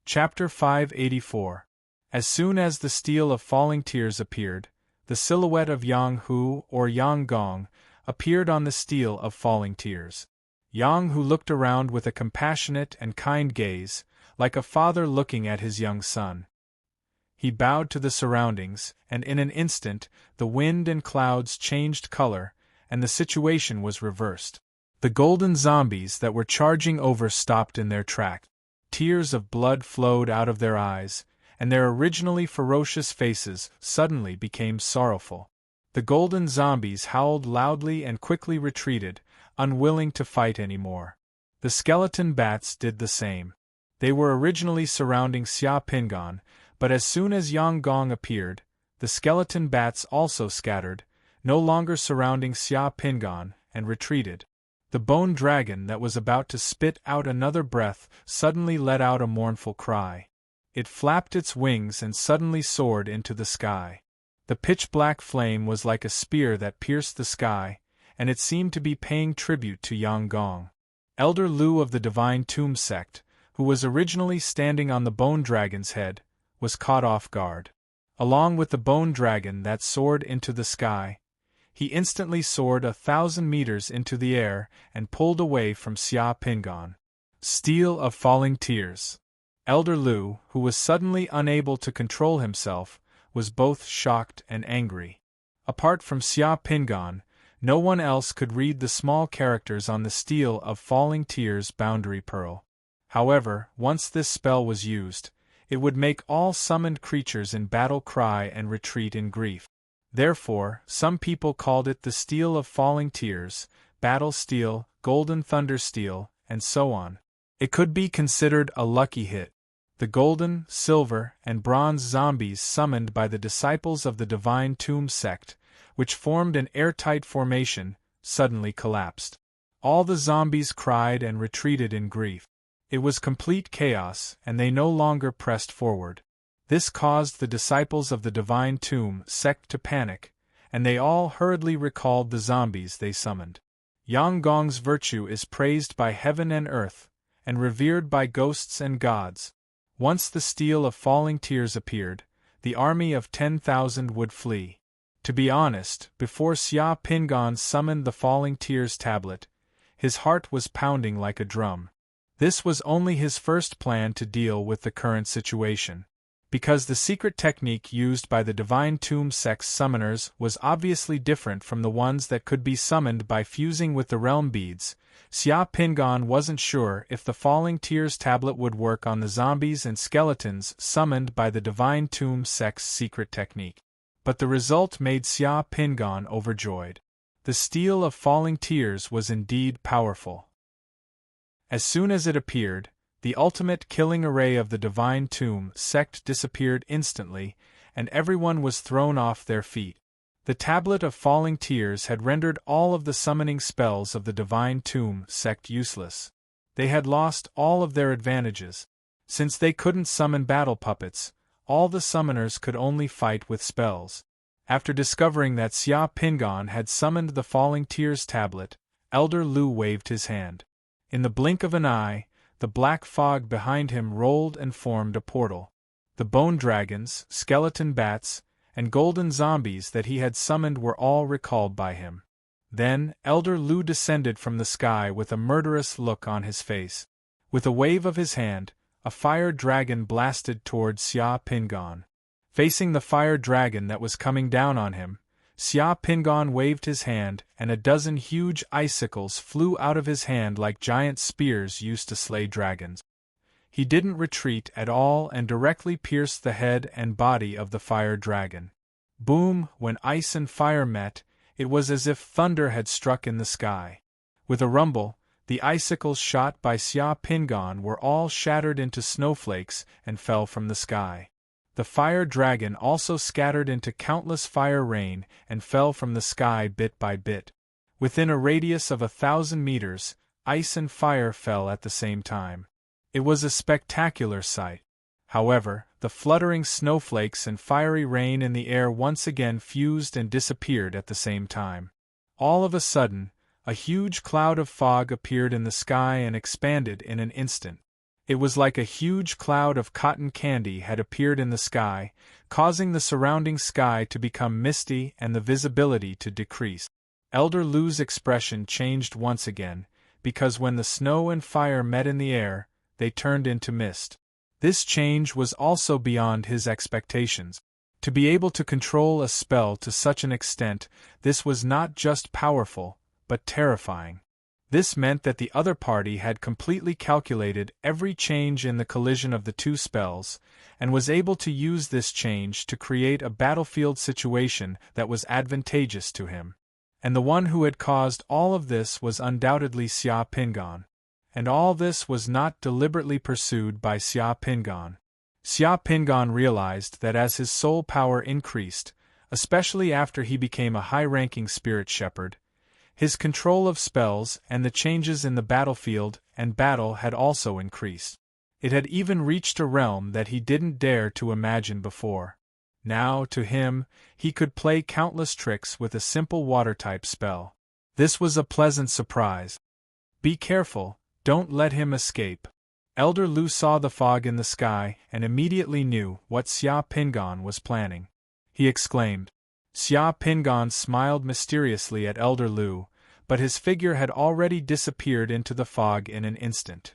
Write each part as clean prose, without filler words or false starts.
Chapter 584. As soon as the steel of falling tears appeared, the silhouette of Yang Hu or Yang Gong appeared on the steel of falling tears. Yang Hu looked around with a compassionate and kind gaze, like a father looking at his young son. He bowed to the surroundings, and in an instant, the wind and clouds changed color, and the situation was reversed. The golden zombies that were charging over stopped in their tracks. Tears of blood flowed out of their eyes, and their originally ferocious faces suddenly became sorrowful. The golden zombies howled loudly and quickly retreated, unwilling to fight anymore. The skeleton bats did the same. They were originally surrounding Xia Pingan, but as soon as Yang Gong appeared, the skeleton bats also scattered, no longer surrounding Xia Pingan, and retreated. The bone dragon that was about to spit out another breath suddenly let out a mournful cry. It flapped its wings and suddenly soared into the sky. The pitch-black flame was like a spear that pierced the sky, and it seemed to be paying tribute to Yang Gong. Elder Lu of the Divine Tomb sect, who was originally standing on the bone dragon's head, was caught off guard. Along with the bone dragon that soared into the sky, he instantly soared 1,000 meters into the air and pulled away from Xia Pingan. Steel of falling tears. Elder Lu, who was suddenly unable to control himself, was both shocked and angry. Apart from Xia Pingan, no one else could read the small characters on the steel of falling tears boundary pearl. However, once this spell was used, it would make all summoned creatures in battle cry and retreat in grief. Therefore, some people called it the steel of falling tears, battle steel, golden thunder steel, and so on. It could be considered a lucky hit. The golden, silver, and bronze zombies summoned by the disciples of the Divine Tomb sect, which formed an airtight formation, suddenly collapsed. All the zombies cried and retreated in grief. It was complete chaos, and they no longer pressed forward. This caused the disciples of the Divine Tomb sect to panic, and they all hurriedly recalled the zombies they summoned. Yang Gong's virtue is praised by heaven and earth, and revered by ghosts and gods. Once the steel of falling tears appeared, the army of 10,000 would flee. To be honest, before Xia Pingan summoned the falling tears tablet, his heart was pounding like a drum. This was only his first plan to deal with the current situation. Because the secret technique used by the Divine Tomb sect's summoners was obviously different from the ones that could be summoned by fusing with the realm beads, Xia Pingan wasn't sure if the Falling Tears tablet would work on the zombies and skeletons summoned by the Divine Tomb sect's secret technique. But the result made Xia Pingan overjoyed. The steel of falling tears was indeed powerful. As soon as it appeared, the ultimate killing array of the Divine Tomb sect disappeared instantly, and everyone was thrown off their feet. The Tablet of Falling Tears had rendered all of the summoning spells of the Divine Tomb sect useless. They had lost all of their advantages. Since they couldn't summon battle puppets, all the summoners could only fight with spells. After discovering that Xia Pingan had summoned the Falling Tears tablet, Elder Lu waved his hand. In the blink of an eye, the black fog behind him rolled and formed a portal. The bone dragons, skeleton bats, and golden zombies that he had summoned were all recalled by him. Then, Elder Lu descended from the sky with a murderous look on his face. With a wave of his hand, a fire dragon blasted towards Xia Pingan. Facing the fire dragon that was coming down on him, Xia Pingan waved his hand, and a dozen huge icicles flew out of his hand like giant spears used to slay dragons. He didn't retreat at all and directly pierced the head and body of the fire dragon. Boom! When ice and fire met, it was as if thunder had struck in the sky. With a rumble, the icicles shot by Xia Pingan were all shattered into snowflakes and fell from the sky. The fire dragon also scattered into countless fire rain and fell from the sky bit by bit. Within a radius of 1,000 meters, ice and fire fell at the same time. It was a spectacular sight. However, the fluttering snowflakes and fiery rain in the air once again fused and disappeared at the same time. All of a sudden, a huge cloud of fog appeared in the sky and expanded in an instant. It was like a huge cloud of cotton candy had appeared in the sky, causing the surrounding sky to become misty and the visibility to decrease. Elder Lu's expression changed once again, because when the snow and fire met in the air, they turned into mist. This change was also beyond his expectations. To be able to control a spell to such an extent, this was not just powerful, but terrifying. This meant that the other party had completely calculated every change in the collision of the two spells, and was able to use this change to create a battlefield situation that was advantageous to him. And the one who had caused all of this was undoubtedly Xia Pingan. And all this was not deliberately pursued by Xia Pingan. Xia Pingan realized that as his soul power increased, especially after he became a high-ranking spirit shepherd, his control of spells and the changes in the battlefield and battle had also increased. It had even reached a realm that he didn't dare to imagine before. Now, to him, he could play countless tricks with a simple water-type spell. This was a pleasant surprise. Be careful, don't let him escape. Elder Lu saw the fog in the sky and immediately knew what Xia Pingan was planning. He exclaimed. Xia Pingan smiled mysteriously at Elder Lu, but his figure had already disappeared into the fog in an instant.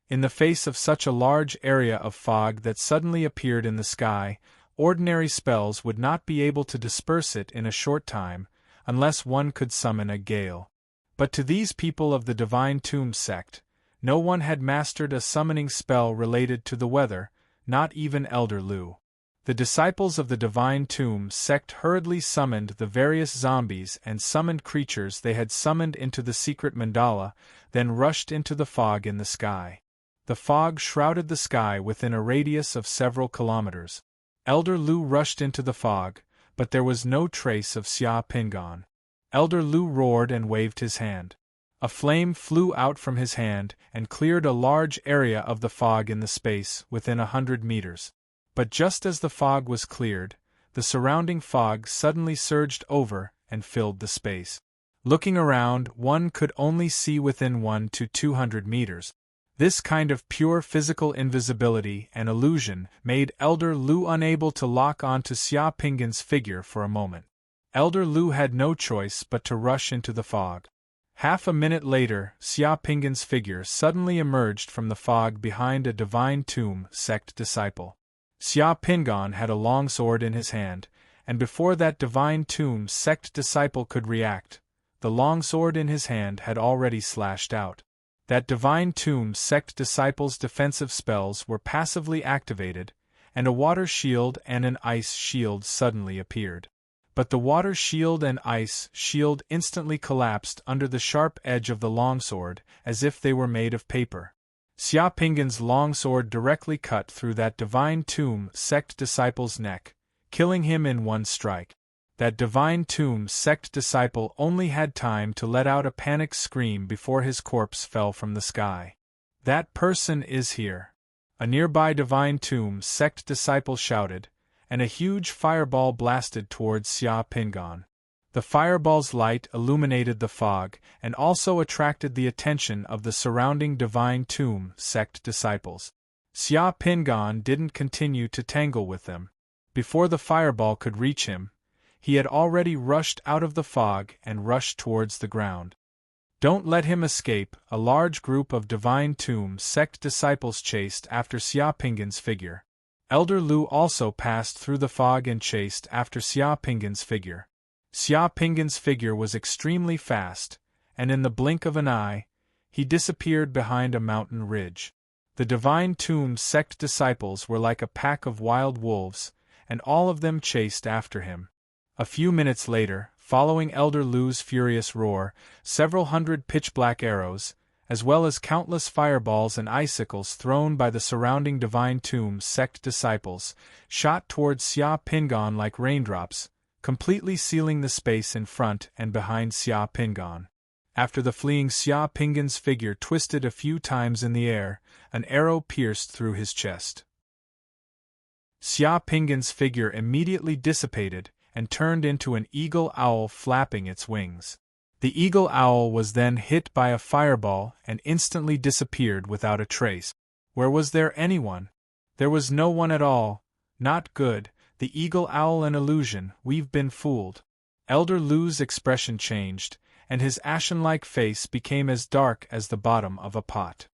In the face of such a large area of fog that suddenly appeared in the sky, ordinary spells would not be able to disperse it in a short time, unless one could summon a gale. But to these people of the Divine Tomb sect, no one had mastered a summoning spell related to the weather, not even Elder Lu. The disciples of the Divine Tomb sect hurriedly summoned the various zombies and summoned creatures they had summoned into the secret mandala, then rushed into the fog in the sky. The fog shrouded the sky within a radius of several kilometers. Elder Lu rushed into the fog, but there was no trace of Xia Pingan. Elder Lu roared and waved his hand. A flame flew out from his hand and cleared a large area of the fog in the space within 100 meters. But just as the fog was cleared, the surrounding fog suddenly surged over and filled the space. Looking around, one could only see within 100 to 200 meters. This kind of pure physical invisibility and illusion made Elder Lu unable to lock onto Xia Pingan's figure for a moment. Elder Lu had no choice but to rush into the fog. Half a minute later, Xia Pingan's figure suddenly emerged from the fog behind a Divine Tomb sect disciple. Xia Pingan had a long sword in his hand, and before that Divine Tomb sect disciple could react, the long sword in his hand had already slashed out. That Divine Tomb sect disciple's defensive spells were passively activated, and a water shield and an ice shield suddenly appeared. But the water shield and ice shield instantly collapsed under the sharp edge of the longsword, as if they were made of paper. Xia Pingan's longsword directly cut through that Divine Tomb sect disciple's neck, killing him in one strike. That Divine Tomb sect disciple only had time to let out a panicked scream before his corpse fell from the sky. That person is here. A nearby Divine Tomb sect disciple shouted, and a huge fireball blasted towards Xia Pingan. The fireball's light illuminated the fog and also attracted the attention of the surrounding Divine Tomb sect disciples. Xia Pingan didn't continue to tangle with them. Before the fireball could reach him, he had already rushed out of the fog and rushed towards the ground. Don't let him escape. A large group of Divine Tomb sect disciples chased after Xia Pingan's figure. Elder Lu also passed through the fog and chased after Xia Pingan's figure. Xia Pingan's figure was extremely fast, and in the blink of an eye, he disappeared behind a mountain ridge. The Divine Tomb sect disciples were like a pack of wild wolves, and all of them chased after him. A few minutes later, following Elder Lu's furious roar, several hundred pitch-black arrows, as well as countless fireballs and icicles thrown by the surrounding Divine Tomb sect disciples, shot towards Xia Pingan like raindrops, completely sealing the space in front and behind Xia Pingan. After the fleeing Xia Pingan's figure twisted a few times in the air, an arrow pierced through his chest. Xia Pingan's figure immediately dissipated and turned into an eagle owl flapping its wings. The eagle owl was then hit by a fireball and instantly disappeared without a trace. Where was there anyone? There was no one at all. Not good. The eagle owl an illusion, we've been fooled. Elder Lu's expression changed, and his ashen-like face became as dark as the bottom of a pot.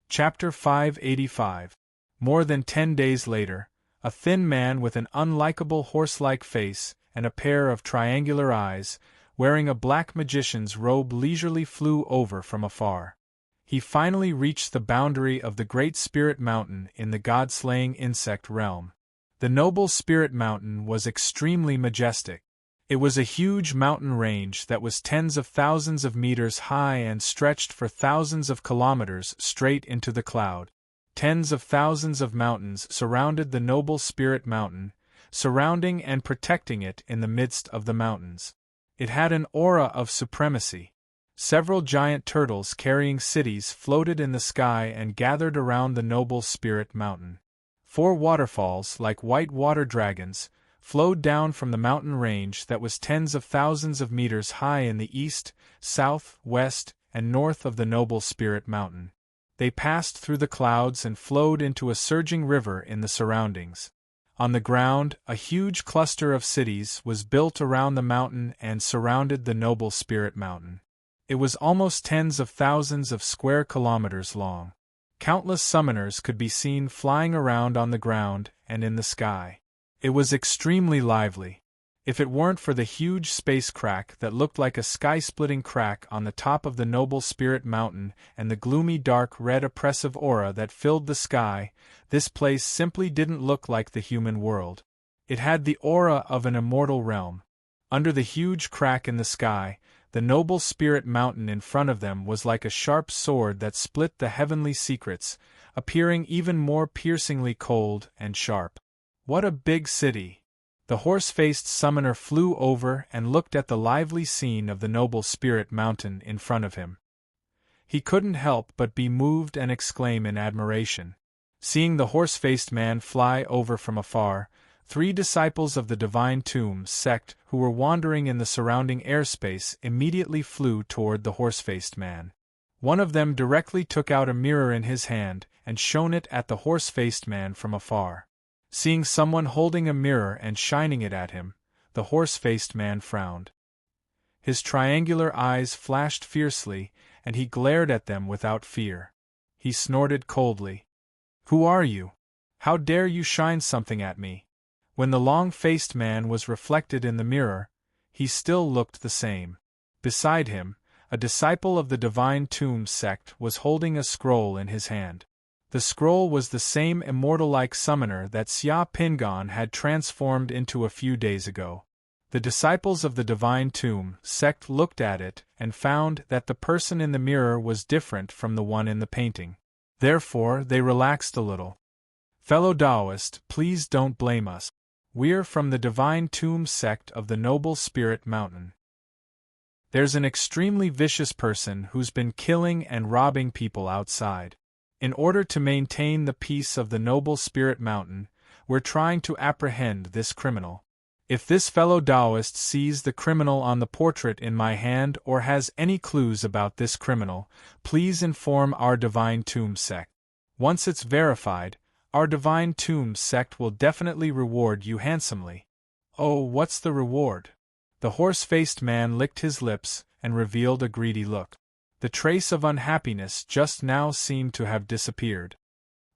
Chapter 585. More than 10 days later, a thin man with an unlikable horse-like face and a pair of triangular eyes, wearing a black magician's robe leisurely flew over from afar. He finally reached the boundary of the Great Spirit Mountain in the god-slaying insect realm. The noble Spirit Mountain was extremely majestic. It was a huge mountain range that was tens of thousands of meters high and stretched for thousands of kilometers straight into the cloud. Tens of thousands of mountains surrounded the noble Spirit Mountain, surrounding and protecting it in the midst of the mountains. It had an aura of supremacy. Several giant turtles carrying cities floated in the sky and gathered around the noble Spirit Mountain. 4 waterfalls, like white water dragons, flowed down from the mountain range that was tens of thousands of meters high in the east, south, west, and north of the noble Spirit Mountain. They passed through the clouds and flowed into a surging river in the surroundings. On the ground, a huge cluster of cities was built around the mountain and surrounded the noble Spirit Mountain. It was almost tens of thousands of square kilometers long. Countless summoners could be seen flying around on the ground and in the sky. It was extremely lively. If it weren't for the huge space crack that looked like a sky-splitting crack on the top of the noble Spirit Mountain and the gloomy dark red oppressive aura that filled the sky, this place simply didn't look like the human world. It had the aura of an immortal realm. Under the huge crack in the sky, the noble Spirit Mountain in front of them was like a sharp sword that split the heavenly secrets, appearing even more piercingly cold and sharp. What a big city! The horse-faced summoner flew over and looked at the lively scene of the noble Spirit Mountain in front of him. He couldn't help but be moved and exclaim in admiration. Seeing the horse-faced man fly over from afar, 3 disciples of the Divine Tomb sect who were wandering in the surrounding airspace immediately flew toward the horse-faced man. One of them directly took out a mirror in his hand and shone it at the horse-faced man from afar. Seeing someone holding a mirror and shining it at him, the horse-faced man frowned. His triangular eyes flashed fiercely, and he glared at them without fear. He snorted coldly. "Who are you? How dare you shine something at me?" When the long-faced man was reflected in the mirror, he still looked the same. Beside him, a disciple of the Divine Tomb sect was holding a scroll in his hand. The scroll was the same immortal-like summoner that Xia Pingon had transformed into a few days ago. The disciples of the Divine Tomb sect looked at it and found that the person in the mirror was different from the one in the painting. Therefore, they relaxed a little. "Fellow Taoist, please don't blame us. We're from the Divine Tomb sect of the Noble Spirit Mountain. There's an extremely vicious person who's been killing and robbing people outside. In order to maintain the peace of the Noble Spirit Mountain, we're trying to apprehend this criminal. If this fellow Taoist sees the criminal on the portrait in my hand or has any clues about this criminal, please inform our Divine Tomb sect. Once it's verified, our Divine Tomb sect will definitely reward you handsomely." "Oh, what's the reward?" The horse-faced man licked his lips and revealed a greedy look. The trace of unhappiness just now seemed to have disappeared.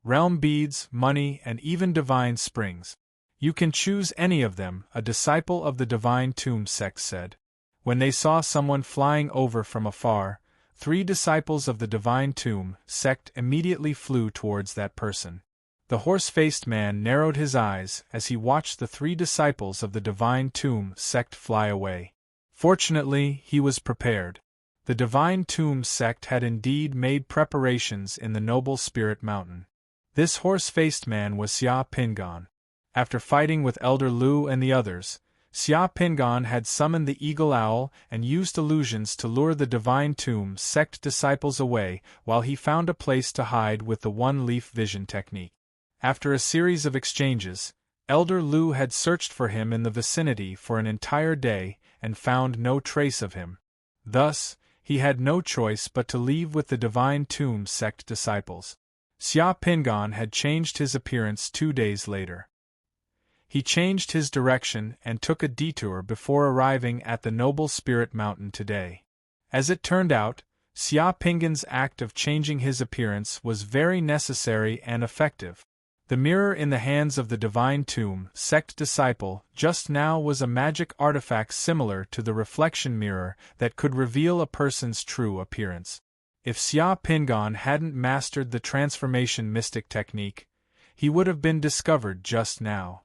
"Realm beads, money, and even divine springs. You can choose any of them," a disciple of the Divine Tomb sect said. When they saw someone flying over from afar, 3 disciples of the Divine Tomb sect immediately flew towards that person. The horse-faced man narrowed his eyes as he watched the 3 disciples of the Divine Tomb sect fly away. Fortunately, he was prepared. The Divine Tomb sect had indeed made preparations in the Noble Spirit Mountain. This horse-faced man was Xia Pingon. After fighting with Elder Lu and the others, Xia Pingon had summoned the eagle owl and used illusions to lure the Divine Tomb sect disciples away while he found a place to hide with the one-leaf vision technique. After a series of exchanges, Elder Lu had searched for him in the vicinity for an entire day and found no trace of him. Thus, he had no choice but to leave with the Divine Tomb sect disciples. Xia Pingan had changed his appearance 2 days later. He changed his direction and took a detour before arriving at the Noble Spirit Mountain today. As it turned out, Xia Pingan's act of changing his appearance was very necessary and effective. The mirror in the hands of the Divine Tomb sect disciple just now was a magic artifact similar to the reflection mirror that could reveal a person's true appearance. If Xia Pingan hadn't mastered the transformation mystic technique, he would have been discovered just now.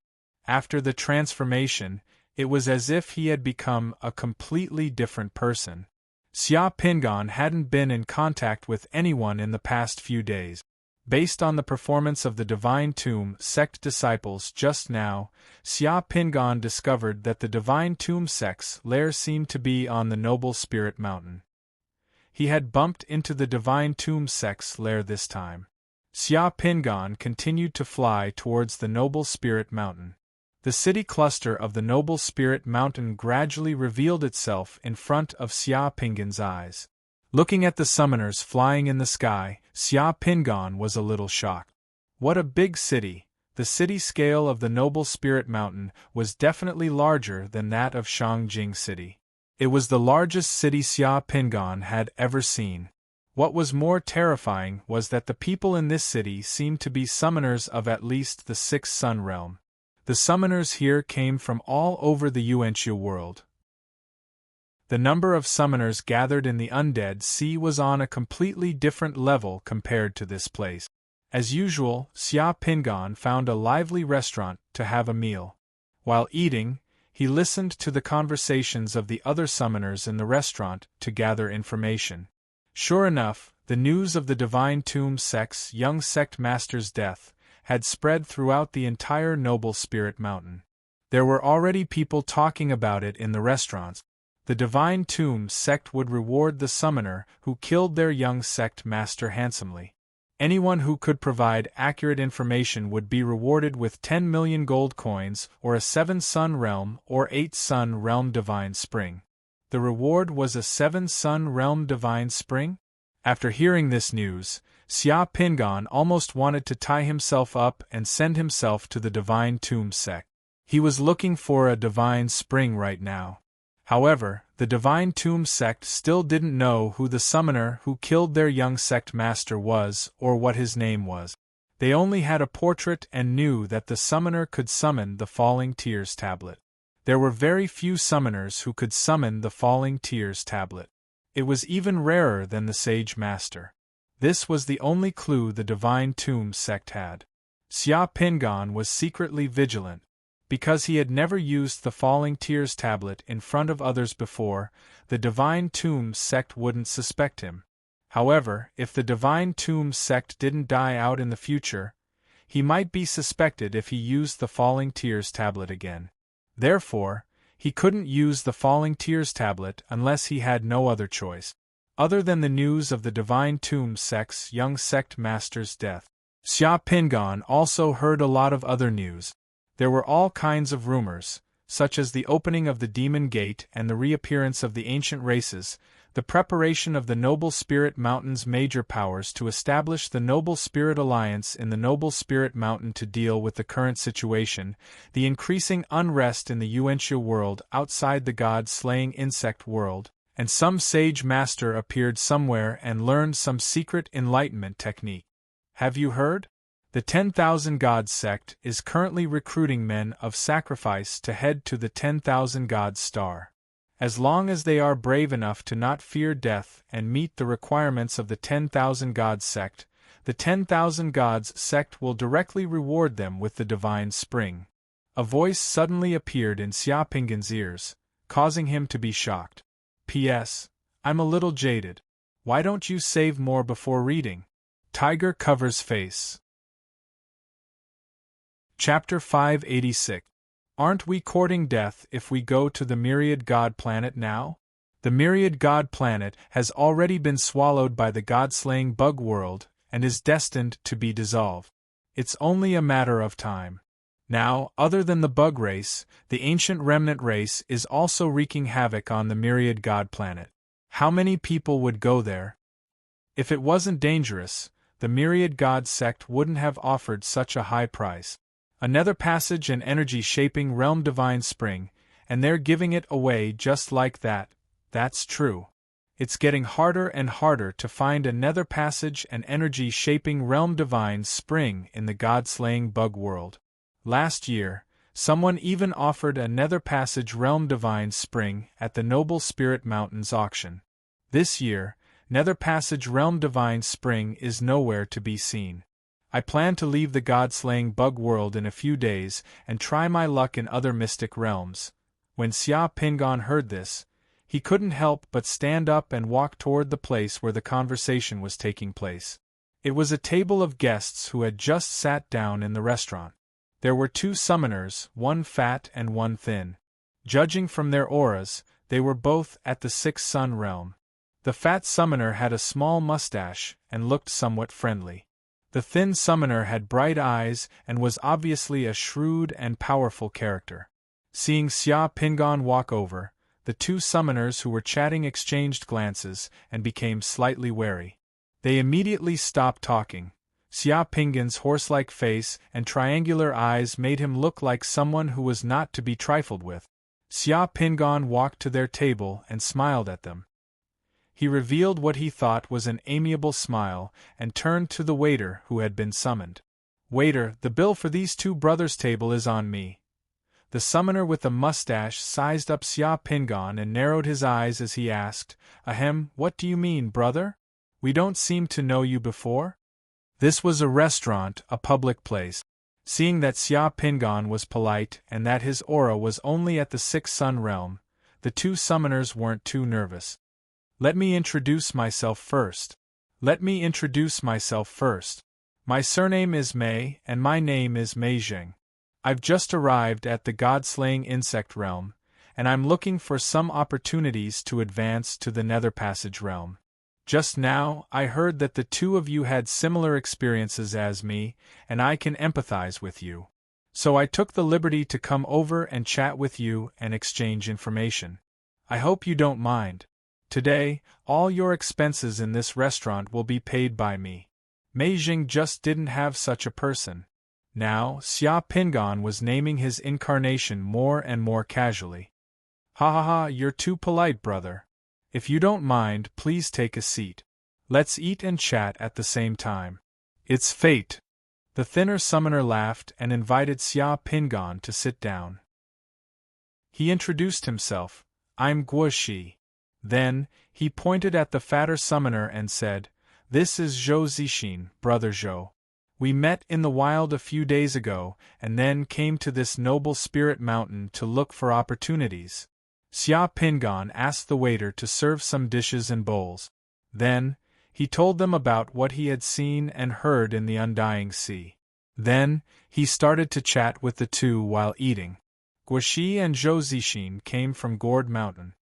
After the transformation, it was as if he had become a completely different person. Xia Pingan hadn't been in contact with anyone in the past few days. Based on the performance of the Divine Tomb sect disciples just now, Xia Pingan discovered that the Divine Tomb sect's lair seemed to be on the Noble Spirit Mountain. He had bumped into the Divine Tomb sect's lair this time. Xia Pingan continued to fly towards the Noble Spirit Mountain. The city cluster of the Noble Spirit Mountain gradually revealed itself in front of Xia Pingan's eyes. Looking at the summoners flying in the sky, Xia Pingan was a little shocked. What a big city! The city scale of the Noble Spirit Mountain was definitely larger than that of Shangjing City. It was the largest city Xia Pingan had ever seen. What was more terrifying was that the people in this city seemed to be summoners of at least the Sixth Sun Realm. The summoners here came from all over the Yuanqiu world. The number of summoners gathered in the Undead Sea was on a completely different level compared to this place. As usual, Xia Pingan found a lively restaurant to have a meal. While eating, he listened to the conversations of the other summoners in the restaurant to gather information. Sure enough, the news of the Divine Tomb sect's young sect master's death had spread throughout the entire Noble Spirit Mountain. There were already people talking about it in the restaurants. The Divine Tomb sect would reward the summoner who killed their young sect master handsomely. Anyone who could provide accurate information would be rewarded with 10 million gold coins or a 7-sun realm or 8-sun realm divine spring. The reward was a 7-sun realm divine spring? After hearing this news, Xia Pingan almost wanted to tie himself up and send himself to the Divine Tomb sect. He was looking for a divine spring right now. However, the Divine Tomb sect still didn't know who the summoner who killed their young sect master was or what his name was. They only had a portrait and knew that the summoner could summon the Falling Tears tablet. There were very few summoners who could summon the Falling Tears tablet. It was even rarer than the Sage Master. This was the only clue the Divine Tomb sect had. Xia Pingan was secretly vigilant. Because he had never used the Falling Tears tablet in front of others before, the Divine Tomb sect wouldn't suspect him. However, if the Divine Tomb sect didn't die out in the future, he might be suspected if he used the Falling Tears tablet again. Therefore, he couldn't use the Falling Tears tablet unless he had no other choice. Other than the news of the Divine Tomb sect's young sect master's death, Xia Pingan also heard a lot of other news. There were all kinds of rumors, such as the opening of the Demon Gate and the reappearance of the ancient races, the preparation of the Noble Spirit Mountain's major powers to establish the Noble Spirit Alliance in the Noble Spirit Mountain to deal with the current situation, the increasing unrest in the Yuanqiu world outside the god-slaying insect world, and some sage master appeared somewhere and learned some secret enlightenment technique. Have you heard? The 10,000 Gods sect is currently recruiting men of sacrifice to head to the 10,000 Gods star. As long as they are brave enough to not fear death and meet the requirements of the 10,000 Gods sect, the 10,000 Gods sect will directly reward them with the Divine Spring. A voice suddenly appeared in Xia Pingan's ears, causing him to be shocked. P.S. I'm a little jaded. Why don't you save more before reading? Tiger covers face. Chapter 586. Aren't we courting death if we go to the Myriad God planet now? The Myriad God planet has already been swallowed by the god-slaying bug world and is destined to be dissolved. It's only a matter of time. Now, other than the bug race, the ancient remnant race is also wreaking havoc on the myriad god planet. How many people would go there? If it wasn't dangerous, the myriad god sect wouldn't have offered such a high price. Another passage and energy-shaping realm divine spring, and they're giving it away just like that. That's true. It's getting harder and harder to find a nether passage and energy-shaping realm divine spring in the god-slaying bug world. Last year, someone even offered a nether passage realm divine spring at the Noble Spirit Mountains auction. This year, nether passage realm divine spring is nowhere to be seen. I plan to leave the god-slaying bug world in a few days and try my luck in other mystic realms. When Xia Pingon heard this, he couldn't help but stand up and walk toward the place where the conversation was taking place. It was a table of guests who had just sat down in the restaurant. There were 2 summoners, one fat and one thin. Judging from their auras, they were both at the 6th Sun realm. The fat summoner had a small mustache and looked somewhat friendly. The thin summoner had bright eyes and was obviously a shrewd and powerful character. Seeing Xia Pingon walk over, the 2 summoners who were chatting exchanged glances and became slightly wary. They immediately stopped talking. Xia Pingon's horse-like face and triangular eyes made him look like someone who was not to be trifled with. Xia Pingon walked to their table and smiled at them. He revealed what he thought was an amiable smile and turned to the waiter who had been summoned. "Waiter, the bill for these 2 brothers' table is on me." The summoner with the mustache sized up Xia Pingon and narrowed his eyes as he asked, "Ahem, what do you mean, brother? We don't seem to know you before?" This was a restaurant, a public place. Seeing that Xia Pingon was polite and that his aura was only at the 6th Sun realm, the 2 summoners weren't too nervous. "Let me introduce myself first. My surname is Mei, and my name is Mei Jing. I've just arrived at the god-slaying insect realm, and I'm looking for some opportunities to advance to the Nether Passage realm. Just now, I heard that the 2 of you had similar experiences as me, and I can empathize with you. So I took the liberty to come over and chat with you and exchange information. I hope you don't mind. Today, all your expenses in this restaurant will be paid by me." Mei Jing just didn't have such a person. Now, Xia Pingon was naming his incarnation more and more casually. "Ha ha ha, you're too polite, brother. If you don't mind, please take a seat. Let's eat and chat at the same time. It's fate." The thinner summoner laughed and invited Xia Pingon to sit down. He introduced himself. "I'm Guo Shi." Then, he pointed at the fatter summoner and said, "This is Zhou Zixin, brother Zhou. We met in the wild a few days ago, and then came to this noble spirit mountain to look for opportunities." Xia Pingon asked the waiter to serve some dishes and bowls. Then, he told them about what he had seen and heard in the Undying Sea. Then, he started to chat with the 2 while eating. Guoxi and Zhou Zixin came from Gourd Mountain.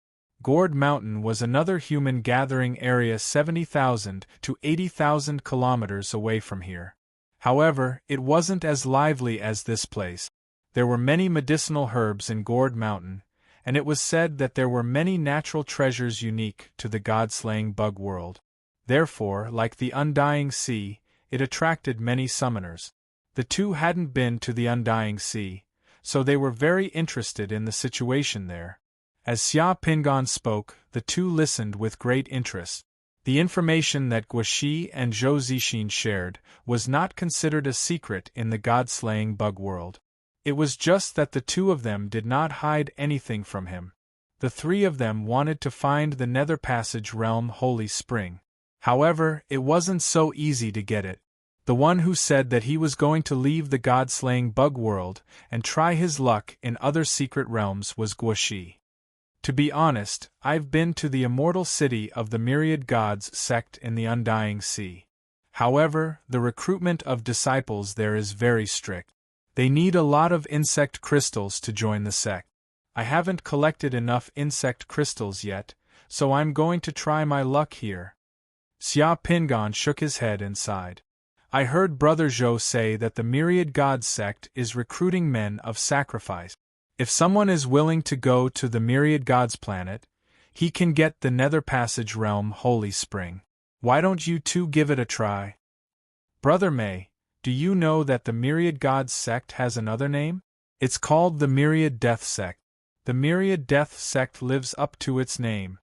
Gourd Mountain was another human gathering area 70,000 to 80,000 kilometers away from here. However, it wasn't as lively as this place. There were many medicinal herbs in Gourd Mountain, and it was said that there were many natural treasures unique to the god-slaying bug world. Therefore, like the Undying Sea, it attracted many summoners. The 2 hadn't been to the Undying Sea, so they were very interested in the situation there. As Xia Pingon spoke, the 2 listened with great interest. The information that Guoxi and Zhou Zixin shared was not considered a secret in the god-slaying bug world. It was just that the 2 of them did not hide anything from him. The 3 of them wanted to find the Nether Passage realm holy spring. However, it wasn't so easy to get it. The one who said that he was going to leave the god-slaying bug world and try his luck in other secret realms was Guoxi. To be honest, I've been to the immortal city of the Myriad Gods sect in the Undying Sea. However, the recruitment of disciples there is very strict. They need a lot of insect crystals to join the sect. I haven't collected enough insect crystals yet, so I'm going to try my luck here. Xia Pingon shook his head and sighed. I heard Brother Zhou say that the Myriad Gods sect is recruiting men of sacrifice. If someone is willing to go to the Myriad Gods planet, he can get the Nether Passage Realm Holy Spring. Why don't you two give it a try? Brother May, do you know that the Myriad Gods sect has another name? It's called the Myriad Death sect. The Myriad Death sect lives up to its name.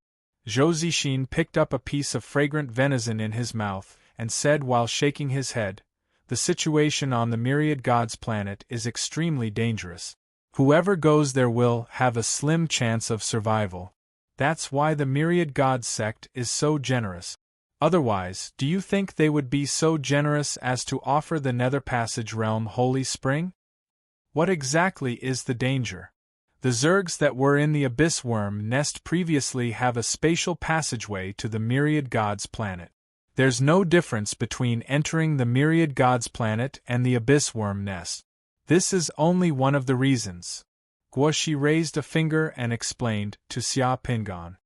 Zhou Zixin picked up a piece of fragrant venison in his mouth and said while shaking his head, "The situation on the Myriad Gods planet is extremely dangerous. Whoever goes there will have a slim chance of survival. That's why the Myriad Gods sect is so generous. Otherwise, do you think they would be so generous as to offer the Nether Passage Realm Holy Spring? What exactly is the danger? The Zergs that were in the Abyss Worm nest previously have a spatial passageway to the Myriad Gods planet. There's no difference between entering the Myriad Gods planet and the Abyss Worm nest. This is only one of the reasons." Guoshi raised a finger and explained to Xia Pingan.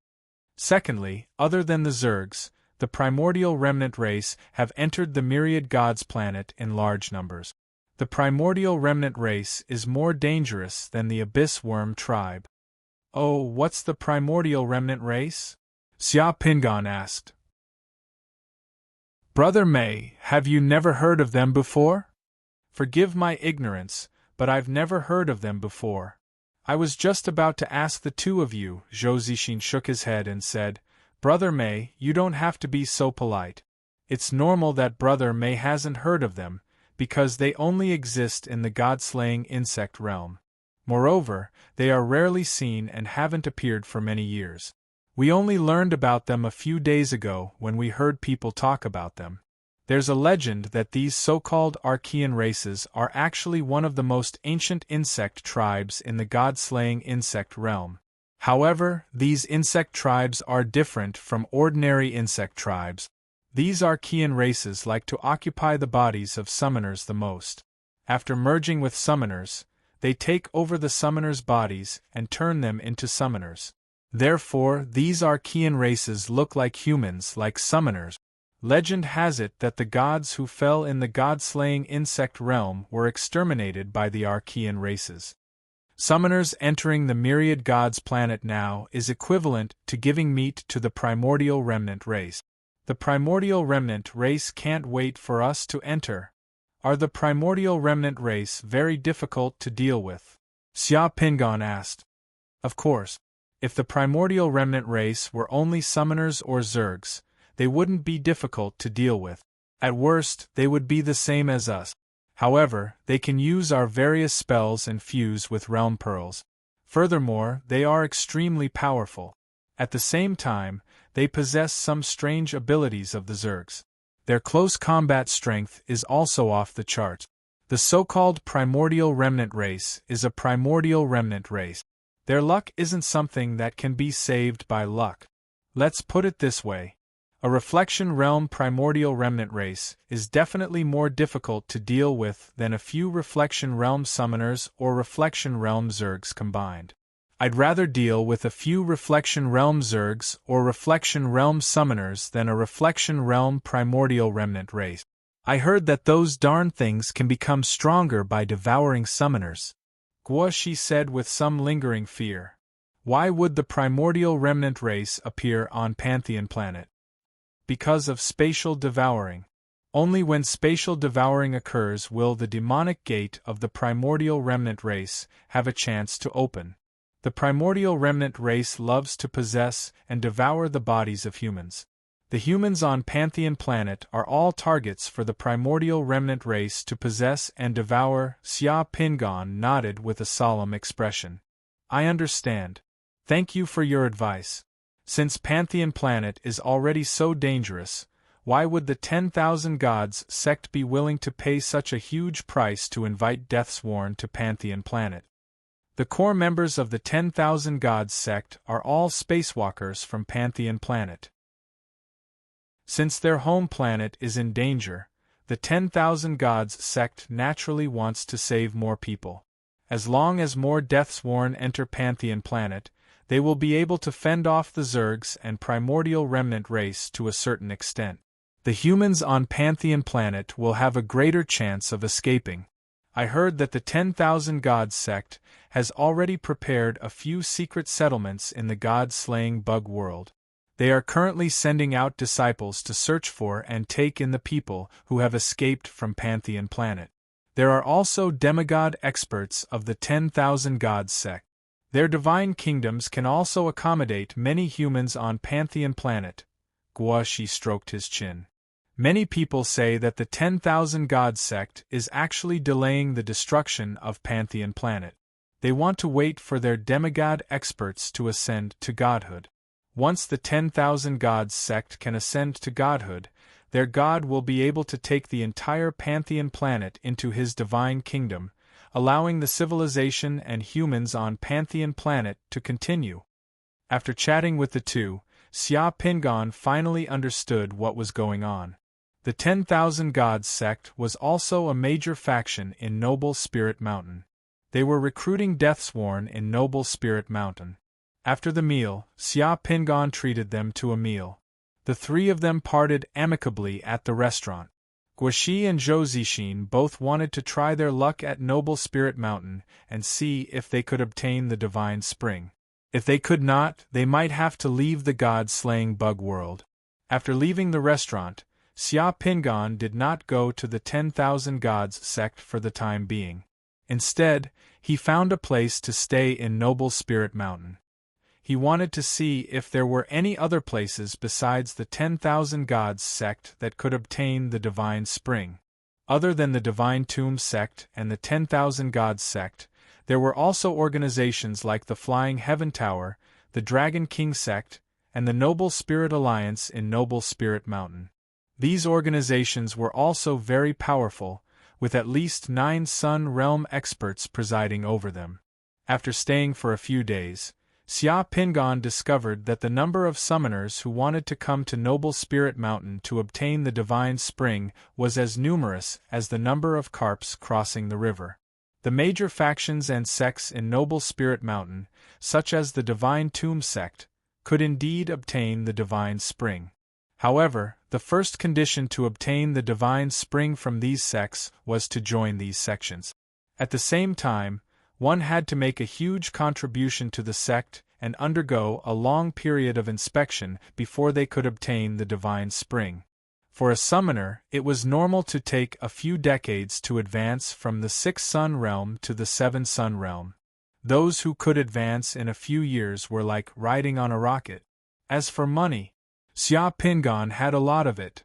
"Secondly, other than the Zergs, the primordial remnant race have entered the Myriad Gods planet in large numbers. The primordial remnant race is more dangerous than the Abyss Worm tribe." "Oh, what's the primordial remnant race?" Xia Pingan asked. "Brother May, have you never heard of them before?" "Forgive my ignorance, but I've never heard of them before. I was just about to ask the two of you." Zhou Zixin shook his head and said, "Brother May, you don't have to be so polite. It's normal that Brother May hasn't heard of them, because they only exist in the god-slaying insect realm. Moreover, they are rarely seen and haven't appeared for many years. We only learned about them a few days ago when we heard people talk about them. There's a legend that these so-called Archean races are actually one of the most ancient insect tribes in the god-slaying insect realm. However, these insect tribes are different from ordinary insect tribes. These Archean races like to occupy the bodies of summoners the most. After merging with summoners, they take over the summoners' bodies and turn them into summoners. Therefore, these Archean races look like humans, like summoners. Legend has it that the gods who fell in the god-slaying insect realm were exterminated by the Archean races. Summoners entering the Myriad Gods planet now is equivalent to giving meat to the primordial remnant race. The primordial remnant race can't wait for us to enter. Are the primordial remnant race very difficult to deal with?" Xia Pingan asked. "Of course. If the primordial remnant race were only summoners or Zergs, they wouldn't be difficult to deal with. At worst, they would be the same as us. However, they can use our various spells and fuse with realm pearls. Furthermore, they are extremely powerful. At the same time, they possess some strange abilities of the Zergs. Their close combat strength is also off the charts. The so-called primordial remnant race is a primordial remnant race. Their luck isn't something that can be saved by luck. Let's put it this way. A reflection realm primordial remnant race is definitely more difficult to deal with than a few reflection realm summoners or reflection realm Zergs combined. I'd rather deal with a few reflection realm Zergs or reflection realm summoners than a reflection realm primordial remnant race. I heard that those darn things can become stronger by devouring summoners," Guoshi said with some lingering fear. "Why would the primordial remnant race appear on Pantheon planet?" "Because of spatial devouring. Only when spatial devouring occurs will the demonic gate of the primordial remnant race have a chance to open. The primordial remnant race loves to possess and devour the bodies of humans. The humans on Pantheon planet are all targets for the primordial remnant race to possess and devour." Xia Pingan nodded with a solemn expression. "I understand. Thank you for your advice. Since Pantheon planet is already so dangerous, why would the 10,000 Gods sect be willing to pay such a huge price to invite Deathsworn to Pantheon planet? The core members of the 10,000 Gods sect are all spacewalkers from Pantheon planet. Since their home planet is in danger, the 10,000 Gods sect naturally wants to save more people. As long as more Deathsworn enter Pantheon planet, they will be able to fend off the Zergs and primordial remnant race to a certain extent. The humans on Pantheon Planet will have a greater chance of escaping. I heard that the 10,000 Gods sect has already prepared a few secret settlements in the god-slaying bug world. They are currently sending out disciples to search for and take in the people who have escaped from Pantheon Planet. There are also demigod experts of the 10,000 Gods sect. Their divine kingdoms can also accommodate many humans on Pantheon Planet. Guashi stroked his chin. Many people say that the 10,000 Gods sect is actually delaying the destruction of Pantheon Planet. They want to wait for their demigod experts to ascend to godhood. Once the 10,000 Gods sect can ascend to godhood, their god will be able to take the entire Pantheon Planet into his divine kingdom, allowing the civilization and humans on Pantheon Planet to continue. After chatting with the two, Xia Pingon finally understood what was going on. The 10,000 Gods sect was also a major faction in Noble Spirit Mountain. They were recruiting Deathsworn in Noble Spirit Mountain. After the meal, Xia Pingon treated them to a meal. The three of them parted amicably at the restaurant. Guashi and Zhou Zixin both wanted to try their luck at Noble Spirit Mountain and see if they could obtain the Divine Spring. If they could not, they might have to leave the god-slaying bug world. After leaving the restaurant, Xia Pingon did not go to the 10,000 Gods sect for the time being. Instead, he found a place to stay in Noble Spirit Mountain. He wanted to see if there were any other places besides the 10,000 Gods sect that could obtain the Divine Spring. Other than the Divine Tomb sect and the 10,000 Gods sect, there were also organizations like the Flying Heaven Tower, the Dragon King sect, and the Noble Spirit Alliance in Noble Spirit Mountain. These organizations were also very powerful, with at least 9 Sun Realm experts presiding over them. After staying for a few days, Xia Pingon discovered that the number of summoners who wanted to come to Noble Spirit Mountain to obtain the Divine Spring was as numerous as the number of carps crossing the river. The major factions and sects in Noble Spirit Mountain, such as the Divine Tomb sect, could indeed obtain the Divine Spring. However, the first condition to obtain the Divine Spring from these sects was to join these sections. At the same time, one had to make a huge contribution to the sect and undergo a long period of inspection before they could obtain the Divine Spring. For a summoner, it was normal to take a few decades to advance from the 6th Sun Realm to the 7th Sun Realm. Those who could advance in a few years were like riding on a rocket. As for money, Xia Pingon had a lot of it.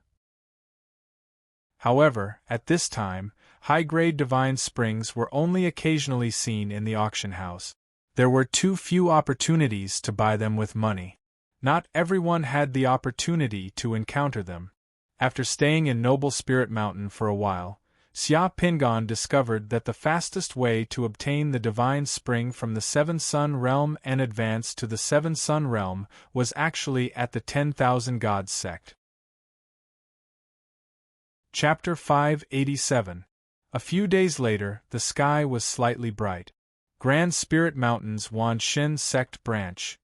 However, at this time, high-grade divine springs were only occasionally seen in the auction house. There were too few opportunities to buy them with money. Not everyone had the opportunity to encounter them. After staying in Noble Spirit Mountain for a while, Xia Pingon discovered that the fastest way to obtain the Divine Spring from the 7th Sun Realm and advance to the 7th Sun Realm was actually at the 10,000 Gods sect. Chapter 587. A few days later, the sky was slightly bright. Grand Spirit Mountain's Wanshin sect branch,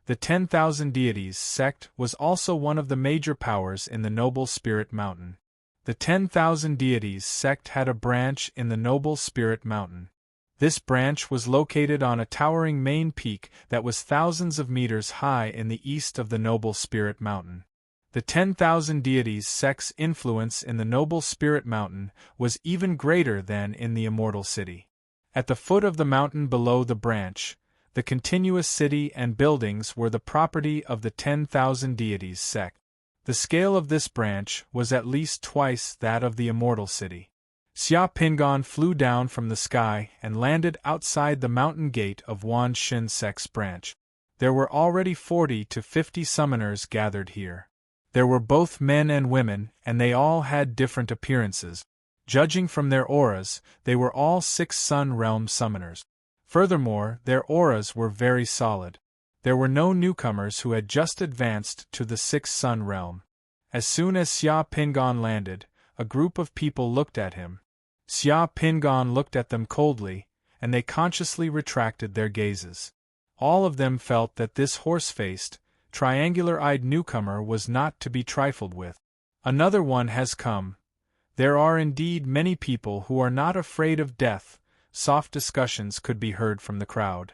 the 10,000 Deities sect, was also one of the major powers in the Noble Spirit Mountain. The 10,000 Deities sect had a branch in the Noble Spirit Mountain. This branch was located on a towering main peak that was thousands of meters high in the east of the Noble Spirit Mountain. The 10,000 Deities sect's influence in the Noble Spirit Mountain was even greater than in the Immortal City. At the foot of the mountain below the branch, the continuous city and buildings were the property of the 10,000 Deities sect. The scale of this branch was at least twice that of the Immortal City. Xia Pingon flew down from the sky and landed outside the mountain gate of Wanshin sect's branch. There were already 40 to 50 summoners gathered here. There were both men and women, and they all had different appearances. Judging from their auras, they were all 6th Sun Realm summoners. Furthermore, their auras were very solid. There were no newcomers who had just advanced to the 6th Sun Realm. As soon as Xia Pingon landed, a group of people looked at him. Xia Pingon looked at them coldly, and they consciously retracted their gazes. All of them felt that this horse-faced, triangular-eyed newcomer was not to be trifled with. Another one has come. There are indeed many people who are not afraid of death. Soft discussions could be heard from the crowd.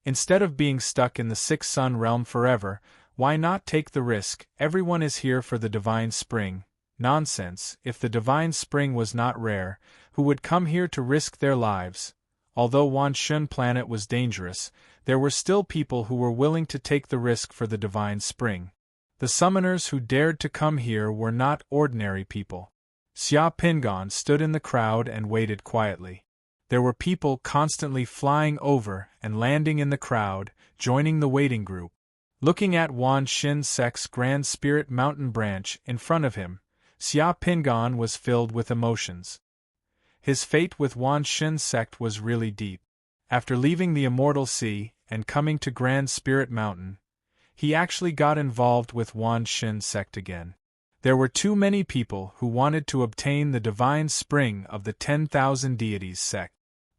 Instead of being stuck in the sixth sun realm forever, why not take the risk? Everyone is here for the divine spring. Nonsense, if the divine spring was not rare, who would come here to risk their lives? Although Wanshun planet was dangerous, there were still people who were willing to take the risk for the divine spring. The summoners who dared to come here were not ordinary people. Xia Pingon stood in the crowd and waited quietly. There were people constantly flying over and landing in the crowd, joining the waiting group. Looking at Wan Xin Sek's Grand Spirit Mountain branch in front of him, Xia Pingon was filled with emotions. His fate with Wan Xin Sect was really deep. After leaving the Immortal Sea and coming to Grand Spirit Mountain, he actually got involved with Wan Xin Sect again. There were too many people who wanted to obtain the divine spring of the 10,000 deities sect.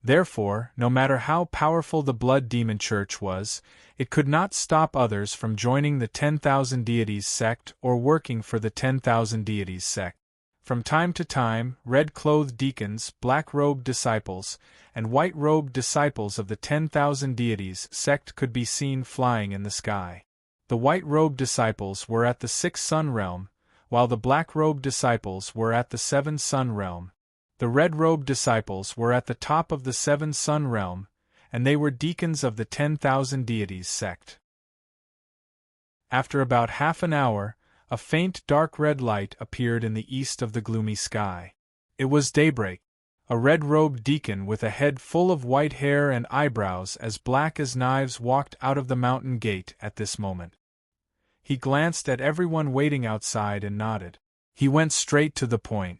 Therefore, no matter how powerful the Blood Demon Church was, it could not stop others from joining the 10,000 deities sect or working for the 10,000 deities sect. From time to time, red-clothed deacons, black-robed disciples, and white-robed disciples of the 10,000 deities sect could be seen flying in the sky. The white-robed disciples were at the sixth sun realm, while the black-robed disciples were at the seventh sun realm. The red-robed disciples were at the top of the seventh sun realm, and they were deacons of the 10,000 deities sect. After about half an hour, a faint dark red light appeared in the east of the gloomy sky. It was daybreak. A red-robed deacon with a head full of white hair and eyebrows as black as knives walked out of the mountain gate at this moment. He glanced at everyone waiting outside and nodded. He went straight to the point.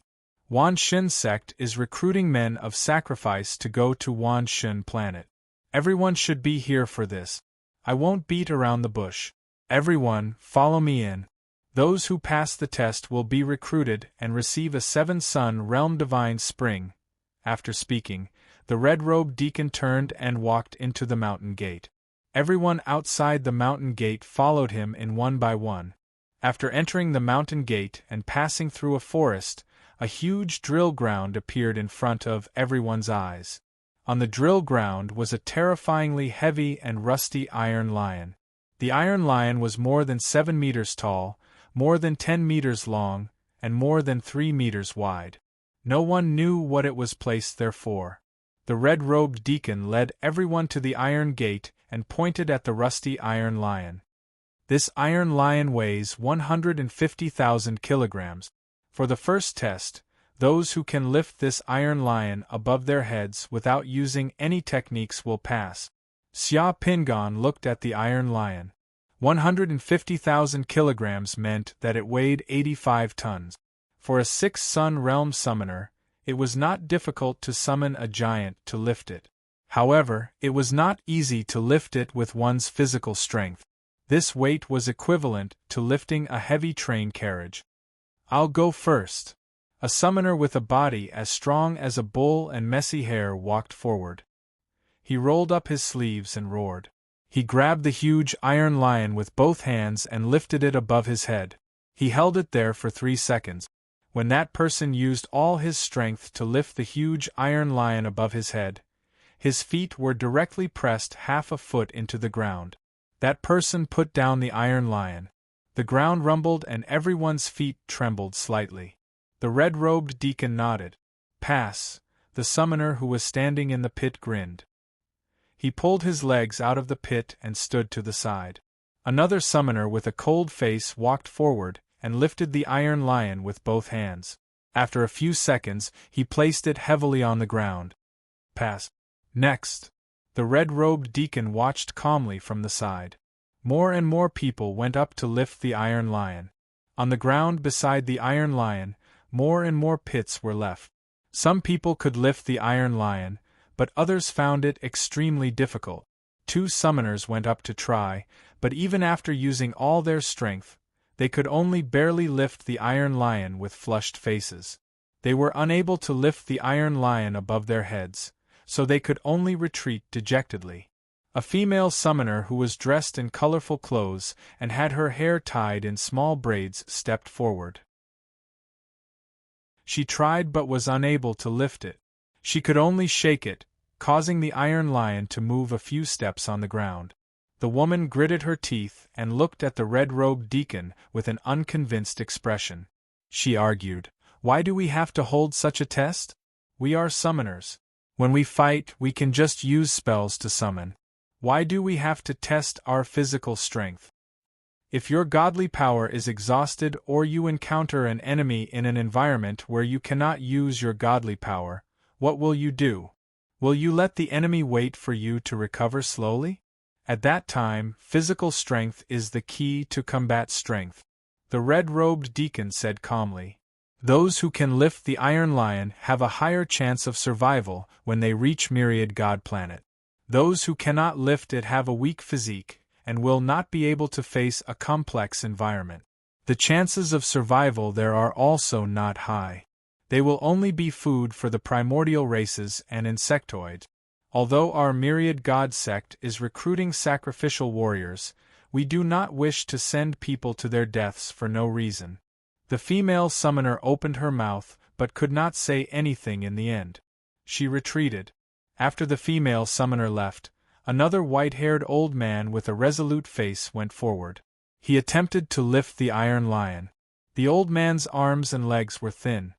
Wan Xin sect is recruiting men of sacrifice to go to Wan Xin planet. Everyone should be here for this. I won't beat around the bush. Everyone, follow me in. Those who pass the test will be recruited and receive a seven-sun realm divine spring. After speaking, the red-robed deacon turned and walked into the mountain gate. Everyone outside the mountain gate followed him in one by one. After entering the mountain gate and passing through a forest, a huge drill ground appeared in front of everyone's eyes. On the drill ground was a terrifyingly heavy and rusty iron lion. The iron lion was more than 7 meters tall, more than 10 meters long, and more than 3 meters wide. No one knew what it was placed there for. The red-robed deacon led everyone to the iron gate and pointed at the rusty iron lion. This iron lion weighs 150,000 kilograms. For the first test, those who can lift this iron lion above their heads without using any techniques will pass. Xia Pingon looked at the iron lion. 150,000 kilograms meant that it weighed 85 tons. For a sixth sun realm summoner, it was not difficult to summon a giant to lift it. However, it was not easy to lift it with one's physical strength. This weight was equivalent to lifting a heavy train carriage. I'll go first. A summoner with a body as strong as a bull and messy hair walked forward. He rolled up his sleeves and roared. He grabbed the huge iron lion with both hands and lifted it above his head. He held it there for 3 seconds. When that person used all his strength to lift the huge iron lion above his head, his feet were directly pressed half a foot into the ground. That person put down the iron lion. The ground rumbled and everyone's feet trembled slightly. The red-robed deacon nodded. Pass. The summoner who was standing in the pit grinned. He pulled his legs out of the pit and stood to the side. Another summoner with a cold face walked forward and lifted the iron lion with both hands. After a few seconds, he placed it heavily on the ground. Pass. Next. The red-robed deacon watched calmly from the side. More and more people went up to lift the iron lion. On the ground beside the iron lion, more and more pits were left. Some people could lift the iron lion, but others found it extremely difficult. 2 summoners went up to try, but even after using all their strength, they could only barely lift the iron lion with flushed faces. They were unable to lift the iron lion above their heads, so they could only retreat dejectedly. A female summoner who was dressed in colorful clothes and had her hair tied in small braids stepped forward. She tried but was unable to lift it. She could only shake it, causing the iron lion to move a few steps on the ground. The woman gritted her teeth and looked at the red-robed deacon with an unconvinced expression. She argued, "Why do we have to hold such a test? We are summoners. When we fight, we can just use spells to summon. Why do we have to test our physical strength? If your godly power is exhausted or you encounter an enemy in an environment where you cannot use your godly power, what will you do? Will you let the enemy wait for you to recover slowly? At that time, physical strength is the key to combat strength." The red-robed deacon said calmly, "Those who can lift the Iron Lion have a higher chance of survival when they reach Myriad God Planet. Those who cannot lift it have a weak physique and will not be able to face a complex environment. The chances of survival there are also not high. They will only be food for the primordial races and insectoids. Although our Myriad God sect is recruiting sacrificial warriors, we do not wish to send people to their deaths for no reason." The female summoner opened her mouth but could not say anything in the end. She retreated. After the female summoner left, another white-haired old man with a resolute face went forward. He attempted to lift the Iron Lion. The old man's arms and legs were thin.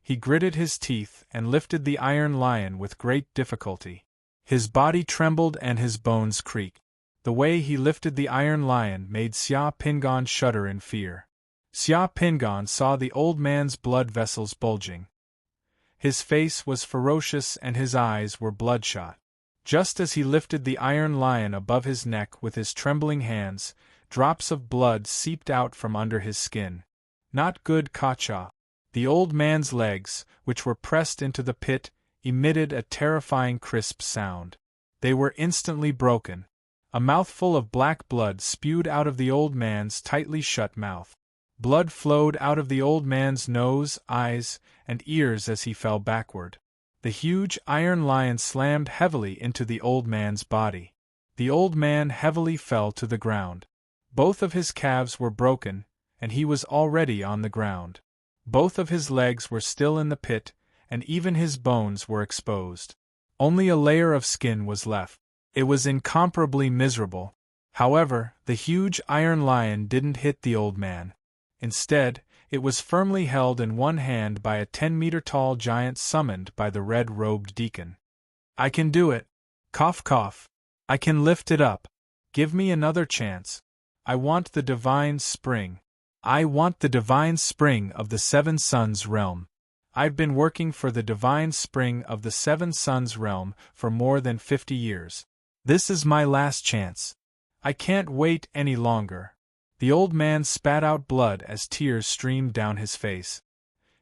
He gritted his teeth and lifted the Iron Lion with great difficulty. His body trembled and his bones creaked. The way he lifted the Iron Lion made Xia Pingon shudder in fear. Xia Pingon saw the old man's blood vessels bulging. His face was ferocious and his eyes were bloodshot. Just as he lifted the Iron Lion above his neck with his trembling hands, drops of blood seeped out from under his skin. Not good, Kacha. The old man's legs, which were pressed into the pit, emitted a terrifying crisp sound. They were instantly broken. A mouthful of black blood spewed out of the old man's tightly shut mouth. Blood flowed out of the old man's nose, eyes, and ears as he fell backward. The huge Iron Lion slammed heavily into the old man's body. The old man heavily fell to the ground. Both of his calves were broken, and he was already on the ground. Both of his legs were still in the pit, and even his bones were exposed. Only a layer of skin was left. It was incomparably miserable. However, the huge Iron Lion didn't hit the old man. Instead, it was firmly held in one hand by a 10-meter-tall giant summoned by the red-robed deacon. "I can do it. Cough cough. I can lift it up. Give me another chance. I want the divine spring. I want the divine spring of the Seven Suns realm. I've been working for the divine spring of the Seven Suns realm for more than 50 years. This is my last chance. I can't wait any longer." The old man spat out blood as tears streamed down his face.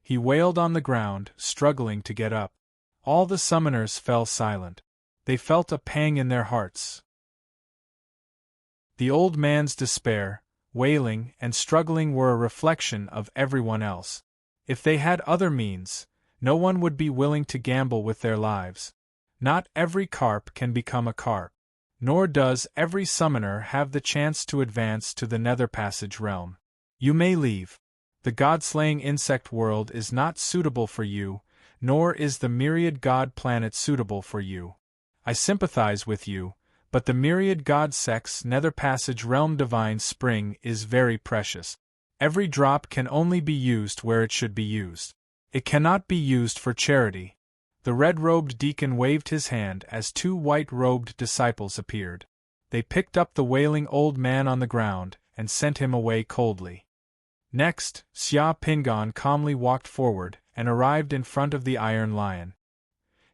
He wailed on the ground, struggling to get up. All the summoners fell silent. They felt a pang in their hearts. The old man's despair, wailing, and struggling were a reflection of everyone else. If they had other means, no one would be willing to gamble with their lives. Not every carp can become a carp. Nor does every summoner have the chance to advance to the Nether Passage realm. You may leave. The god-slaying insect world is not suitable for you, nor is the Myriad God Planet suitable for you. I sympathize with you, but the Myriad God Sect's Nether Passage realm divine spring is very precious. Every drop can only be used where it should be used. It cannot be used for charity. The red-robed deacon waved his hand as two white-robed disciples appeared. They picked up the wailing old man on the ground and sent him away coldly. Next, Xia Pingon calmly walked forward and arrived in front of the Iron Lion.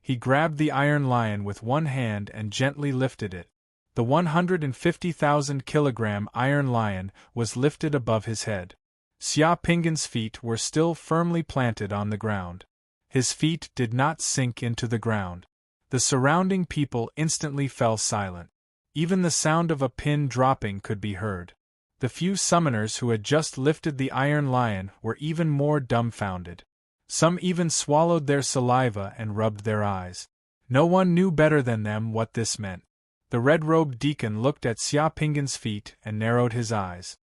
He grabbed the Iron Lion with one hand and gently lifted it. The 150,000-kilogram Iron Lion was lifted above his head. Xia Pingon's feet were still firmly planted on the ground. His feet did not sink into the ground. The surrounding people instantly fell silent. Even the sound of a pin dropping could be heard. The few summoners who had just lifted the Iron Lion were even more dumbfounded. Some even swallowed their saliva and rubbed their eyes. No one knew better than them what this meant. The red-robed deacon looked at Xia Pingon's feet and narrowed his eyes.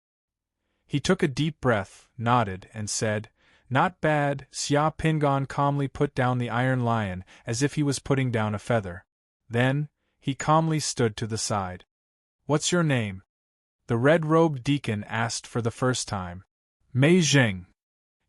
He took a deep breath, nodded, and said, Not bad, Xia Pingon calmly put down the iron lion as if he was putting down a feather. Then, he calmly stood to the side. What's your name? The red-robed deacon asked for the first time. Mei Jing.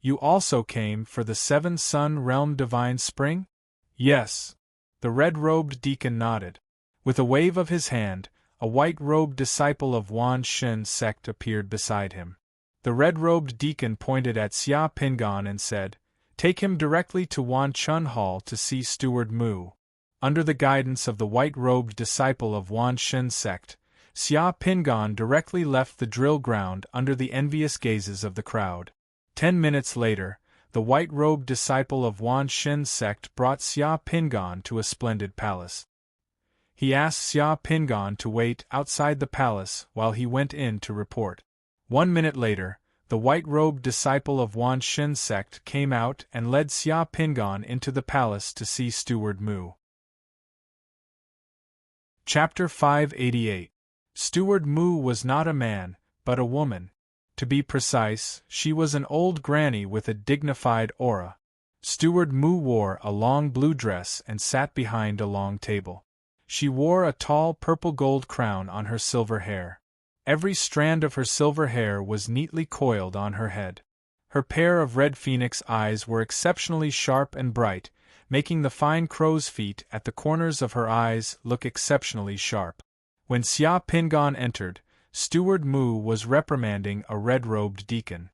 You also came for the seven-sun realm divine spring? Yes. The red-robed deacon nodded. With a wave of his hand, a white-robed disciple of Wan Shen sect appeared beside him. The red-robed deacon pointed at Xia Pingon and said, Take him directly to Wan Chun Hall to see Steward Mu. Under the guidance of the white-robed disciple of Wan Shen sect, Xia Pingon directly left the drill ground under the envious gazes of the crowd. 10 minutes later, the white-robed disciple of Wan Shen sect brought Xia Pingon to a splendid palace. He asked Xia Pingon to wait outside the palace while he went in to report. 1 minute later, the white-robed disciple of Wan Shen sect came out and led Xia Pingon into the palace to see Steward Mu. Chapter 588. Steward Mu was not a man, but a woman. To be precise, she was an old granny with a dignified aura. Steward Mu wore a long blue dress and sat behind a long table. She wore a tall purple-gold crown on her silver hair. Every strand of her silver hair was neatly coiled on her head. Her pair of red phoenix eyes were exceptionally sharp and bright, making the fine crow's feet at the corners of her eyes look exceptionally sharp. When Xia Pingon entered, Steward Mu was reprimanding a red-robed deacon.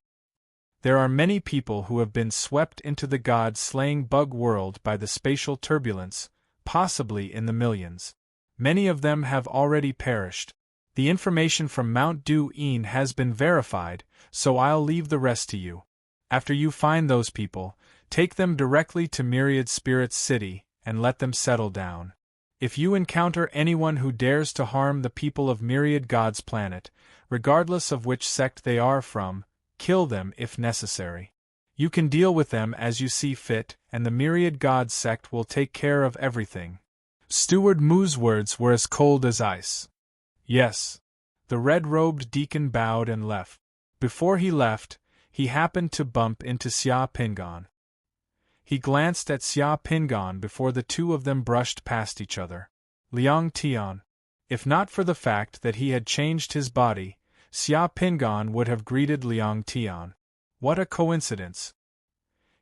There are many people who have been swept into the god-slaying bug world by the spatial turbulence, possibly in the millions. Many of them have already perished. The information from Mount Du-Yin has been verified, so I'll leave the rest to you. After you find those people, take them directly to Myriad Spirits City, and let them settle down. If you encounter anyone who dares to harm the people of Myriad Gods Planet, regardless of which sect they are from, kill them if necessary. You can deal with them as you see fit, and the Myriad Gods sect will take care of everything. Steward Mu's words were as cold as ice. Yes. The red-robed deacon bowed and left. Before he left, he happened to bump into Xia Pingon. He glanced at Xia Pingon before the two of them brushed past each other. Liang Tian. If not for the fact that he had changed his body, Xia Pingon would have greeted Liang Tian. What a coincidence!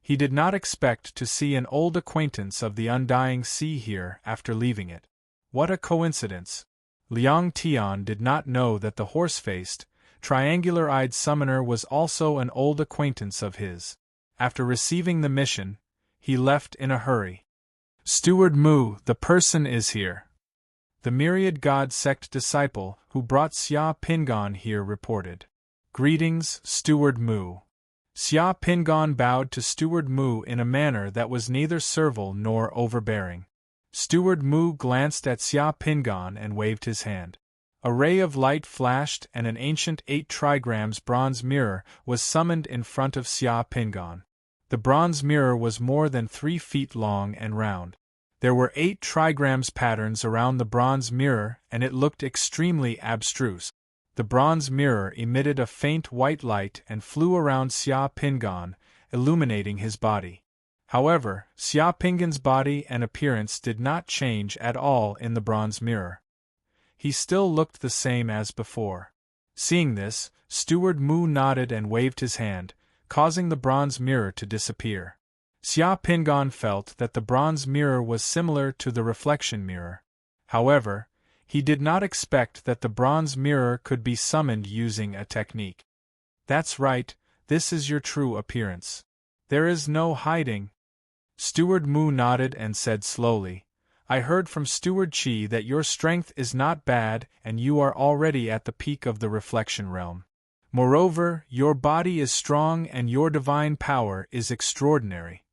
He did not expect to see an old acquaintance of the Undying Sea here after leaving it. What a coincidence! Liang Tian did not know that the horse-faced, triangular-eyed summoner was also an old acquaintance of his. After receiving the mission, he left in a hurry. Steward Mu, the person is here. The Myriad God sect disciple who brought Xia Pingon here reported. Greetings, Steward Mu. Xia Pingon bowed to Steward Mu in a manner that was neither servile nor overbearing. Steward Mu glanced at Xia Pingon and waved his hand. A ray of light flashed and an ancient 8 trigrams bronze mirror was summoned in front of Xia Pingon. The bronze mirror was more than 3 feet long and round. There were 8 trigrams patterns around the bronze mirror and it looked extremely abstruse. The bronze mirror emitted a faint white light and flew around Xia Pingon, illuminating his body. However, Xia Pingon's body and appearance did not change at all in the bronze mirror. He still looked the same as before. Seeing this, Steward Mu nodded and waved his hand, causing the bronze mirror to disappear. Xia Pingon felt that the bronze mirror was similar to the reflection mirror. However, he did not expect that the bronze mirror could be summoned using a technique. That's right, this is your true appearance. There is no hiding. Steward Mu nodded and said slowly, I heard from Steward Qi that your strength is not bad and you are already at the peak of the reflection realm. Moreover, your body is strong and your divine power is extraordinary.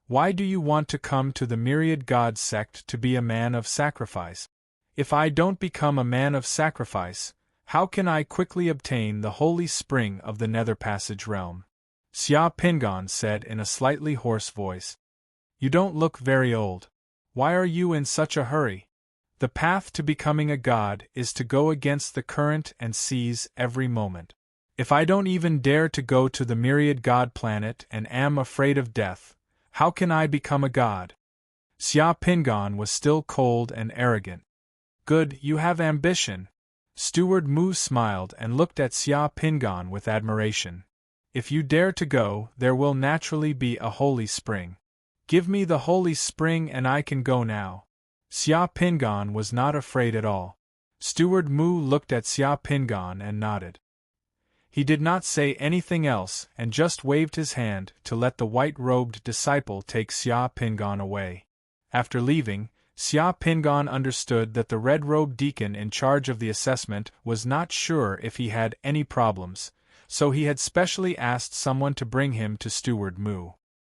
Why do you want to come to the Myriad God sect to be a man of sacrifice? If I don't become a man of sacrifice, how can I quickly obtain the holy spring of the Nether Passage realm? Xia Pingon said in a slightly hoarse voice. You don't look very old. Why are you in such a hurry? The path to becoming a god is to go against the current and seize every moment. If I don't even dare to go to the myriad god planet and am afraid of death, how can I become a god? Xia Pingan was still cold and arrogant. Good, you have ambition. Steward Mu smiled and looked at Xia Pingan with admiration. If you dare to go, there will naturally be a holy spring. Give me the holy spring and I can go now. Xia Pingan was not afraid at all. Steward Mu looked at Xia Pingan and nodded. He did not say anything else and just waved his hand to let the white-robed disciple take Xia Pingan away. After leaving, Xia Pingan understood that the red-robed deacon in charge of the assessment was not sure if he had any problems, so he had specially asked someone to bring him to Steward Mu.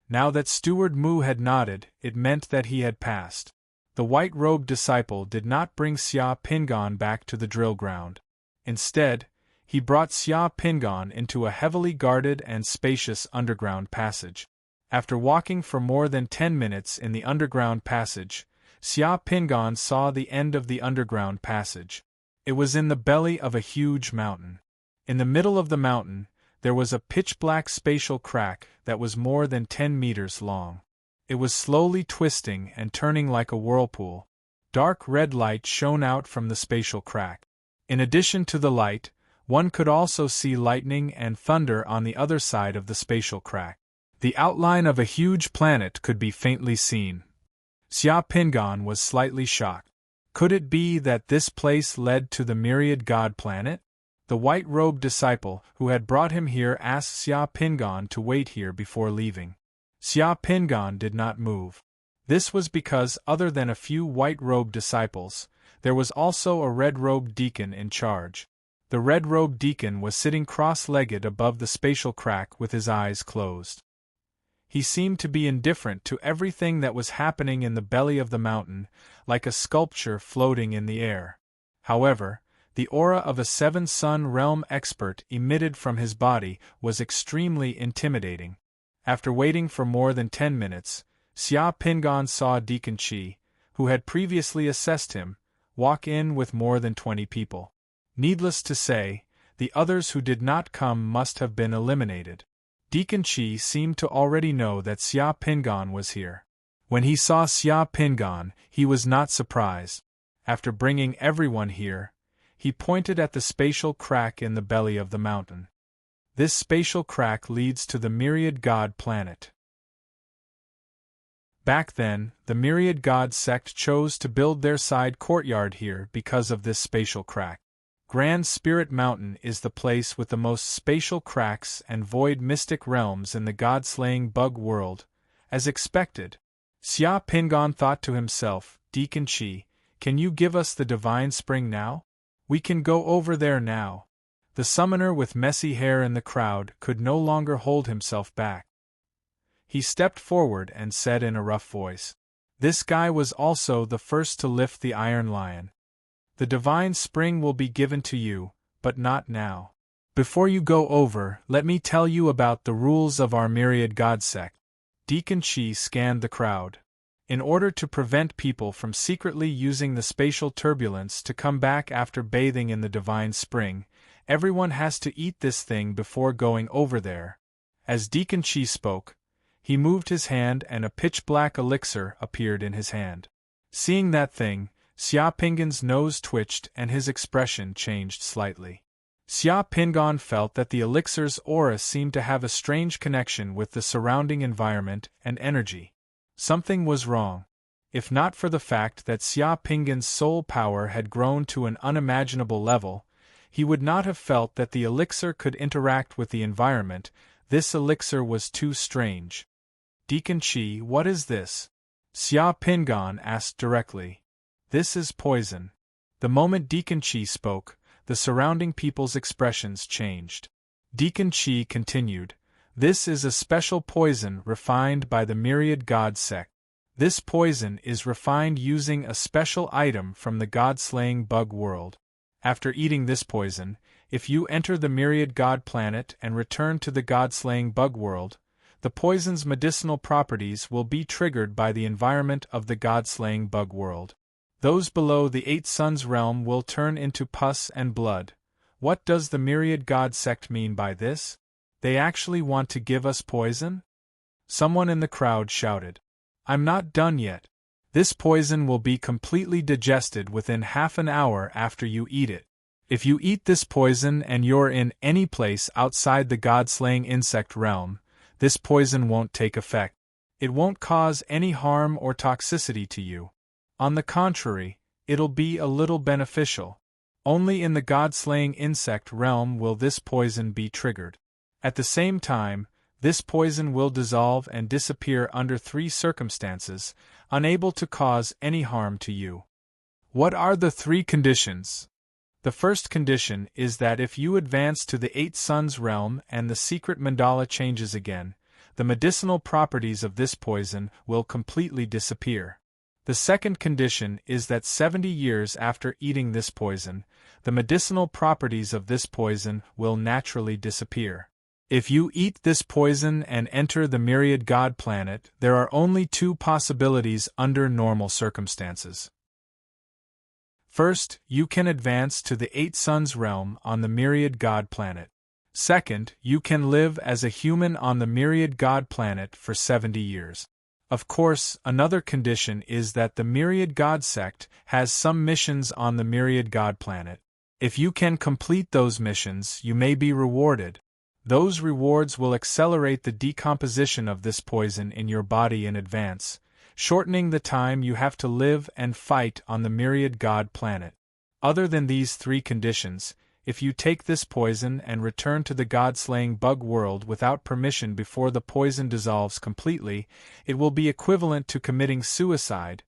Now that Steward Mu had nodded, it meant that he had passed. The white-robed disciple did not bring Xia Pingan back to the drill ground. Instead, he brought Xia Pingan into a heavily guarded and spacious underground passage. After walking for more than 10 minutes in the underground passage, Xia Pingan saw the end of the underground passage. It was in the belly of a huge mountain. In the middle of the mountain, there was a pitch-black spatial crack that was more than 10 meters long. It was slowly twisting and turning like a whirlpool. Dark red light shone out from the spatial crack. In addition to the light, one could also see lightning and thunder on the other side of the spatial crack. The outline of a huge planet could be faintly seen. Xia Pingan was slightly shocked. Could it be that this place led to the myriad god planet? The white-robed disciple who had brought him here asked Xia Pingan to wait here before leaving. Xia Pingan did not move. This was because, other than a few white-robed disciples, there was also a red-robed deacon in charge. The red-robed deacon was sitting cross-legged above the spatial crack with his eyes closed. He seemed to be indifferent to everything that was happening in the belly of the mountain, like a sculpture floating in the air. However, the aura of a seven-sun realm expert emitted from his body was extremely intimidating. After waiting for more than 10 minutes, Xia Pingan saw Deacon Qi, who had previously assessed him, walk in with more than 20 people. Needless to say, the others who did not come must have been eliminated. Deacon Qi seemed to already know that Xia Pingan was here. When he saw Xia Pingan, he was not surprised. After bringing everyone here, he pointed at the spatial crack in the belly of the mountain. This spatial crack leads to the myriad god planet. Back then, the myriad god sect chose to build their side courtyard here because of this spatial crack. Grand Spirit Mountain is the place with the most spatial cracks and void mystic realms in the god-slaying bug world. As expected, Xia Pingan thought to himself, Deacon Qi, can you give us the divine spring now? We can go over there now. The summoner with messy hair in the crowd could no longer hold himself back. He stepped forward and said in a rough voice. This guy was also the first to lift the Iron Lion. The divine spring will be given to you, but not now. Before you go over, let me tell you about the rules of our myriad god sect. Deacon Qi scanned the crowd. In order to prevent people from secretly using the spatial turbulence to come back after bathing in the divine spring, everyone has to eat this thing before going over there. As Deacon Qi spoke, he moved his hand and a pitch-black elixir appeared in his hand. Seeing that thing, Xia Pingan's nose twitched and his expression changed slightly. Xia Pingan felt that the elixir's aura seemed to have a strange connection with the surrounding environment and energy. Something was wrong. If not for the fact that Xia Pingan's soul power had grown to an unimaginable level, he would not have felt that the elixir could interact with the environment. This elixir was too strange. Deacon Qi, what is this? Xia Pingan asked directly. This is poison. The moment Deacon Qi spoke, the surrounding people's expressions changed. Deacon Qi continued, this is a special poison refined by the myriad god sect. This poison is refined using a special item from the god-slaying bug world. After eating this poison, if you enter the myriad god planet and return to the god-slaying bug world, the poison's medicinal properties will be triggered by the environment of the god-slaying bug world. Those below the Eight Suns realm will turn into pus and blood, What does the Myriad God sect mean by this? They actually want to give us poison? Someone in the crowd shouted. I'm not done yet. This poison will be completely digested within half an hour after you eat it. If you eat this poison and you're in any place outside the god-slaying insect realm, this poison won't take effect. It won't cause any harm or toxicity to you. On the contrary, it'll be a little beneficial. Only in the god-slaying insect realm will this poison be triggered. At the same time, this poison will dissolve and disappear under 3 circumstances, unable to cause any harm to you. What are the 3 conditions? The first condition is that if you advance to the 8 Suns realm and the secret mandala changes again, the medicinal properties of this poison will completely disappear. The second condition is that 70 years after eating this poison, the medicinal properties of this poison will naturally disappear. If you eat this poison and enter the Myriad God planet, there are only 2 possibilities under normal circumstances. First, you can advance to the 8 Suns realm on the Myriad God planet. Second, you can live as a human on the Myriad God planet for 70 years. Of course, another condition is that the Myriad God sect has some missions on the Myriad God planet. If you can complete those missions, you may be rewarded. Those rewards will accelerate the decomposition of this poison in your body in advance, shortening the time you have to live and fight on the Myriad God planet. Other than these 3 conditions, if you take this poison and return to the god-slaying bug world without permission before the poison dissolves completely, it will be equivalent to committing suicide.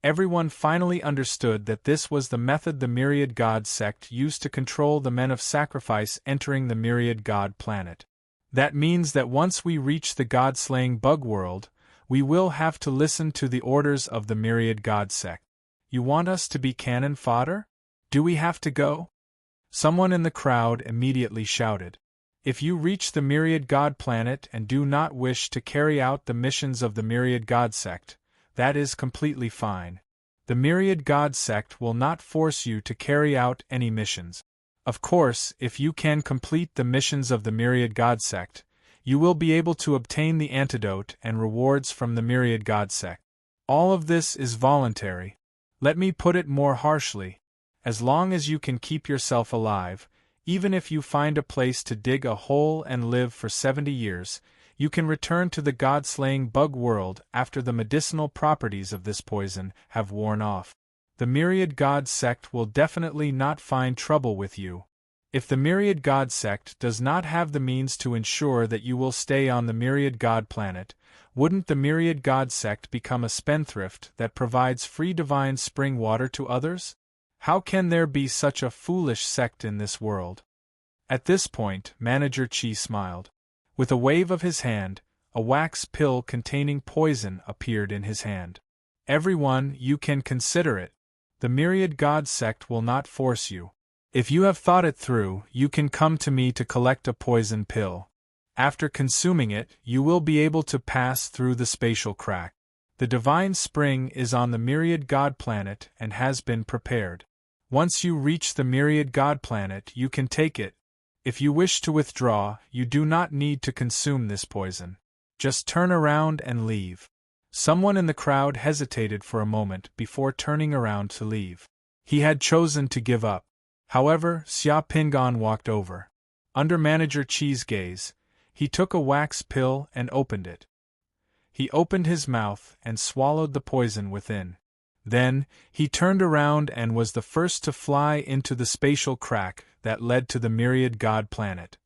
Everyone finally understood that this was the method the Myriad God sect used to control the men of sacrifice entering the Myriad God planet. That means that once we reach the god-slaying bug world, we will have to listen to the orders of the Myriad God sect. You want us to be cannon fodder? Do we have to go? Someone in the crowd immediately shouted. If you reach the Myriad God planet and do not wish to carry out the missions of the Myriad God sect, that is completely fine. The Myriad God sect will not force you to carry out any missions. Of course, if you can complete the missions of the Myriad God sect, you will be able to obtain the antidote and rewards from the Myriad God sect. All of this is voluntary. Let me put it more harshly. As long as you can keep yourself alive, even if you find a place to dig a hole and live for 70 years, you can return to the god-slaying bug world after the medicinal properties of this poison have worn off. The Myriad God sect will definitely not find trouble with you. If the Myriad God sect does not have the means to ensure that you will stay on the Myriad God planet, wouldn't the Myriad God sect become a spendthrift that provides free divine spring water to others? How can there be such a foolish sect in this world? At this point, Manager Chi smiled. With a wave of his hand, a wax pill containing poison appeared in his hand. Everyone, you can consider it. The Myriad God sect will not force you. If you have thought it through, you can come to me to collect a poison pill. After consuming it, you will be able to pass through the spatial crack. The divine spring is on the Myriad God planet and has been prepared. Once you reach the Myriad God planet, you can take it. If you wish to withdraw, you do not need to consume this poison. Just turn around and leave. Someone in the crowd hesitated for a moment before turning around to leave. He had chosen to give up. However, Xia Pingan walked over. Under Manager Chi's gaze, he took a wax pill and opened it. He opened his mouth and swallowed the poison within. Then, he turned around and was the first to fly into the spatial crack that led to the Myriad God planet.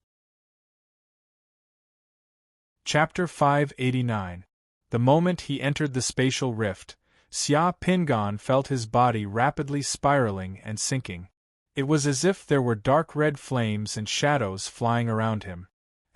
Chapter 589. The moment he entered the spatial rift, Xia Pingan felt his body rapidly spiraling and sinking. It was as if there were dark red flames and shadows flying around him.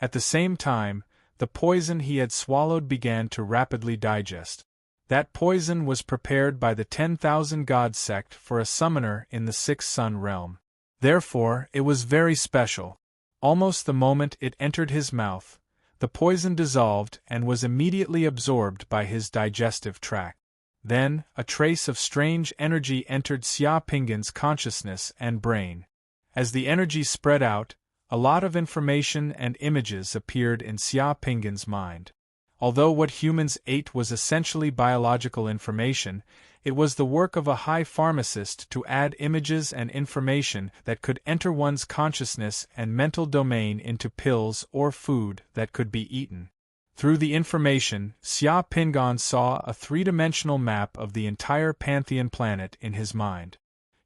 At the same time, the poison he had swallowed began to rapidly digest. That poison was prepared by the 10,000 God sect for a summoner in the 6th Sun realm. Therefore, it was very special. Almost the moment it entered his mouth, the poison dissolved and was immediately absorbed by his digestive tract. Then, a trace of strange energy entered Xia Pingan's consciousness and brain. As the energy spread out, a lot of information and images appeared in Xia Pinggan's mind. Although what humans ate was essentially biological information, it was the work of a high pharmacist to add images and information that could enter one's consciousness and mental domain into pills or food that could be eaten. Through the information, Xia Pinggan saw a three-dimensional map of the entire Pantheon planet in his mind.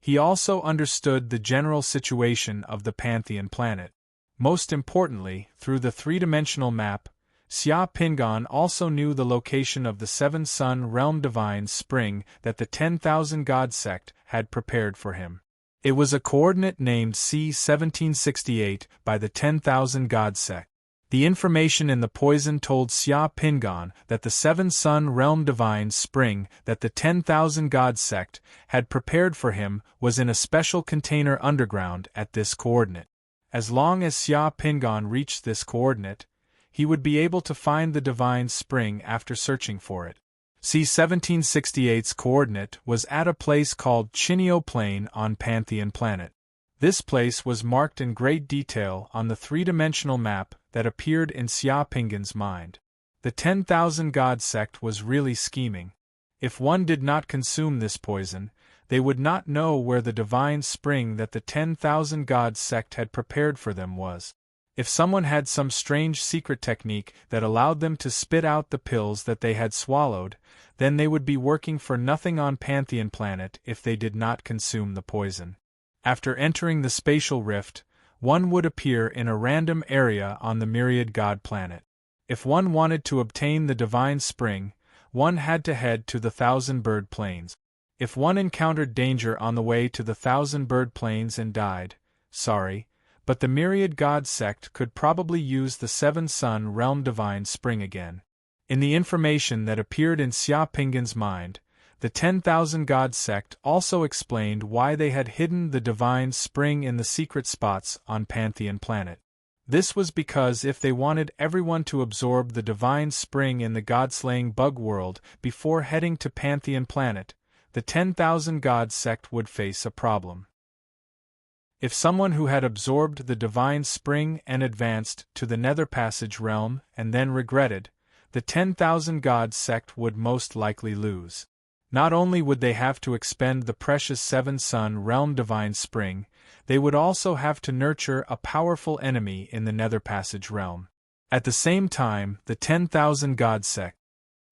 He also understood the general situation of the Pantheon planet. Most importantly, through the three-dimensional map, Xia Pinggan also knew the location of the Seven Sun Realm Divine Spring that the 10,000 God sect had prepared for him. It was a coordinate named C-1768 by the 10,000 God sect. The information in the poison told Xia Pinggan that the Seven Sun Realm Divine Spring that the 10,000 God sect had prepared for him was in a special container underground at this coordinate. As long as Xia Pinggan reached this coordinate, he would be able to find the divine spring after searching for it. C-1768's coordinate was at a place called Chinio Plain on Pantheon Planet. This place was marked in great detail on the three-dimensional map that appeared in Xia Pinggan's mind. The 10,000 God sect was really scheming. If one did not consume this poison, they would not know where the divine spring that the 10,000 God sect had prepared for them was. If someone had some strange secret technique that allowed them to spit out the pills that they had swallowed, then they would be working for nothing on Pantheon Planet if they did not consume the poison. After entering the spatial rift, one would appear in a random area on the Myriad God Planet. If one wanted to obtain the divine spring, one had to head to the Thousand Bird Plains. If one encountered danger on the way to the Thousand Bird Plains and died, but the Myriad God sect could probably use the Seven Sun Realm Divine Spring again. In the information that appeared in Xia Pinggan's mind, the 10,000 God sect also explained why they had hidden the divine spring in the secret spots on Pantheon Planet. This was because if they wanted everyone to absorb the divine spring in the god-slaying bug world before heading to Pantheon Planet, the 10,000 God sect would face a problem. If someone who had absorbed the divine spring and advanced to the Nether Passage realm and then regretted, the 10,000 God sect would most likely lose. Not only would they have to expend the precious Seven Sun Realm Divine Spring, they would also have to nurture a powerful enemy in the Nether Passage realm. At the same time, the 10,000 God sect.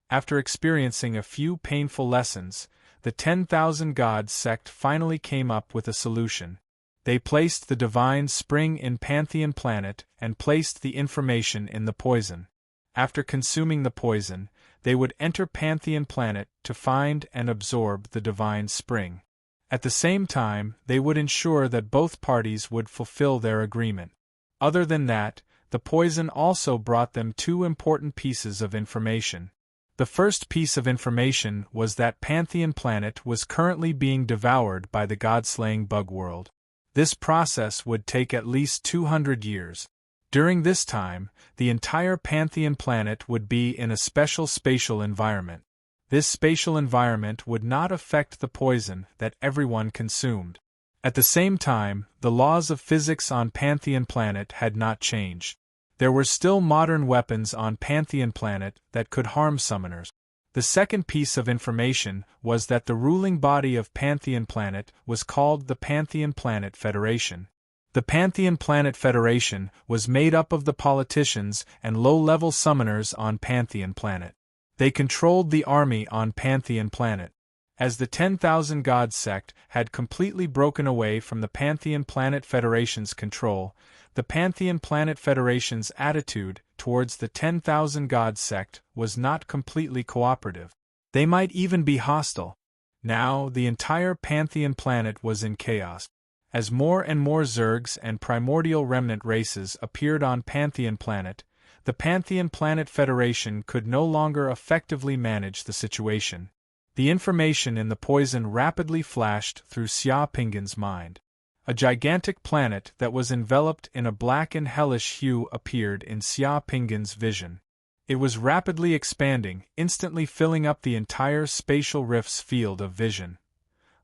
After experiencing a few painful lessons, the 10,000 God sect finally came up with a solution. They placed the divine spring in Pantheon Planet and placed the information in the poison. After consuming the poison, they would enter Pantheon Planet to find and absorb the divine spring. At the same time, they would ensure that both parties would fulfill their agreement. Other than that, the poison also brought them two important pieces of information. The first piece of information was that Pantheon Planet was currently being devoured by the god-slaying bug world. This process would take at least 200 years. During this time, the entire Pantheon Planet would be in a special spatial environment. This spatial environment would not affect the poison that everyone consumed. At the same time, the laws of physics on Pantheon Planet had not changed. There were still modern weapons on Pantheon Planet that could harm summoners. The second piece of information was that the ruling body of Pantheon Planet was called the Pantheon Planet Federation. The Pantheon Planet Federation was made up of the politicians and low-level summoners on Pantheon Planet. They controlled the army on Pantheon Planet. As the 10,000 God sect had completely broken away from the Pantheon Planet Federation's control, the Pantheon Planet Federation's attitude towards the 10,000 God sect was not completely cooperative. They might even be hostile. Now, the entire Pantheon Planet was in chaos. As more and more Zergs and primordial remnant races appeared on Pantheon Planet, the Pantheon Planet Federation could no longer effectively manage the situation. The information in the poison rapidly flashed through Xia Pinggan's mind. A gigantic planet that was enveloped in a black and hellish hue appeared in Xia Pinggan's vision. It was rapidly expanding, instantly filling up the entire spatial rift's field of vision.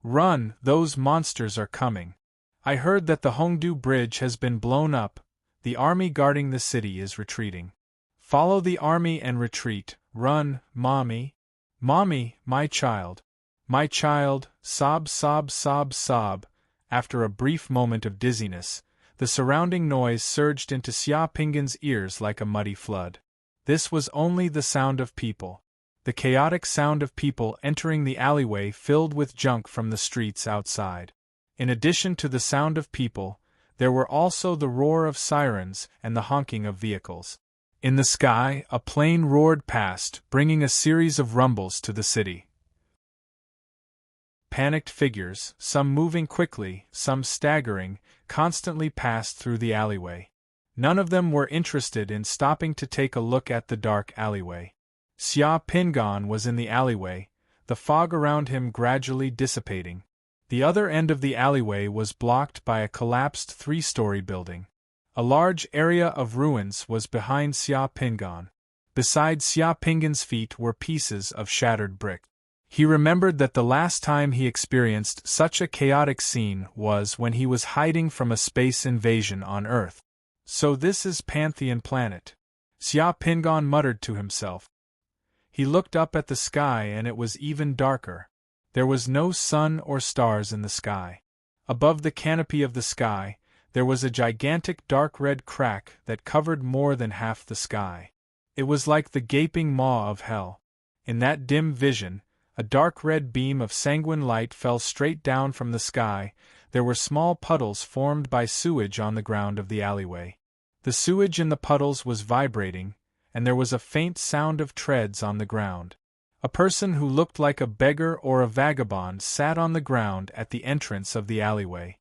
"Run, those monsters are coming!" I heard that the Hongdu Bridge has been blown up. The army guarding the city is retreating. Follow the army and retreat. Run, mommy. Mommy, my child. My child, sob, sob, sob, sob. After a brief moment of dizziness, the surrounding noise surged into Xia Pinggan's ears like a muddy flood. This was only the sound of people. The chaotic sound of people entering the alleyway filled with junk from the streets outside. In addition to the sound of people, there were also the roar of sirens and the honking of vehicles. In the sky, a plane roared past, bringing a series of rumbles to the city. Panicked figures, some moving quickly, some staggering, constantly passed through the alleyway. None of them were interested in stopping to take a look at the dark alleyway. Xia Pinggan was in the alleyway, the fog around him gradually dissipating. The other end of the alleyway was blocked by a collapsed three-story building. A large area of ruins was behind Xia Pinggan. Beside Xia Pinggan's feet were pieces of shattered brick. He remembered that the last time he experienced such a chaotic scene was when he was hiding from a space invasion on Earth. So this is Pantheon Planet. Xia Pinggan muttered to himself. He looked up at the sky and it was even darker. There was no sun or stars in the sky. Above the canopy of the sky, there was a gigantic dark red crack that covered more than half the sky. It was like the gaping maw of hell. In that dim vision, a dark red beam of sanguine light fell straight down from the sky. There were small puddles formed by sewage on the ground of the alleyway. The sewage in the puddles was vibrating, and there was a faint sound of treads on the ground. A person who looked like a beggar or a vagabond sat on the ground at the entrance of the alleyway.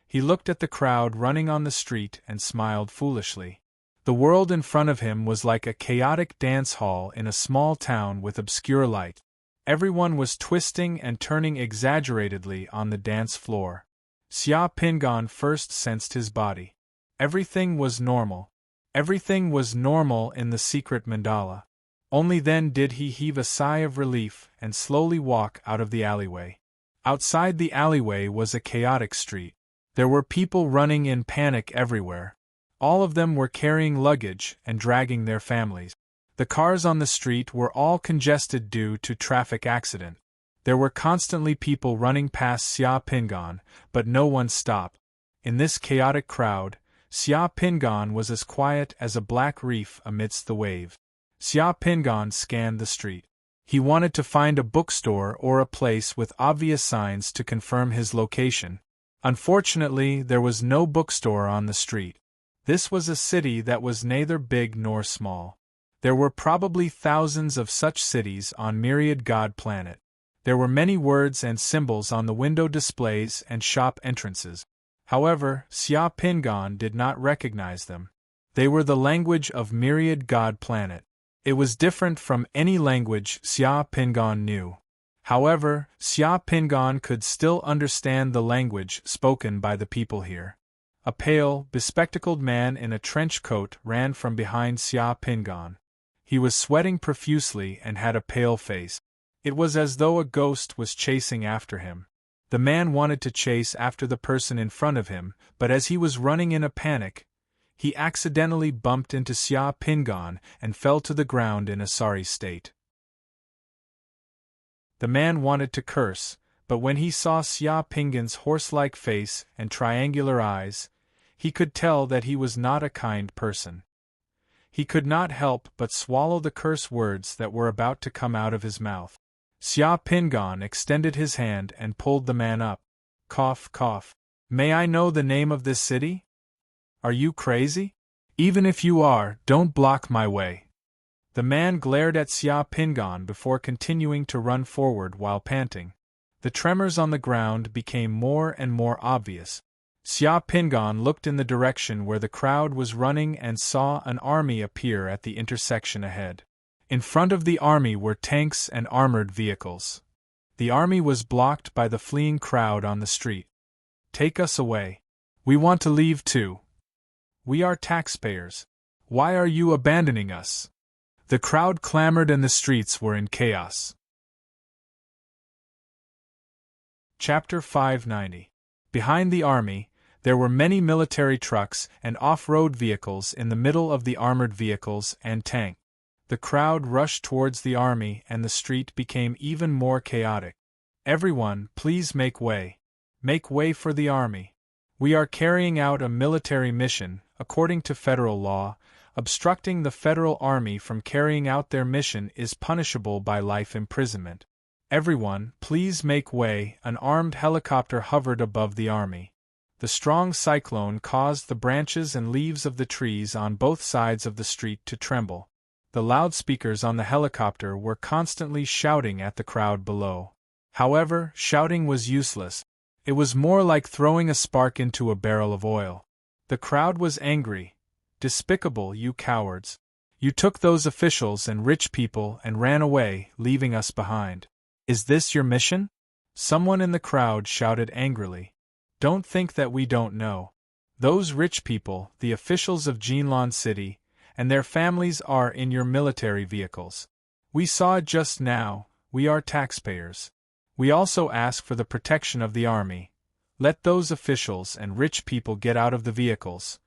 He looked at the crowd running on the street and smiled foolishly. The world in front of him was like a chaotic dance hall in a small town with obscure light. Everyone was twisting and turning exaggeratedly on the dance floor. Xia Pinggan first sensed his body. Everything was normal. Everything was normal in the secret mandala. Only then did he heave a sigh of relief and slowly walk out of the alleyway. Outside the alleyway was a chaotic street. There were people running in panic everywhere. All of them were carrying luggage and dragging their families. The cars on the street were all congested due to traffic accident. There were constantly people running past Xia Pinggan, but no one stopped. In this chaotic crowd, Xia Pinggan was as quiet as a black reef amidst the wave. Xia Pinggan scanned the street. He wanted to find a bookstore or a place with obvious signs to confirm his location. Unfortunately, there was no bookstore on the street. This was a city that was neither big nor small. There were probably thousands of such cities on Myriad God Planet. There were many words and symbols on the window displays and shop entrances. However, Xia Pinggan did not recognize them. They were the language of Myriad God Planet. It was different from any language Xia Pinggan knew. However, Xia Pinggan could still understand the language spoken by the people here. A pale, bespectacled man in a trench coat ran from behind Xia Pinggan. He was sweating profusely and had a pale face. It was as though a ghost was chasing after him. The man wanted to chase after the person in front of him, but as he was running in a panic, he accidentally bumped into Xia Pinggan and fell to the ground in a sorry state. The man wanted to curse, but when he saw Xia Pinggan's horse-like face and triangular eyes, he could tell that he was not a kind person. He could not help but swallow the curse words that were about to come out of his mouth. Xia Pinggan extended his hand and pulled the man up. Cough, cough. May I know the name of this city? Are you crazy? Even if you are, don't block my way. The man glared at Xia Pinggan before continuing to run forward while panting. The tremors on the ground became more and more obvious. Xia Pinggan looked in the direction where the crowd was running and saw an army appear at the intersection ahead. In front of the army were tanks and armored vehicles. The army was blocked by the fleeing crowd on the street. Take us away. We want to leave too. We are taxpayers. Why are you abandoning us? The crowd clamored and the streets were in chaos. Chapter 590. Behind the army, there were many military trucks and off-road vehicles in the middle of the armored vehicles and tank. The crowd rushed towards the army and the street became even more chaotic. Everyone, please make way. Make way for the army. We are carrying out a military mission, according to federal law. Obstructing the federal army from carrying out their mission is punishable by life imprisonment. Everyone, please make way. An armed helicopter hovered above the army. The strong cyclone caused the branches and leaves of the trees on both sides of the street to tremble. The loudspeakers on the helicopter were constantly shouting at the crowd below. However, shouting was useless. It was more like throwing a spark into a barrel of oil. The crowd was angry. Despicable, you cowards. You took those officials and rich people and ran away, leaving us behind. Is this your mission? Someone in the crowd shouted angrily. Don't think that we don't know. Those rich people, the officials of Jinlan City, and their families are in your military vehicles. We saw it just now. We are taxpayers. We also ask for the protection of the army. Let those officials and rich people get out of the vehicles.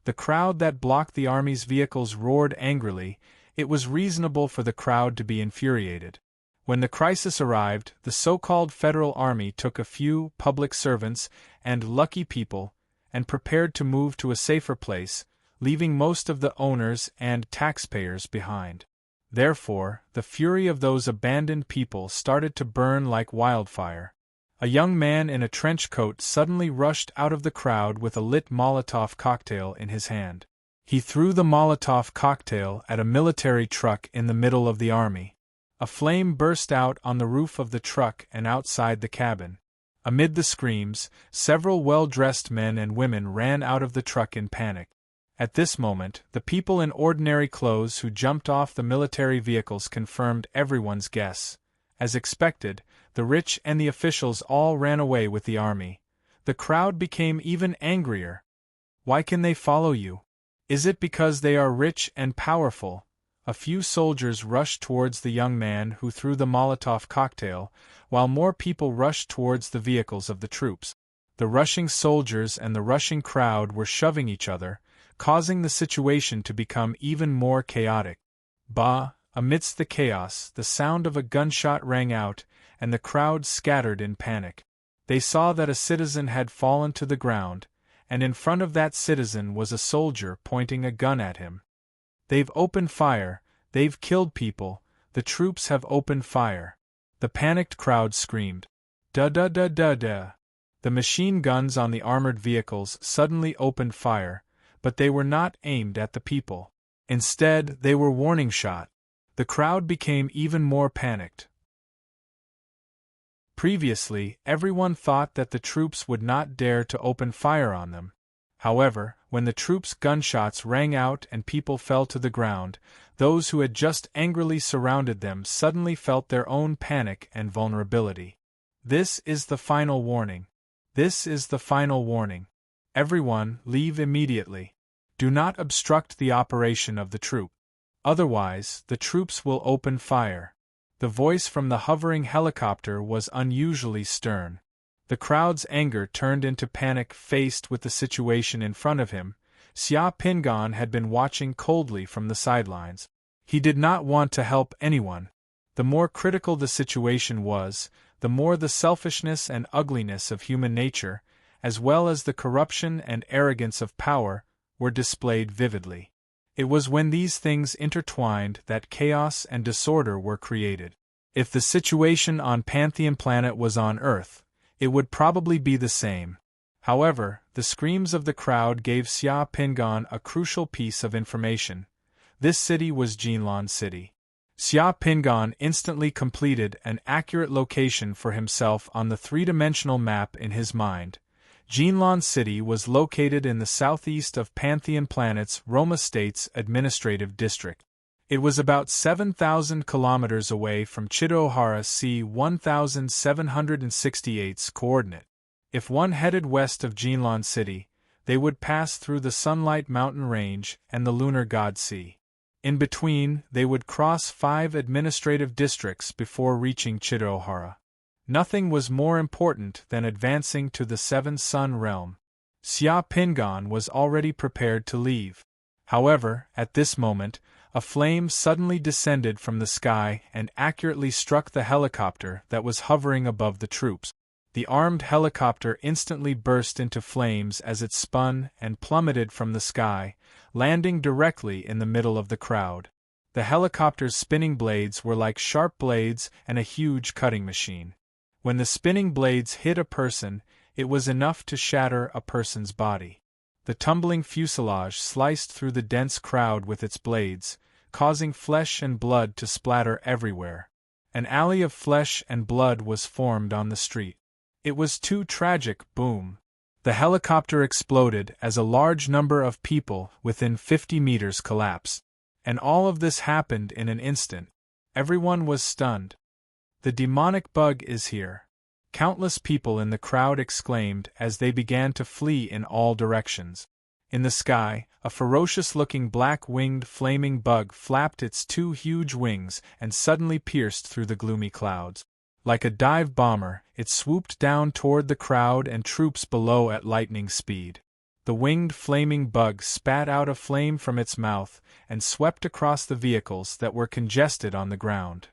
The crowd that blocked the army's vehicles roared angrily. It was reasonable for the crowd to be infuriated. When the crisis arrived, the so-called federal army took a few public servants and lucky people and prepared to move to a safer place, leaving most of the owners and taxpayers behind. Therefore, the fury of those abandoned people started to burn like wildfire. A young man in a trench coat suddenly rushed out of the crowd with a lit Molotov cocktail in his hand. He threw the Molotov cocktail at a military truck in the middle of the army. A flame burst out on the roof of the truck and outside the cabin. Amid the screams, several well-dressed men and women ran out of the truck in panic. At this moment, the people in ordinary clothes who jumped off the military vehicles confirmed everyone's guess. As expected, the rich and the officials all ran away with the army. The crowd became even angrier. Why can they follow you? Is it because they are rich and powerful? A few soldiers rushed towards the young man who threw the Molotov cocktail, while more people rushed towards the vehicles of the troops. The rushing soldiers and the rushing crowd were shoving each other, causing the situation to become even more chaotic. Amidst the chaos, the sound of a gunshot rang out, and the crowd scattered in panic. They saw that a citizen had fallen to the ground, and in front of that citizen was a soldier pointing a gun at him. They've opened fire, they've killed people, the troops have opened fire. The panicked crowd screamed. Da-da-da-da-da. The machine guns on the armored vehicles suddenly opened fire, but they were not aimed at the people. Instead, they were warning shot. The crowd became even more panicked. Previously, everyone thought that the troops would not dare to open fire on them. However, when the troops' gunshots rang out and people fell to the ground, those who had just angrily surrounded them suddenly felt their own panic and vulnerability. This is the final warning. This is the final warning. Everyone, leave immediately. Do not obstruct the operation of the troop. Otherwise, the troops will open fire. The voice from the hovering helicopter was unusually stern. The crowd's anger turned into panic faced with the situation in front of him. Xia Pingan had been watching coldly from the sidelines. He did not want to help anyone. The more critical the situation was, the more the selfishness and ugliness of human nature, as well as the corruption and arrogance of power, were displayed vividly. It was when these things intertwined that chaos and disorder were created. If the situation on Pantheon Planet was on Earth, it would probably be the same. However, the screams of the crowd gave Xia Pingan a crucial piece of information. This city was Jinlan City. Xia Pingan instantly completed an accurate location for himself on the three-dimensional map in his mind. Jinlan City was located in the southeast of Pantheon Planet's Roma State's administrative district. It was about 7,000 kilometers away from Chittohara C-1768's coordinate. If one headed west of Jinlan City, they would pass through the Sunlight Mountain Range and the Lunar God Sea. In between, they would cross 5 administrative districts before reaching Chittohara. Nothing was more important than advancing to the Seven Sun realm. Xia Pingan was already prepared to leave. However, at this moment, a flame suddenly descended from the sky and accurately struck the helicopter that was hovering above the troops. The armed helicopter instantly burst into flames as it spun and plummeted from the sky, landing directly in the middle of the crowd. The helicopter's spinning blades were like sharp blades and a huge cutting machine. When the spinning blades hit a person, it was enough to shatter a person's body. The tumbling fuselage sliced through the dense crowd with its blades, causing flesh and blood to splatter everywhere. An alley of flesh and blood was formed on the street. It was too tragic. Boom! The helicopter exploded as a large number of people within 50 meters collapsed. And all of this happened in an instant. Everyone was stunned. The demonic bug is here. Countless people in the crowd exclaimed as they began to flee in all directions. In the sky, a ferocious-looking black-winged flaming bug flapped its two huge wings and suddenly pierced through the gloomy clouds. Like a dive bomber, it swooped down toward the crowd and troops below at lightning speed. The winged flaming bug spat out a flame from its mouth and swept across the vehicles that were congested on the ground.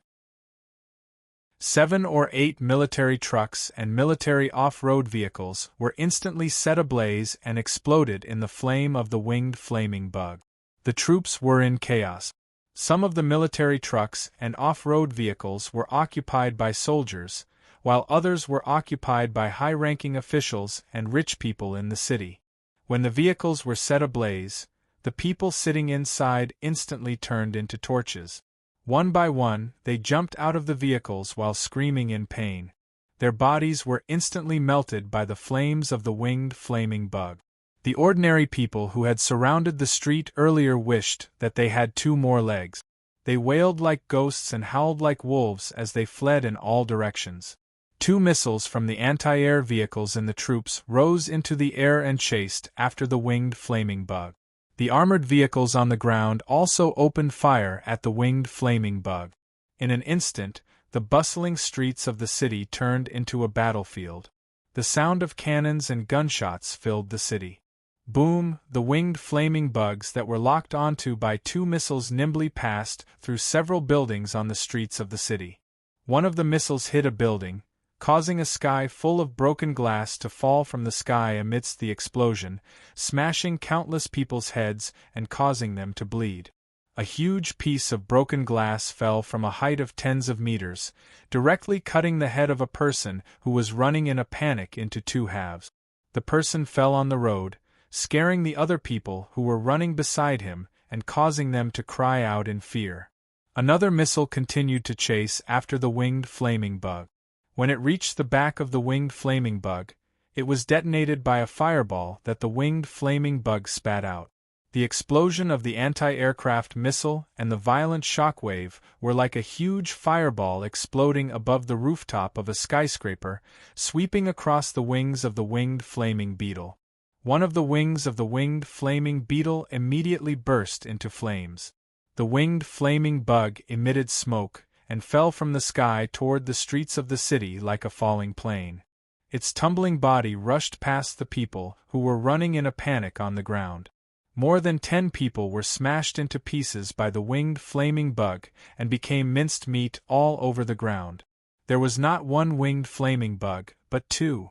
7 or 8 military trucks and military off-road vehicles were instantly set ablaze and exploded in the flame of the winged flaming bug. The troops were in chaos. Some of the military trucks and off-road vehicles were occupied by soldiers, while others were occupied by high-ranking officials and rich people in the city. When the vehicles were set ablaze, the people sitting inside instantly turned into torches. One by one, they jumped out of the vehicles while screaming in pain. Their bodies were instantly melted by the flames of the winged flaming bug. The ordinary people who had surrounded the street earlier wished that they had 2 more legs. They wailed like ghosts and howled like wolves as they fled in all directions. 2 missiles from the anti-air vehicles in the troops rose into the air and chased after the winged flaming bug. The armored vehicles on the ground also opened fire at the winged flaming bug. In an instant, the bustling streets of the city turned into a battlefield. The sound of cannons and gunshots filled the city. Boom! The winged flaming bugs that were locked onto by 2 missiles nimbly passed through several buildings on the streets of the city. One of the missiles hit a building, causing a sky full of broken glass to fall from the sky amidst the explosion, smashing countless people's heads and causing them to bleed. A huge piece of broken glass fell from a height of tens of meters, directly cutting the head of a person who was running in a panic into 2 halves. The person fell on the road, scaring the other people who were running beside him and causing them to cry out in fear. Another missile continued to chase after the winged flaming bug. When it reached the back of the winged flaming bug, it was detonated by a fireball that the winged flaming bug spat out. The explosion of the anti-aircraft missile and the violent shockwave were like a huge fireball exploding above the rooftop of a skyscraper, sweeping across the wings of the winged flaming beetle. One of the wings of the winged flaming beetle immediately burst into flames. The winged flaming bug emitted smoke and fell from the sky toward the streets of the city like a falling plane. Its tumbling body rushed past the people who were running in a panic on the ground. More than 10 people were smashed into pieces by the winged flaming bug and became minced meat all over the ground. There was not 1 winged flaming bug, but 2.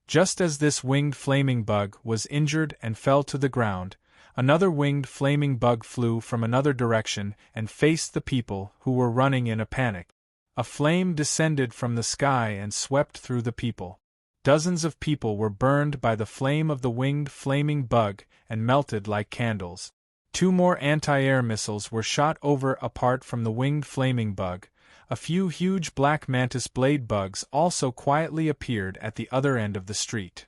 Just as this winged flaming bug was injured and fell to the ground, another winged flaming bug flew from another direction and faced the people who were running in a panic. A flame descended from the sky and swept through the people. Dozens of people were burned by the flame of the winged flaming bug and melted like candles. 2 more anti-air missiles were shot over apart from the winged flaming bug. A few huge black mantis blade bugs also quietly appeared at the other end of the street.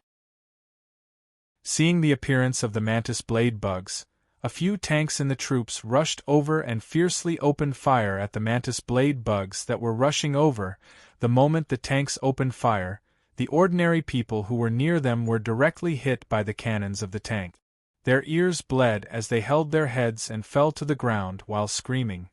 Seeing the appearance of the mantis blade bugs, a few tanks in the troops rushed over and fiercely opened fire at the mantis blade bugs that were rushing over. The moment the tanks opened fire, the ordinary people who were near them were directly hit by the cannons of the tank. Their ears bled as they held their heads and fell to the ground while screaming.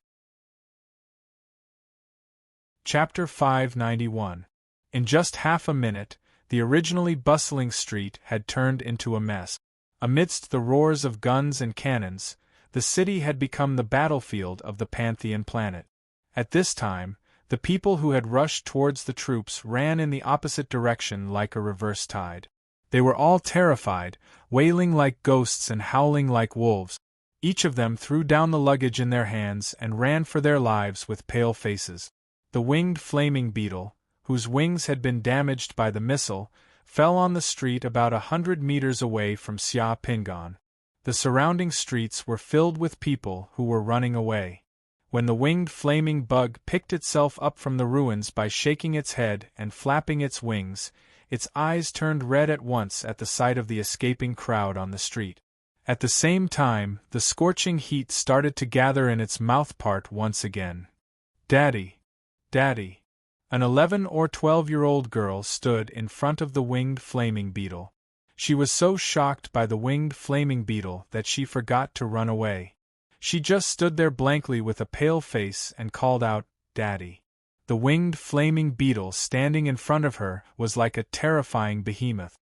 Chapter 591. In just half a minute, the originally bustling street had turned into a mess. Amidst the roars of guns and cannons, the city had become the battlefield of the Pantheon planet. At this time, the people who had rushed towards the troops ran in the opposite direction like a reverse tide. They were all terrified, wailing like ghosts and howling like wolves. Each of them threw down the luggage in their hands and ran for their lives with pale faces. The winged flaming beetle, whose wings had been damaged by the missile, fell on the street about 100 meters away from Xia Pingan. The surrounding streets were filled with people who were running away. When the winged flaming bug picked itself up from the ruins by shaking its head and flapping its wings, its eyes turned red at once at the sight of the escaping crowd on the street. At the same time, the scorching heat started to gather in its mouthpart once again. "Daddy! Daddy!" An 11 or 12-year-old girl stood in front of the winged flaming beetle. She was so shocked by the winged flaming beetle that she forgot to run away. She just stood there blankly with a pale face and called out, "Daddy." The winged flaming beetle standing in front of her was like a terrifying behemoth.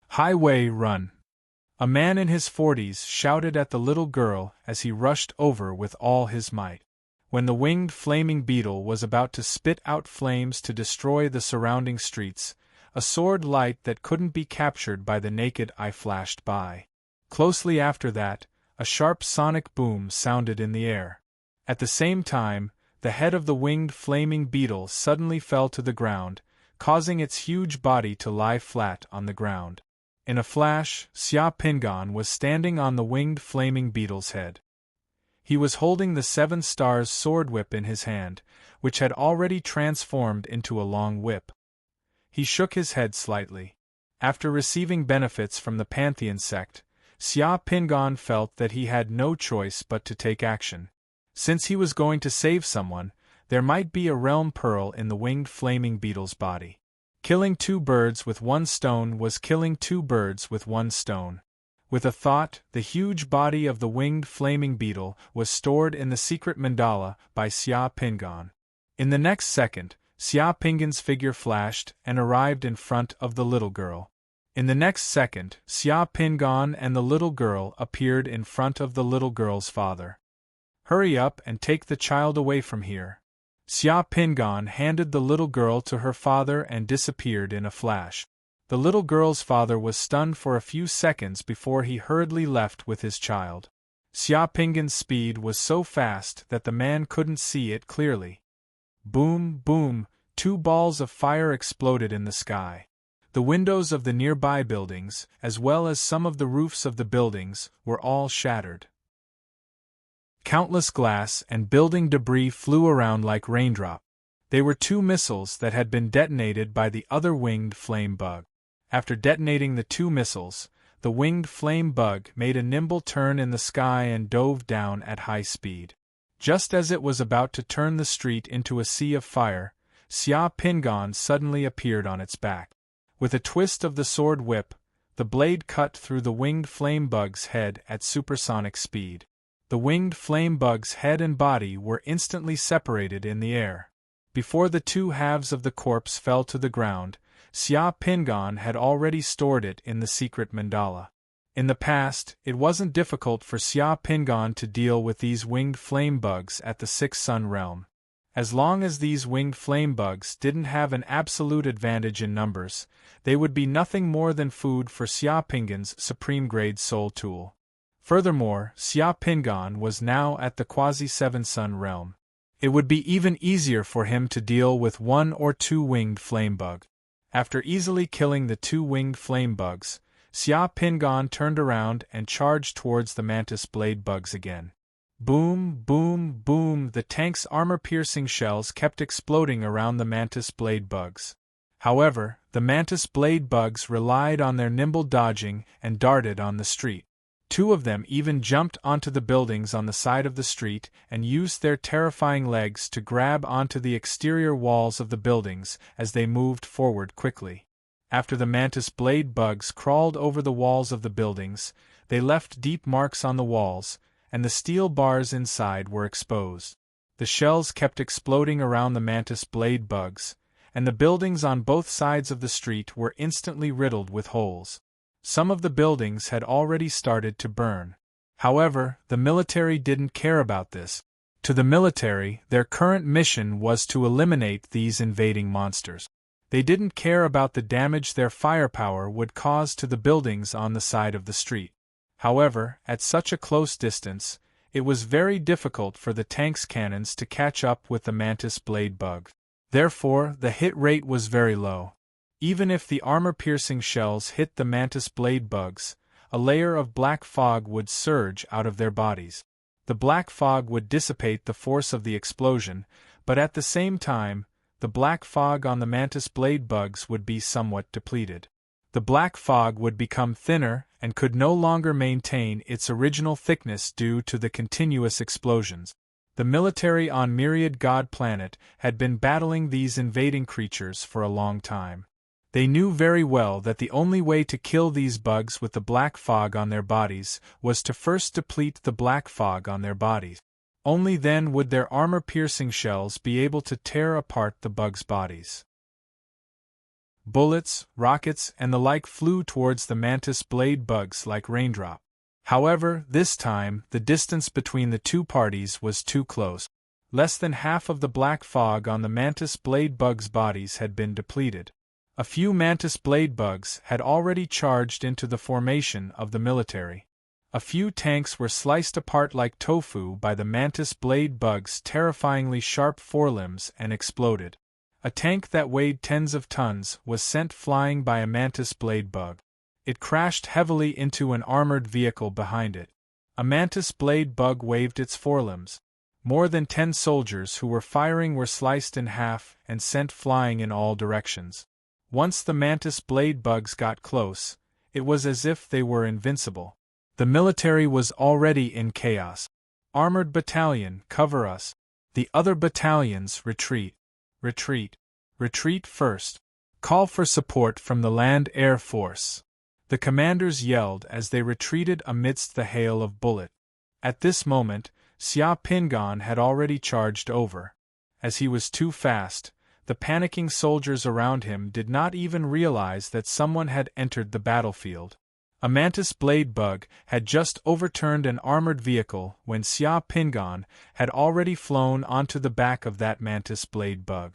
"Highway, run!" A man in his 40s shouted at the little girl as he rushed over with all his might. When the winged flaming beetle was about to spit out flames to destroy the surrounding streets, a sword light that couldn't be captured by the naked eye flashed by. Closely after that, a sharp sonic boom sounded in the air. At the same time, the head of the winged flaming beetle suddenly fell to the ground, causing its huge body to lie flat on the ground. In a flash, Xia Pingan was standing on the winged flaming beetle's head. He was holding the 7 Stars sword whip in his hand, which had already transformed into a long whip. He shook his head slightly. After receiving benefits from the Pantheon sect, Xia Pingan felt that he had no choice but to take action. Since he was going to save someone, there might be a realm pearl in the winged flaming beetle's body. Killing 2 birds with 1 stone was killing 2 birds with 1 stone. With a thought, the huge body of the winged flaming beetle was stored in the secret mandala by Xia Pingan. In the next second, Xia Pingan's figure flashed and arrived in front of the little girl. In the next second, Xia Pingan and the little girl appeared in front of the little girl's father. "Hurry up and take the child away from here." Xia Pingan handed the little girl to her father and disappeared in a flash. The little girl's father was stunned for a few seconds before he hurriedly left with his child. Xia Pingan's speed was so fast that the man couldn't see it clearly. Boom, boom, 2 balls of fire exploded in the sky. The windows of the nearby buildings, as well as some of the roofs of the buildings, were all shattered. Countless glass and building debris flew around like raindrops. They were 2 missiles that had been detonated by the other winged flame bug. After detonating the 2 missiles, the winged flame bug made a nimble turn in the sky and dove down at high speed. Just as it was about to turn the street into a sea of fire, Xia Pingan suddenly appeared on its back. With a twist of the sword whip, the blade cut through the winged flame bug's head at supersonic speed. The winged flame bug's head and body were instantly separated in the air. Before the 2 halves of the corpse fell to the ground, Xia Pingan had already stored it in the secret mandala. In the past, it wasn't difficult for Xia Pingan to deal with these winged flame bugs at the 6th Sun realm. As long as these winged flame bugs didn't have an absolute advantage in numbers, they would be nothing more than food for Xia Pingan's supreme-grade soul tool. Furthermore, Xia Pingan was now at the quasi-7 Sun realm. It would be even easier for him to deal with 1 or 2 winged flame bug. After easily killing the 2 winged flame bugs, Xia Pingan turned around and charged towards the mantis blade bugs again. Boom, boom, boom, the tank's armor-piercing shells kept exploding around the mantis blade bugs. However, the mantis blade bugs relied on their nimble dodging and darted on the street. 2 of them even jumped onto the buildings on the side of the street and used their terrifying legs to grab onto the exterior walls of the buildings as they moved forward quickly. After the mantis blade bugs crawled over the walls of the buildings, they left deep marks on the walls, and the steel bars inside were exposed. The shells kept exploding around the mantis blade bugs, and the buildings on both sides of the street were instantly riddled with holes. Some of the buildings had already started to burn. However, the military didn't care about this. To the military, their current mission was to eliminate these invading monsters. They didn't care about the damage their firepower would cause to the buildings on the side of the street. However, at such a close distance, it was very difficult for the tank's cannons to catch up with the mantis blade bugs. Therefore, the hit rate was very low. Even if the armor-piercing shells hit the mantis blade bugs, a layer of black fog would surge out of their bodies. The black fog would dissipate the force of the explosion, but at the same time, the black fog on the mantis blade bugs would be somewhat depleted. The black fog would become thinner and could no longer maintain its original thickness due to the continuous explosions. The military on Myriad God Planet had been battling these invading creatures for a long time. They knew very well that the only way to kill these bugs with the black fog on their bodies was to first deplete the black fog on their bodies. Only then would their armor-piercing shells be able to tear apart the bugs' bodies. Bullets, rockets, and the like flew towards the mantis blade bugs like raindrops. However, this time, the distance between the two parties was too close. Less than half of the black fog on the mantis blade bugs' bodies had been depleted. A few mantis blade bugs had already charged into the formation of the military. A few tanks were sliced apart like tofu by the mantis blade bugs' terrifyingly sharp forelimbs and exploded. A tank that weighed tens of tons was sent flying by a mantis blade bug. It crashed heavily into an armored vehicle behind it. A mantis blade bug waved its forelimbs. More than 10 soldiers who were firing were sliced in half and sent flying in all directions. Once the mantis blade bugs got close, it was as if they were invincible. The military was already in chaos. Armored battalion, cover us. The other battalions, retreat. Retreat. Retreat first. Call for support from the Land Air Force. The commanders yelled as they retreated amidst the hail of bullets. At this moment, Xia Pingan had already charged over. As he was too fast, the panicking soldiers around him did not even realize that someone had entered the battlefield. A mantis blade bug had just overturned an armored vehicle when Xia Pingan had already flown onto the back of that mantis blade bug.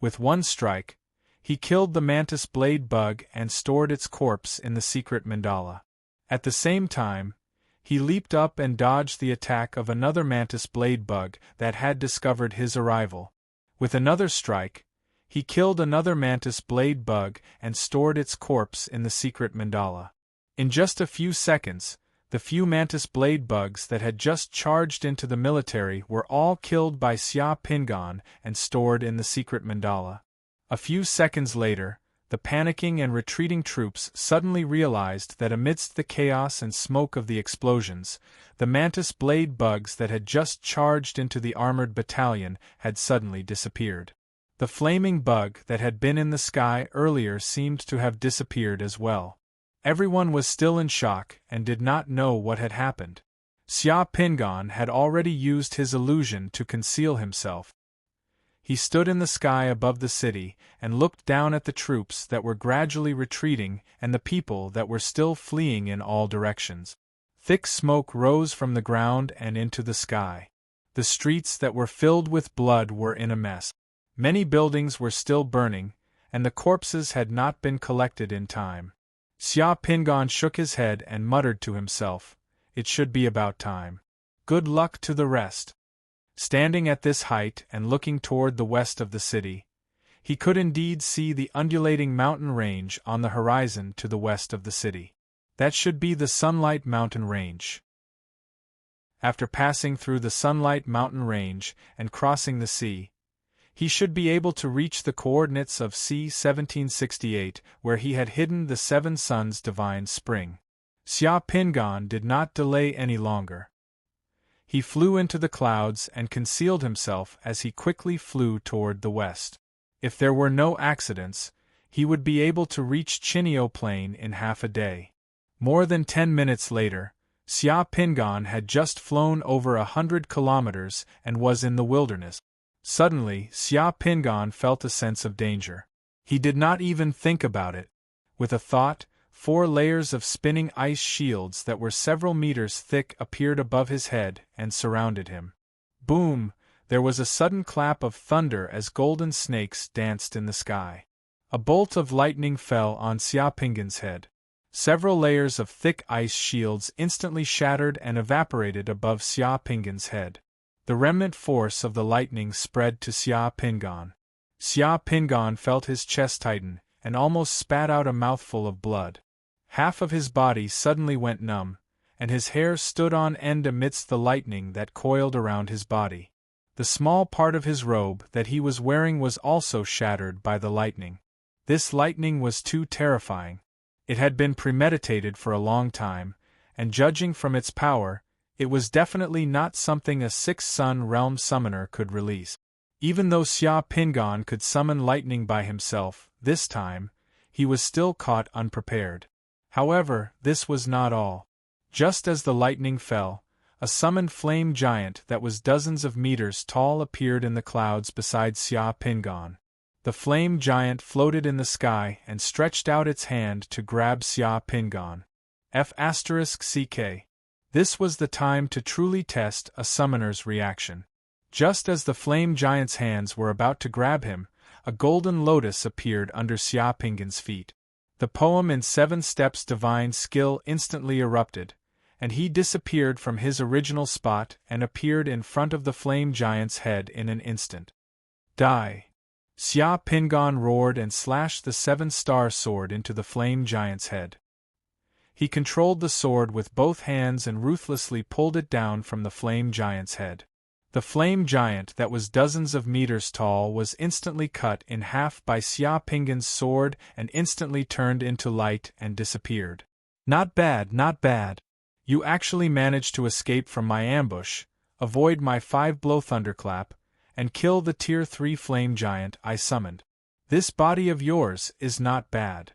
With one strike, he killed the mantis blade bug and stored its corpse in the secret mandala. At the same time, he leaped up and dodged the attack of another mantis blade bug that had discovered his arrival. With another strike, he killed another mantis blade bug and stored its corpse in the secret mandala. In just a few seconds, the few mantis blade bugs that had just charged into the military were all killed by Xia Pingan and stored in the secret mandala. A few seconds later, the panicking and retreating troops suddenly realized that amidst the chaos and smoke of the explosions, the mantis blade bugs that had just charged into the armored battalion had suddenly disappeared. The flaming bug that had been in the sky earlier seemed to have disappeared as well. Everyone was still in shock and did not know what had happened. Xia Pingan had already used his illusion to conceal himself. He stood in the sky above the city and looked down at the troops that were gradually retreating and the people that were still fleeing in all directions. Thick smoke rose from the ground and into the sky. The streets that were filled with blood were in a mess. Many buildings were still burning, and the corpses had not been collected in time. Xia Pingan shook his head and muttered to himself, "It should be about time. Good luck to the rest." Standing at this height and looking toward the west of the city, he could indeed see the undulating mountain range on the horizon to the west of the city. That should be the Sunlight Mountain Range. After passing through the Sunlight Mountain Range and crossing the sea, he should be able to reach the coordinates of C-1768, where he had hidden the Seven Suns' divine spring. Xia Pingan did not delay any longer. He flew into the clouds and concealed himself as he quickly flew toward the west. If there were no accidents, he would be able to reach Chinio Plain in half a day. More than 10 minutes later, Xia Pingan had just flown over 100 kilometers and was in the wilderness. Suddenly, Xia Pingan felt a sense of danger. He did not even think about it. With a thought, 4 layers of spinning ice shields that were several meters thick appeared above his head and surrounded him. Boom! There was a sudden clap of thunder as golden snakes danced in the sky. A bolt of lightning fell on Xia Pingan's head. Several layers of thick ice shields instantly shattered and evaporated above Xia Pingan's head. The remnant force of the lightning spread to Xia Pingan. Xia Pingan felt his chest tighten, and almost spat out a mouthful of blood. Half of his body suddenly went numb, and his hair stood on end amidst the lightning that coiled around his body. The small part of his robe that he was wearing was also shattered by the lightning. This lightning was too terrifying. It had been premeditated for a long time, and judging from its power, it was definitely not something a 6th Sun Realm summoner could release. Even though Xia Pingan could summon lightning by himself, this time, he was still caught unprepared. However, this was not all. Just as the lightning fell, a summoned flame giant that was dozens of meters tall appeared in the clouds beside Xia Pingan. The flame giant floated in the sky and stretched out its hand to grab Xia Pingan. F***CK. This was the time to truly test a summoner's reaction. Just as the flame giant's hands were about to grab him, a golden lotus appeared under Xia Pingan's feet. The poem in 7 steps divine skill instantly erupted, and he disappeared from his original spot and appeared in front of the flame giant's head in an instant. Die! Xia Pingan roared and slashed the 7-star sword into the flame giant's head. He controlled the sword with both hands and ruthlessly pulled it down from the flame giant's head. The flame giant that was dozens of meters tall was instantly cut in half by Xia Pingan's sword and instantly turned into light and disappeared. Not bad, not bad. You actually managed to escape from my ambush, avoid my 5-blow thunderclap, and kill the Tier 3 flame giant I summoned. This body of yours is not bad.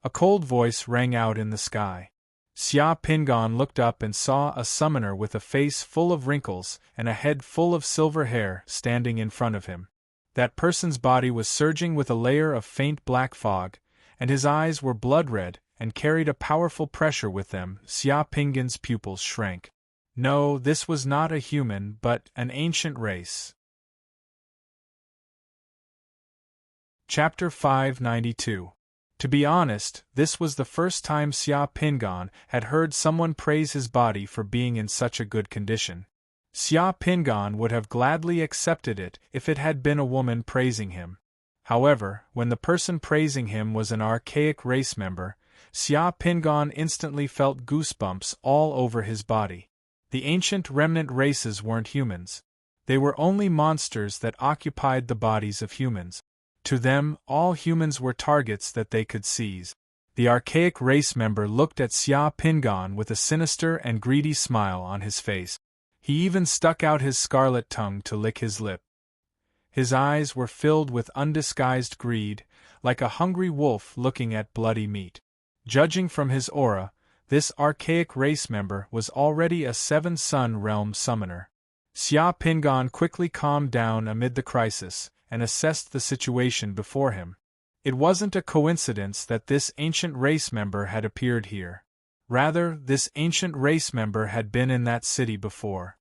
A cold voice rang out in the sky. Xia Pingan looked up and saw a summoner with a face full of wrinkles and a head full of silver hair standing in front of him. That person's body was surging with a layer of faint black fog, and his eyes were blood-red and carried a powerful pressure with them. Xia Pingan's pupils shrank. No, this was not a human but an ancient race. Chapter 592. To be honest, this was the first time Xia Pingan had heard someone praise his body for being in such a good condition. Xia Pingan would have gladly accepted it if it had been a woman praising him. However, when the person praising him was an archaic race member, Xia Pingan instantly felt goosebumps all over his body. The ancient remnant races weren't humans. They were only monsters that occupied the bodies of humans. To them, all humans were targets that they could seize. The archaic race member looked at Xia Pingan with a sinister and greedy smile on his face. He even stuck out his scarlet tongue to lick his lip. His eyes were filled with undisguised greed, like a hungry wolf looking at bloody meat. Judging from his aura, this archaic race member was already a 7-Sun Realm summoner. Xia Pingan quickly calmed down amid the crisis and assessed the situation before him. It wasn't a coincidence that this ancient race member had appeared here. Rather, this ancient race member had been in that city before.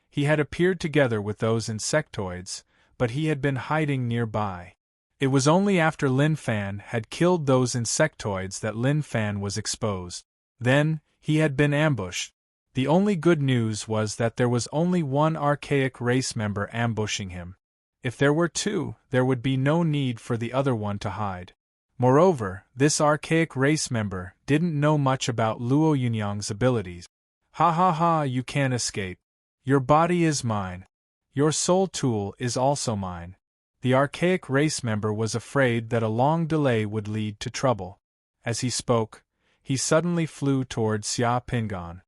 He had appeared together with those insectoids, but he had been hiding nearby. It was only after Lin Fan had killed those insectoids that Lin Fan was exposed. Then, he had been ambushed. The only good news was that there was only one archaic race member ambushing him. If there were 2, there would be no need for the other one to hide. Moreover, this archaic race member didn't know much about Luo Yunyang's abilities. Ha ha ha, you can't escape. Your body is mine. Your soul tool is also mine. The archaic race member was afraid that a long delay would lead to trouble. As he spoke, he suddenly flew toward Xia Pingan.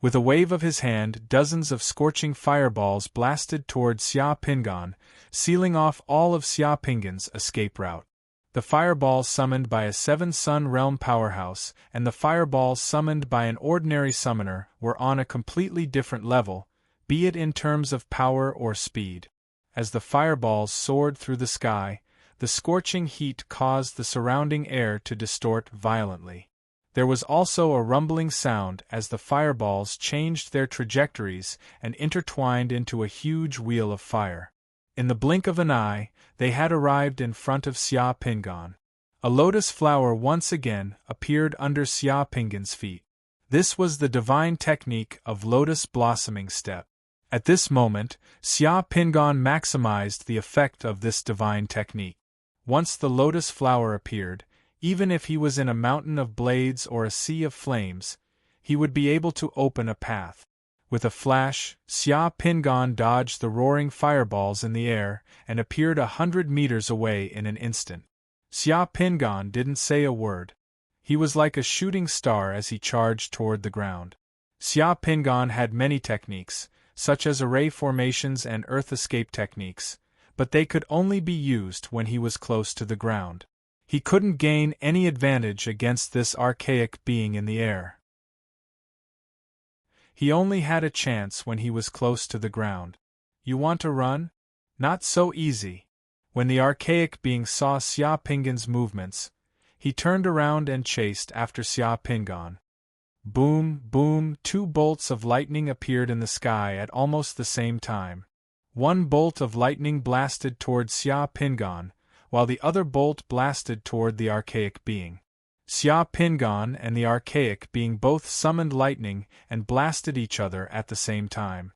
With a wave of his hand, dozens of scorching fireballs blasted toward Xia Pingan, sealing off all of Xia Pingan's escape route. The fireballs summoned by a 7-Sun Realm powerhouse and the fireballs summoned by an ordinary summoner were on a completely different level, be it in terms of power or speed. as the fireballs soared through the sky. The scorching heat caused the surrounding air to distort violently. There was also a rumbling sound as the fireballs changed their trajectories and intertwined into a huge wheel of fire. In the blink of an eye, they had arrived in front of Xia Pingan. A lotus flower once again appeared under Xia Pingan's feet. This was the divine technique of lotus blossoming step. At this moment, Xia Pingan maximized the effect of this divine technique. Once the lotus flower appeared, even if he was in a mountain of blades or a sea of flames, he would be able to open a path. With a flash, Xia Pingan dodged the roaring fireballs in the air and appeared 100 meters away in an instant. Xia Pingan didn't say a word. He was like a shooting star as he charged toward the ground. Xia Pingan had many techniques, such as array formations and earth escape techniques, but they could only be used when he was close to the ground. He couldn't gain any advantage against this archaic being in the air. He only had a chance when he was close to the ground. You want to run? Not so easy. When the archaic being saw Xia Pingan's movements, he turned around and chased after Xia Pingan. Boom, boom, 2 bolts of lightning appeared in the sky at almost the same time. One bolt of lightning blasted toward Xia Pingan, while the other bolt blasted toward the archaic being. Xia Pingan and the archaic being both summoned lightning and blasted each other at the same time.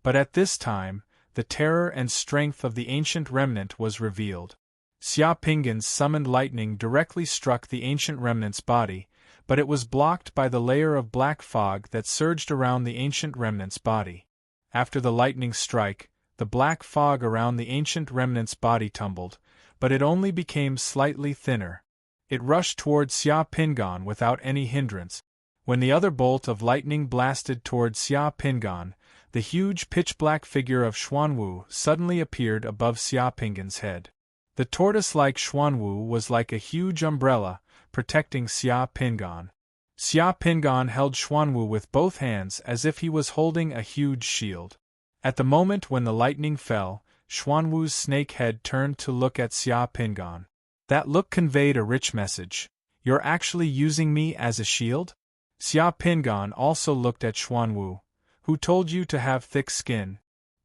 But at this time, the terror and strength of the ancient remnant was revealed. Xia Pingan's summoned lightning directly struck the ancient remnant's body, but it was blocked by the layer of black fog that surged around the ancient remnant's body. After the lightning strike, the black fog around the ancient remnant's body tumbled, but it only became slightly thinner. It rushed toward Xia Pingan without any hindrance. When the other bolt of lightning blasted toward Xia Pingan, the huge pitch-black figure of Xuanwu suddenly appeared above Xia Pingan's head. The tortoise-like Xuanwu was like a huge umbrella, protecting Xia Pingan. Xia Pingan held Xuanwu with both hands as if he was holding a huge shield. At the moment when the lightning fell, Xuanwu's snake head turned to look at Xia Pingan. That look conveyed a rich message. You're actually using me as a shield? Xia Pingan also looked at Xuanwu. Who told you to have thick skin?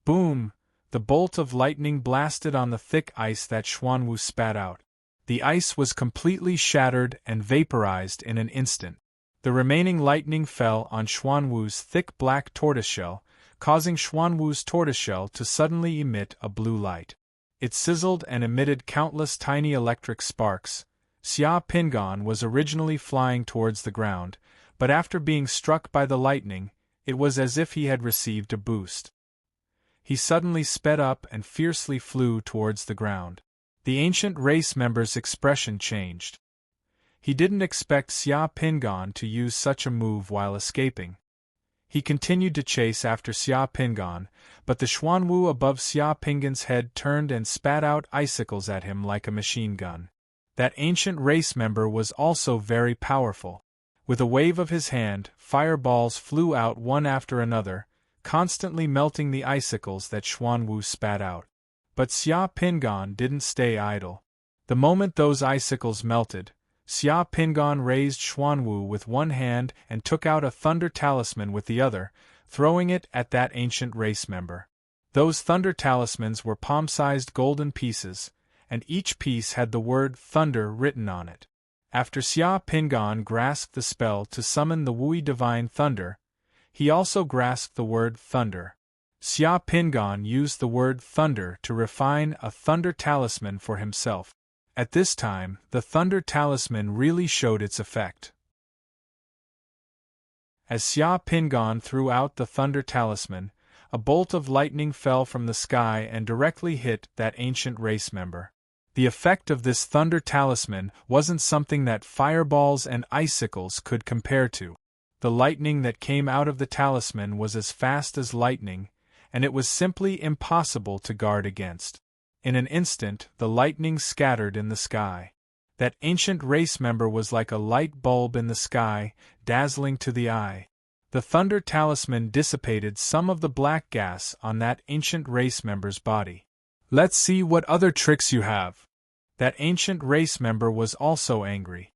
Boom! The bolt of lightning blasted on the thick ice that Xuanwu spat out. The ice was completely shattered and vaporized in an instant. The remaining lightning fell on Xuanwu's thick black tortoiseshell, causing Xuanwu's tortoiseshell to suddenly emit a blue light. It sizzled and emitted countless tiny electric sparks. Xia Pingan was originally flying towards the ground, but after being struck by the lightning, it was as if he had received a boost. He suddenly sped up and fiercely flew towards the ground. The ancient race member's expression changed. He didn't expect Xia Pingan to use such a move while escaping. He continued to chase after Xia Pingan, but the Xuanwu above Xia Pingan's head turned and spat out icicles at him like a machine gun. That ancient race member was also very powerful. With a wave of his hand, fireballs flew out one after another, constantly melting the icicles that Xuanwu spat out. But Xia Pingan didn't stay idle. The moment those icicles melted, Xia Pingan raised Xuanwu with one hand and took out a thunder talisman with the other, throwing it at that ancient race member. Those thunder talismans were palm-sized golden pieces, and each piece had the word thunder written on it. After Xia Pingan grasped the spell to summon the Wui divine thunder, he also grasped the word thunder. Xia Pingan used the word thunder to refine a thunder talisman for himself. At this time, the thunder talisman really showed its effect. As Xia Pingan threw out the thunder talisman, a bolt of lightning fell from the sky and directly hit that ancient race member. The effect of this thunder talisman wasn't something that fireballs and icicles could compare to. The lightning that came out of the talisman was as fast as lightning, and it was simply impossible to guard against. In an instant, the lightning scattered in the sky. That ancient race member was like a light bulb in the sky, dazzling to the eye. The thunder talisman dissipated some of the black gas on that ancient race member's body. Let's see what other tricks you have. That ancient race member was also angry.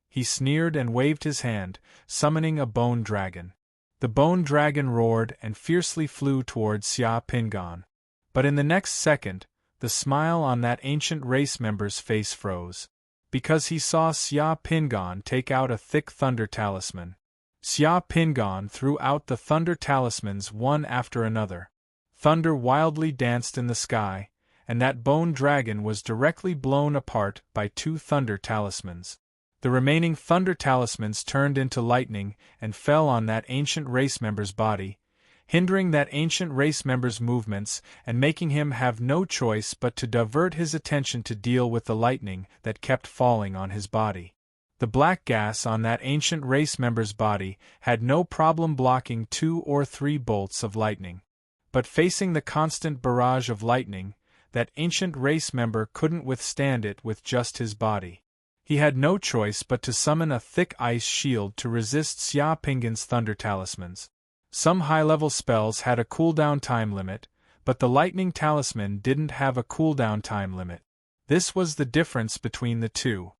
He sneered and waved his hand, summoning a bone dragon. The bone dragon roared and fiercely flew towards Xia Pingan. But in the next second, the smile on that ancient race member's face froze. Because he saw Xia Pingan take out a thick thunder talisman. Xia Pingan threw out the thunder talismans one after another. Thunder wildly danced in the sky, and that bone dragon was directly blown apart by 2 thunder talismans. The remaining thunder talismans turned into lightning and fell on that ancient race member's body, hindering that ancient race member's movements and making him have no choice but to divert his attention to deal with the lightning that kept falling on his body. The black gas on that ancient race member's body had no problem blocking 2 or 3 bolts of lightning. But facing the constant barrage of lightning, that ancient race member couldn't withstand it with just his body. He had no choice but to summon a thick ice shield to resist Xia Pingan's thunder talismans. Some high-level spells had a cooldown time limit, but the lightning talisman didn't have a cooldown time limit. This was the difference between the two.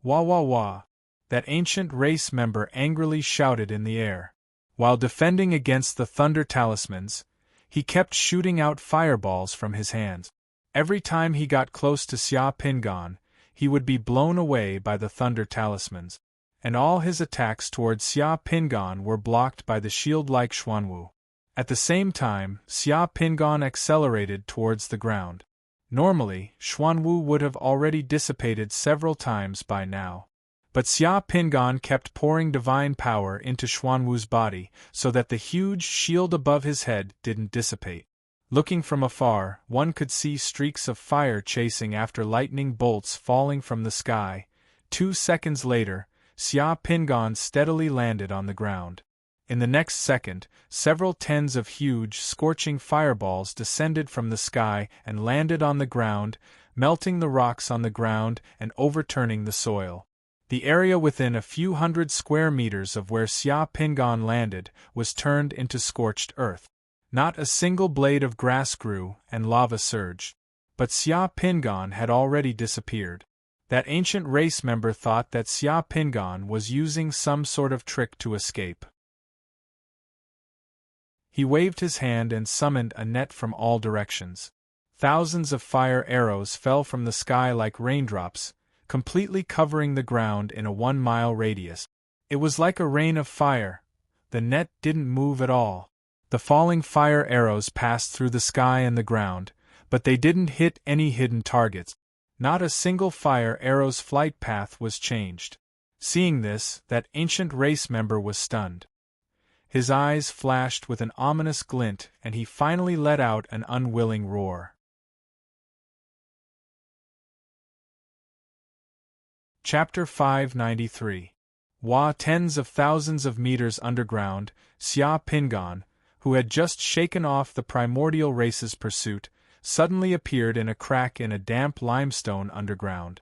Wah wah wah! That ancient race member angrily shouted in the air. While defending against the thunder talismans, he kept shooting out fireballs from his hands. Every time he got close to Xia Pingan, he would be blown away by the thunder talismans, and all his attacks towards Xia Pingan were blocked by the shield-like Xuanwu. At the same time, Xia Pingan accelerated towards the ground. Normally, Xuanwu would have already dissipated several times by now. But Xia Pingan kept pouring divine power into Xuanwu's body so that the huge shield above his head didn't dissipate. Looking from afar, one could see streaks of fire chasing after lightning bolts falling from the sky. 2 seconds later, Xia Pingan steadily landed on the ground. In the next second, several tens of huge, scorching fireballs descended from the sky and landed on the ground, melting the rocks on the ground and overturning the soil. The area within a few hundred square meters of where Xia Pingan landed was turned into scorched earth. Not a single blade of grass grew, and lava surged. But Xia Pingan had already disappeared. That ancient race member thought that Xia Pingan was using some sort of trick to escape. He waved his hand and summoned a net from all directions. Thousands of fire arrows fell from the sky like raindrops, completely covering the ground in a 1-mile radius. It was like a rain of fire. The net didn't move at all. The falling fire arrows passed through the sky and the ground, but they didn't hit any hidden targets. Not a single fire arrow's flight path was changed. Seeing this, that ancient race member was stunned. His eyes flashed with an ominous glint, and he finally let out an unwilling roar. Chapter 593. Tens of thousands of meters underground, Xia Pingan, who had just shaken off the primordial race's pursuit, suddenly appeared in a crack in a damp limestone underground.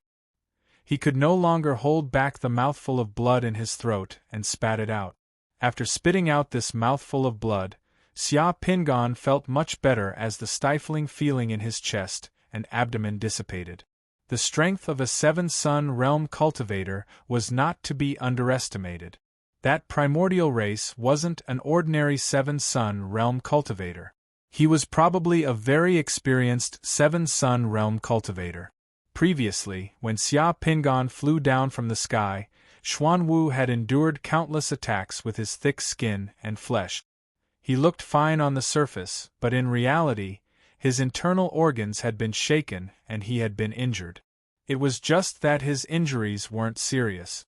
He could no longer hold back the mouthful of blood in his throat and spat it out. After spitting out this mouthful of blood, Xia Pingan felt much better as the stifling feeling in his chest and abdomen dissipated. The strength of a 7-sun realm cultivator was not to be underestimated. That primordial race wasn't an ordinary 7-sun realm cultivator. He was probably a very experienced 7-sun realm cultivator. Previously, when Xia Pingan flew down from the sky, Xuanwu had endured countless attacks with his thick skin and flesh. He looked fine on the surface, but in reality, his internal organs had been shaken and he had been injured. It was just that his injuries weren't serious.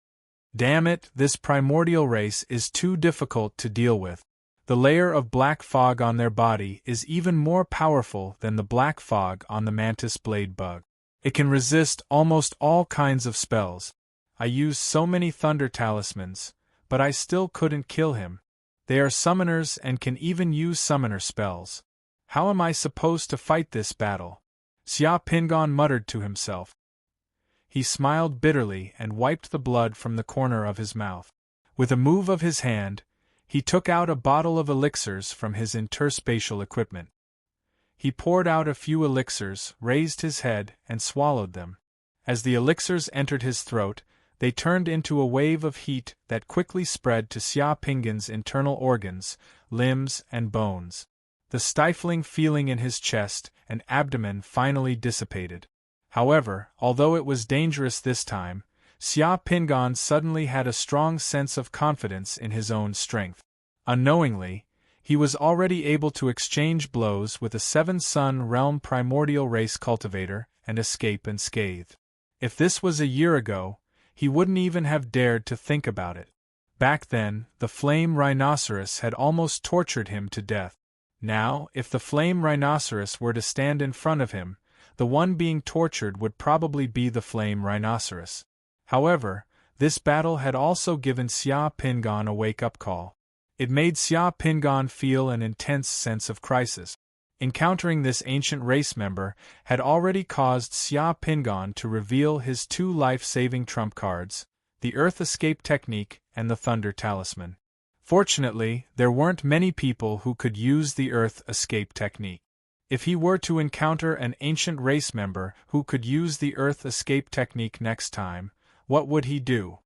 Damn it, this primordial race is too difficult to deal with. The layer of black fog on their body is even more powerful than the black fog on the mantis blade bug. It can resist almost all kinds of spells. I used so many thunder talismans, but I still couldn't kill him. They are summoners and can even use summoner spells. How am I supposed to fight this battle? Xia Pingan muttered to himself. He smiled bitterly and wiped the blood from the corner of his mouth. With a move of his hand, he took out a bottle of elixirs from his interspatial equipment. He poured out a few elixirs, raised his head, and swallowed them. As the elixirs entered his throat, they turned into a wave of heat that quickly spread to Xia Pinggan's internal organs, limbs, and bones. The stifling feeling in his chest and abdomen finally dissipated. However, although it was dangerous this time, Xia Pinggan suddenly had a strong sense of confidence in his own strength. Unknowingly, he was already able to exchange blows with a Seven-Sun Realm primordial race cultivator and escape unscathed. If this was a year ago, he wouldn't even have dared to think about it. Back then, the flame rhinoceros had almost tortured him to death. Now, if the flame rhinoceros were to stand in front of him, the one being tortured would probably be the flame rhinoceros. However, this battle had also given Xia Pinggan a wake-up call. It made Xia Pinggan feel an intense sense of crisis. Encountering this ancient race member had already caused Xia Pinggan to reveal his two life-saving trump cards, the Earth Escape Technique and the Thunder Talisman. Fortunately, there weren't many people who could use the Earth Escape Technique. If he were to encounter an ancient race member who could use the Earth Escape Technique next time, what would he do?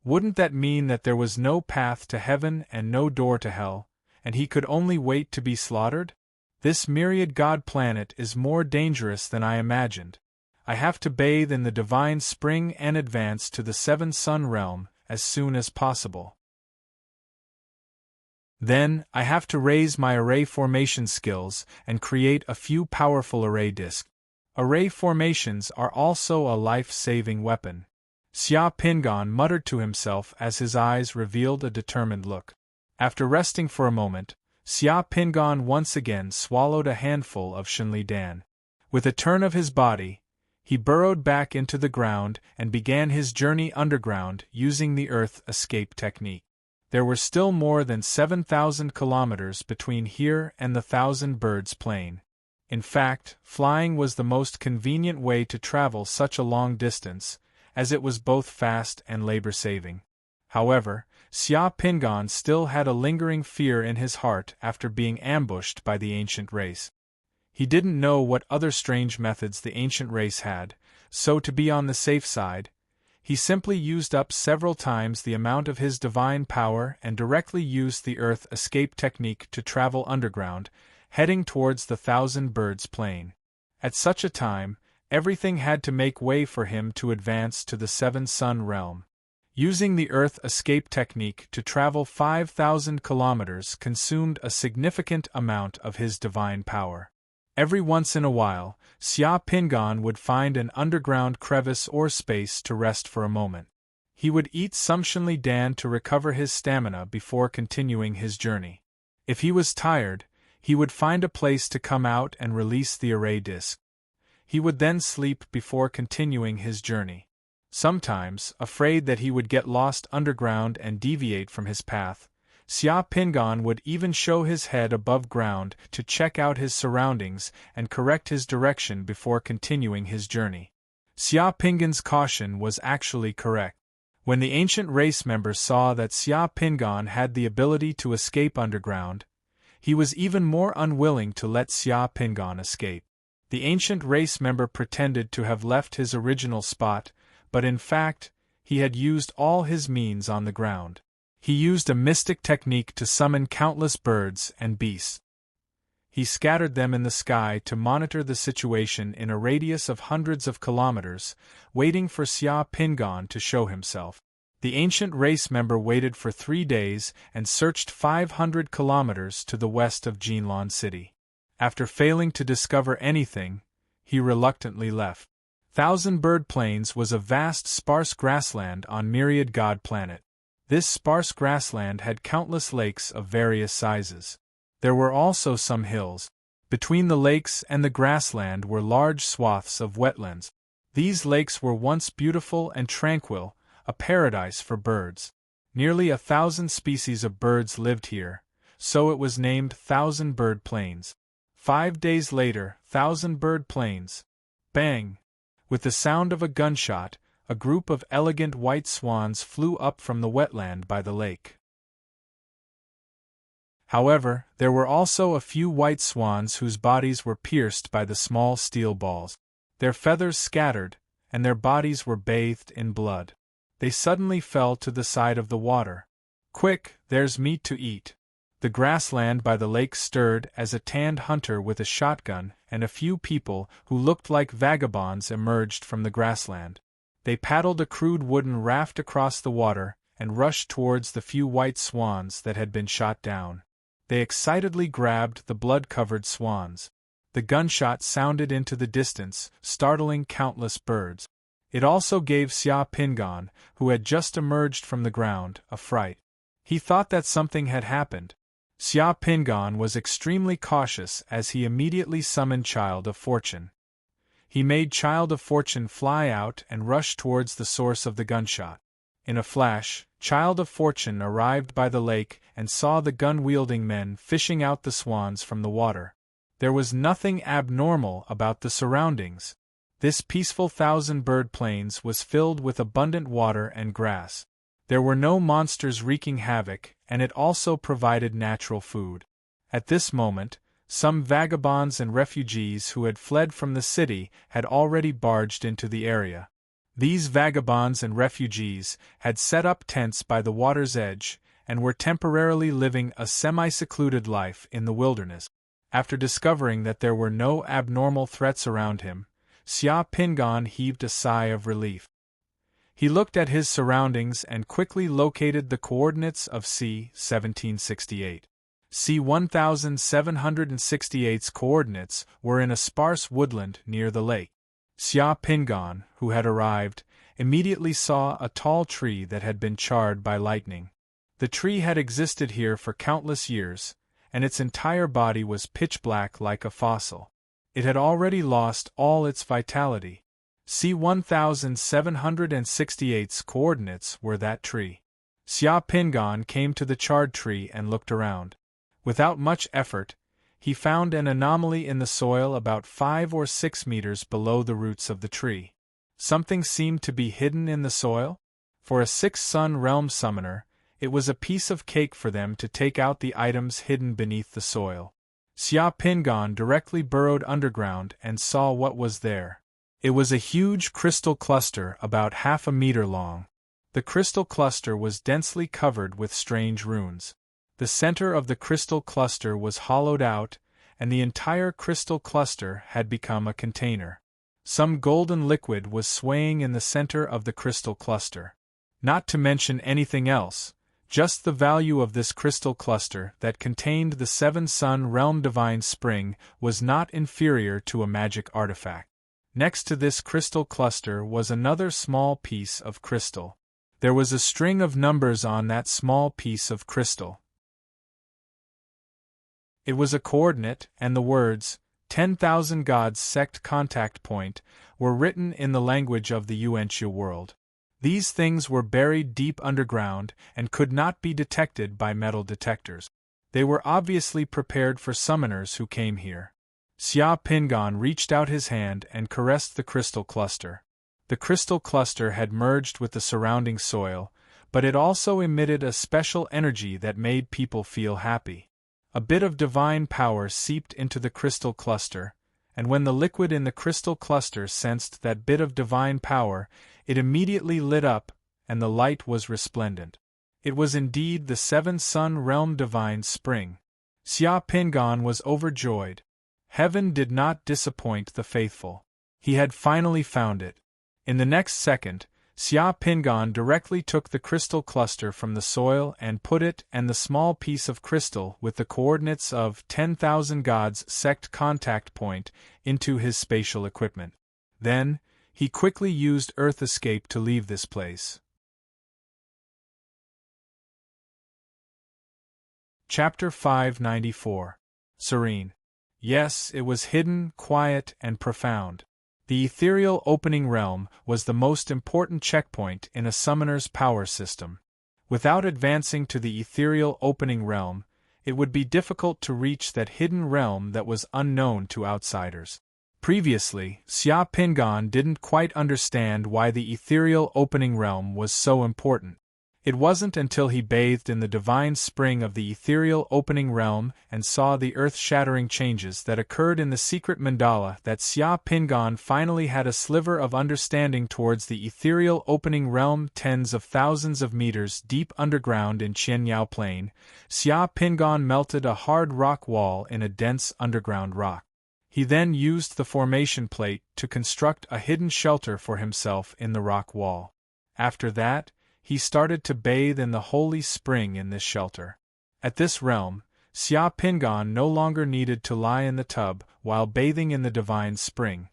Wouldn't that mean that there was no path to heaven and no door to hell, and he could only wait to be slaughtered? This myriad god planet is more dangerous than I imagined. I have to bathe in the divine spring and advance to the Seven-Sun Realm as soon as possible. Then, I have to raise my array formation skills and create a few powerful array discs. Array formations are also a life-saving weapon. Xia Pinggan muttered to himself as his eyes revealed a determined look. After resting for a moment, Xia Pinggan once again swallowed a handful of Shenli Dan. With a turn of his body, he burrowed back into the ground and began his journey underground using the Earth Escape Technique. There were still more than 7,000 kilometers between here and the Thousand Birds Plain. In fact, flying was the most convenient way to travel such a long distance, as it was both fast and labor-saving. However, Xia Pinggan still had a lingering fear in his heart after being ambushed by the ancient race. He didn't know what other strange methods the ancient race had, so to be on the safe side, he simply used up several times the amount of his divine power and directly used the Earth Escape Technique to travel underground, heading towards the Thousand Birds Plain. At such a time, everything had to make way for him to advance to the Seven-Sun Realm. Using the Earth Escape Technique to travel 5,000 kilometers consumed a significant amount of his divine power. Every once in a while, Xia Pinggan would find an underground crevice or space to rest for a moment. He would eat some Shenli Dan to recover his stamina before continuing his journey. If he was tired, he would find a place to come out and release the array disc. He would then sleep before continuing his journey. Sometimes, afraid that he would get lost underground and deviate from his path, Xia Pinggan would even show his head above ground to check out his surroundings and correct his direction before continuing his journey. Xia Pinggan's caution was actually correct. When the ancient race member saw that Xia Pinggan had the ability to escape underground, he was even more unwilling to let Xia Pinggan escape. The ancient race member pretended to have left his original spot, but in fact, he had used all his means on the ground. He used a mystic technique to summon countless birds and beasts. He scattered them in the sky to monitor the situation in a radius of hundreds of kilometers, waiting for Xia Pinggan to show himself. The ancient race member waited for 3 days and searched 500 kilometers to the west of Jinlan City. After failing to discover anything, he reluctantly left. Thousand Bird Plains was a vast sparse grassland on Myriad God Planet. This sparse grassland had countless lakes of various sizes. There were also some hills. Between the lakes and the grassland were large swaths of wetlands. These lakes were once beautiful and tranquil, a paradise for birds. Nearly 1,000 species of birds lived here, so it was named Thousand Bird Plains. 5 days later, Thousand Bird Plains. Bang! With the sound of a gunshot, a group of elegant white swans flew up from the wetland by the lake. However, there were also a few white swans whose bodies were pierced by the small steel balls. Their feathers scattered, and their bodies were bathed in blood. They suddenly fell to the side of the water. "Quick, there's meat to eat." The grassland by the lake stirred as a tanned hunter with a shotgun and a few people who looked like vagabonds emerged from the grassland. They paddled a crude wooden raft across the water and rushed towards the few white swans that had been shot down. They excitedly grabbed the blood-covered swans. The gunshot sounded into the distance, startling countless birds. It also gave Xia Pingan, who had just emerged from the ground, a fright. He thought that something had happened. Xia Pingan was extremely cautious as he immediately summoned Child of Fortune. He made Child of Fortune fly out and rush towards the source of the gunshot. In a flash, Child of Fortune arrived by the lake and saw the gun-wielding men fishing out the swans from the water. There was nothing abnormal about the surroundings. This peaceful thousand-bird plains was filled with abundant water and grass. There were no monsters wreaking havoc, and it also provided natural food. At this moment, some vagabonds and refugees who had fled from the city had already barged into the area. These vagabonds and refugees had set up tents by the water's edge and were temporarily living a semi-secluded life in the wilderness. After discovering that there were no abnormal threats around him, Xia Pingan heaved a sigh of relief. He looked at his surroundings and quickly located the coordinates of C-1768. C-1768's coordinates were in a sparse woodland near the lake. Xia Pingan, who had arrived, immediately saw a tall tree that had been charred by lightning. The tree had existed here for countless years, and its entire body was pitch black like a fossil. It had already lost all its vitality. C-1768's coordinates were that tree. Xia Pingan came to the charred tree and looked around. Without much effort, he found an anomaly in the soil about 5 or 6 meters below the roots of the tree. Something seemed to be hidden in the soil? For a Sixth-Sun Realm summoner, it was a piece of cake for them to take out the items hidden beneath the soil. Xia Pingan directly burrowed underground and saw what was there. It was a huge crystal cluster about 1/2 meter long. The crystal cluster was densely covered with strange runes. The center of the crystal cluster was hollowed out, and the entire crystal cluster had become a container. Some golden liquid was swaying in the center of the crystal cluster. Not to mention anything else, just the value of this crystal cluster that contained the 7-Sun Realm Divine Spring was not inferior to a magic artifact. Next to this crystal cluster was another small piece of crystal. There was a string of numbers on that small piece of crystal. It was a coordinate, and the words, 10,000 Gods Sect Contact Point, were written in the language of the Yuanxia world. These things were buried deep underground and could not be detected by metal detectors. They were obviously prepared for summoners who came here. Xia Pingan reached out his hand and caressed the crystal cluster. The crystal cluster had merged with the surrounding soil, but it also emitted a special energy that made people feel happy. A bit of divine power seeped into the crystal cluster, and when the liquid in the crystal cluster sensed that bit of divine power, it immediately lit up, and the light was resplendent. It was indeed the 7-Sun Realm Divine Spring. Xia Pingan was overjoyed. Heaven did not disappoint the faithful. He had finally found it. In the next second, Xia Pingan directly took the crystal cluster from the soil and put it and the small piece of crystal with the coordinates of 10,000 Gods Sect Contact Point into his spatial equipment. Then, he quickly used Earth Escape to leave this place. Chapter 594. Serene. Yes, it was hidden, quiet, and profound. The ethereal opening realm was the most important checkpoint in a summoner's power system. Without advancing to the ethereal opening realm, it would be difficult to reach that hidden realm that was unknown to outsiders. Previously, Xia Pingan didn't quite understand why the ethereal opening realm was so important. It wasn't until he bathed in the divine spring of the ethereal opening realm and saw the earth-shattering changes that occurred in the secret mandala that Xia Pingan finally had a sliver of understanding towards the ethereal opening realm tens of thousands of meters deep underground in Qianyao Plain. Xia Pingan melted a hard rock wall in a dense underground rock. He then used the formation plate to construct a hidden shelter for himself in the rock wall. After that, he started to bathe in the holy spring in this shelter. At this realm, Xia Pingan no longer needed to lie in the tub while bathing in the divine spring.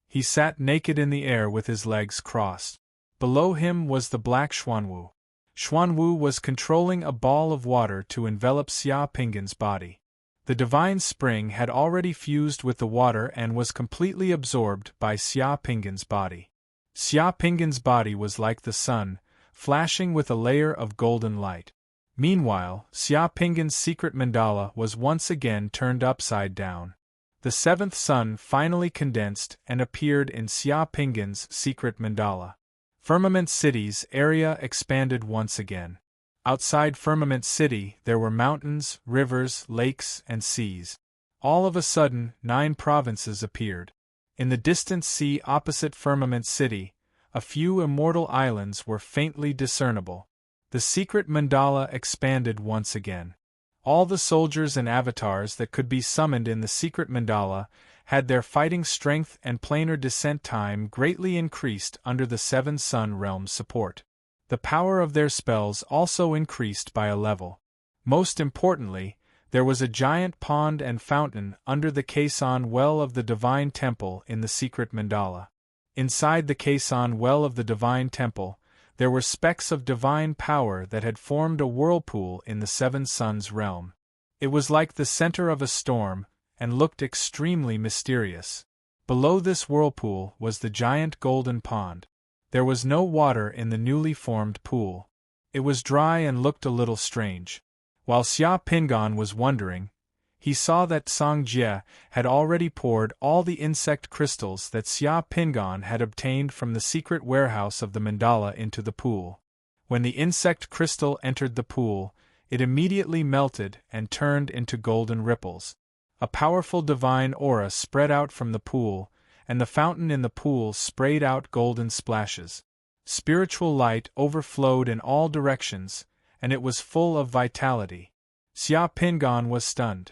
He sat naked in the air with his legs crossed. Below him was the black Xuanwu. Xuanwu was controlling a ball of water to envelop Xia Pingan's body. The divine spring had already fused with the water and was completely absorbed by Xia Pingan's body. Xia Pingan's body was like the sun, flashing with a layer of golden light. Meanwhile, Xia Pingan's secret mandala was once again turned upside down. The seventh sun finally condensed and appeared in Xia Pingan's secret mandala. Firmament City's area expanded once again. Outside Firmament City there were mountains, rivers, lakes, and seas. All of a sudden, 9 provinces appeared. In the distant sea opposite Firmament City, a few immortal islands were faintly discernible. The secret mandala expanded once again. All the soldiers and avatars that could be summoned in the secret mandala had their fighting strength and planar descent time greatly increased under the 7 Sun Realm's support. The power of their spells also increased by a level. Most importantly, there was a giant pond and fountain under the Kaisan Well of the Divine Temple in the secret mandala. Inside the Kaisan Well of the Divine Temple, there were specks of divine power that had formed a whirlpool in the 7 Suns realm. It was like the center of a storm, and looked extremely mysterious. Below this whirlpool was the giant golden pond. There was no water in the newly formed pool. It was dry and looked a little strange. While Xia Pingan was wondering, he saw that Song Jie had already poured all the insect crystals that Xia Pingan had obtained from the secret warehouse of the mandala into the pool. When the insect crystal entered the pool, it immediately melted and turned into golden ripples. A powerful divine aura spread out from the pool, and the fountain in the pool sprayed out golden splashes. Spiritual light overflowed in all directions, and it was full of vitality. Xia Pingan was stunned.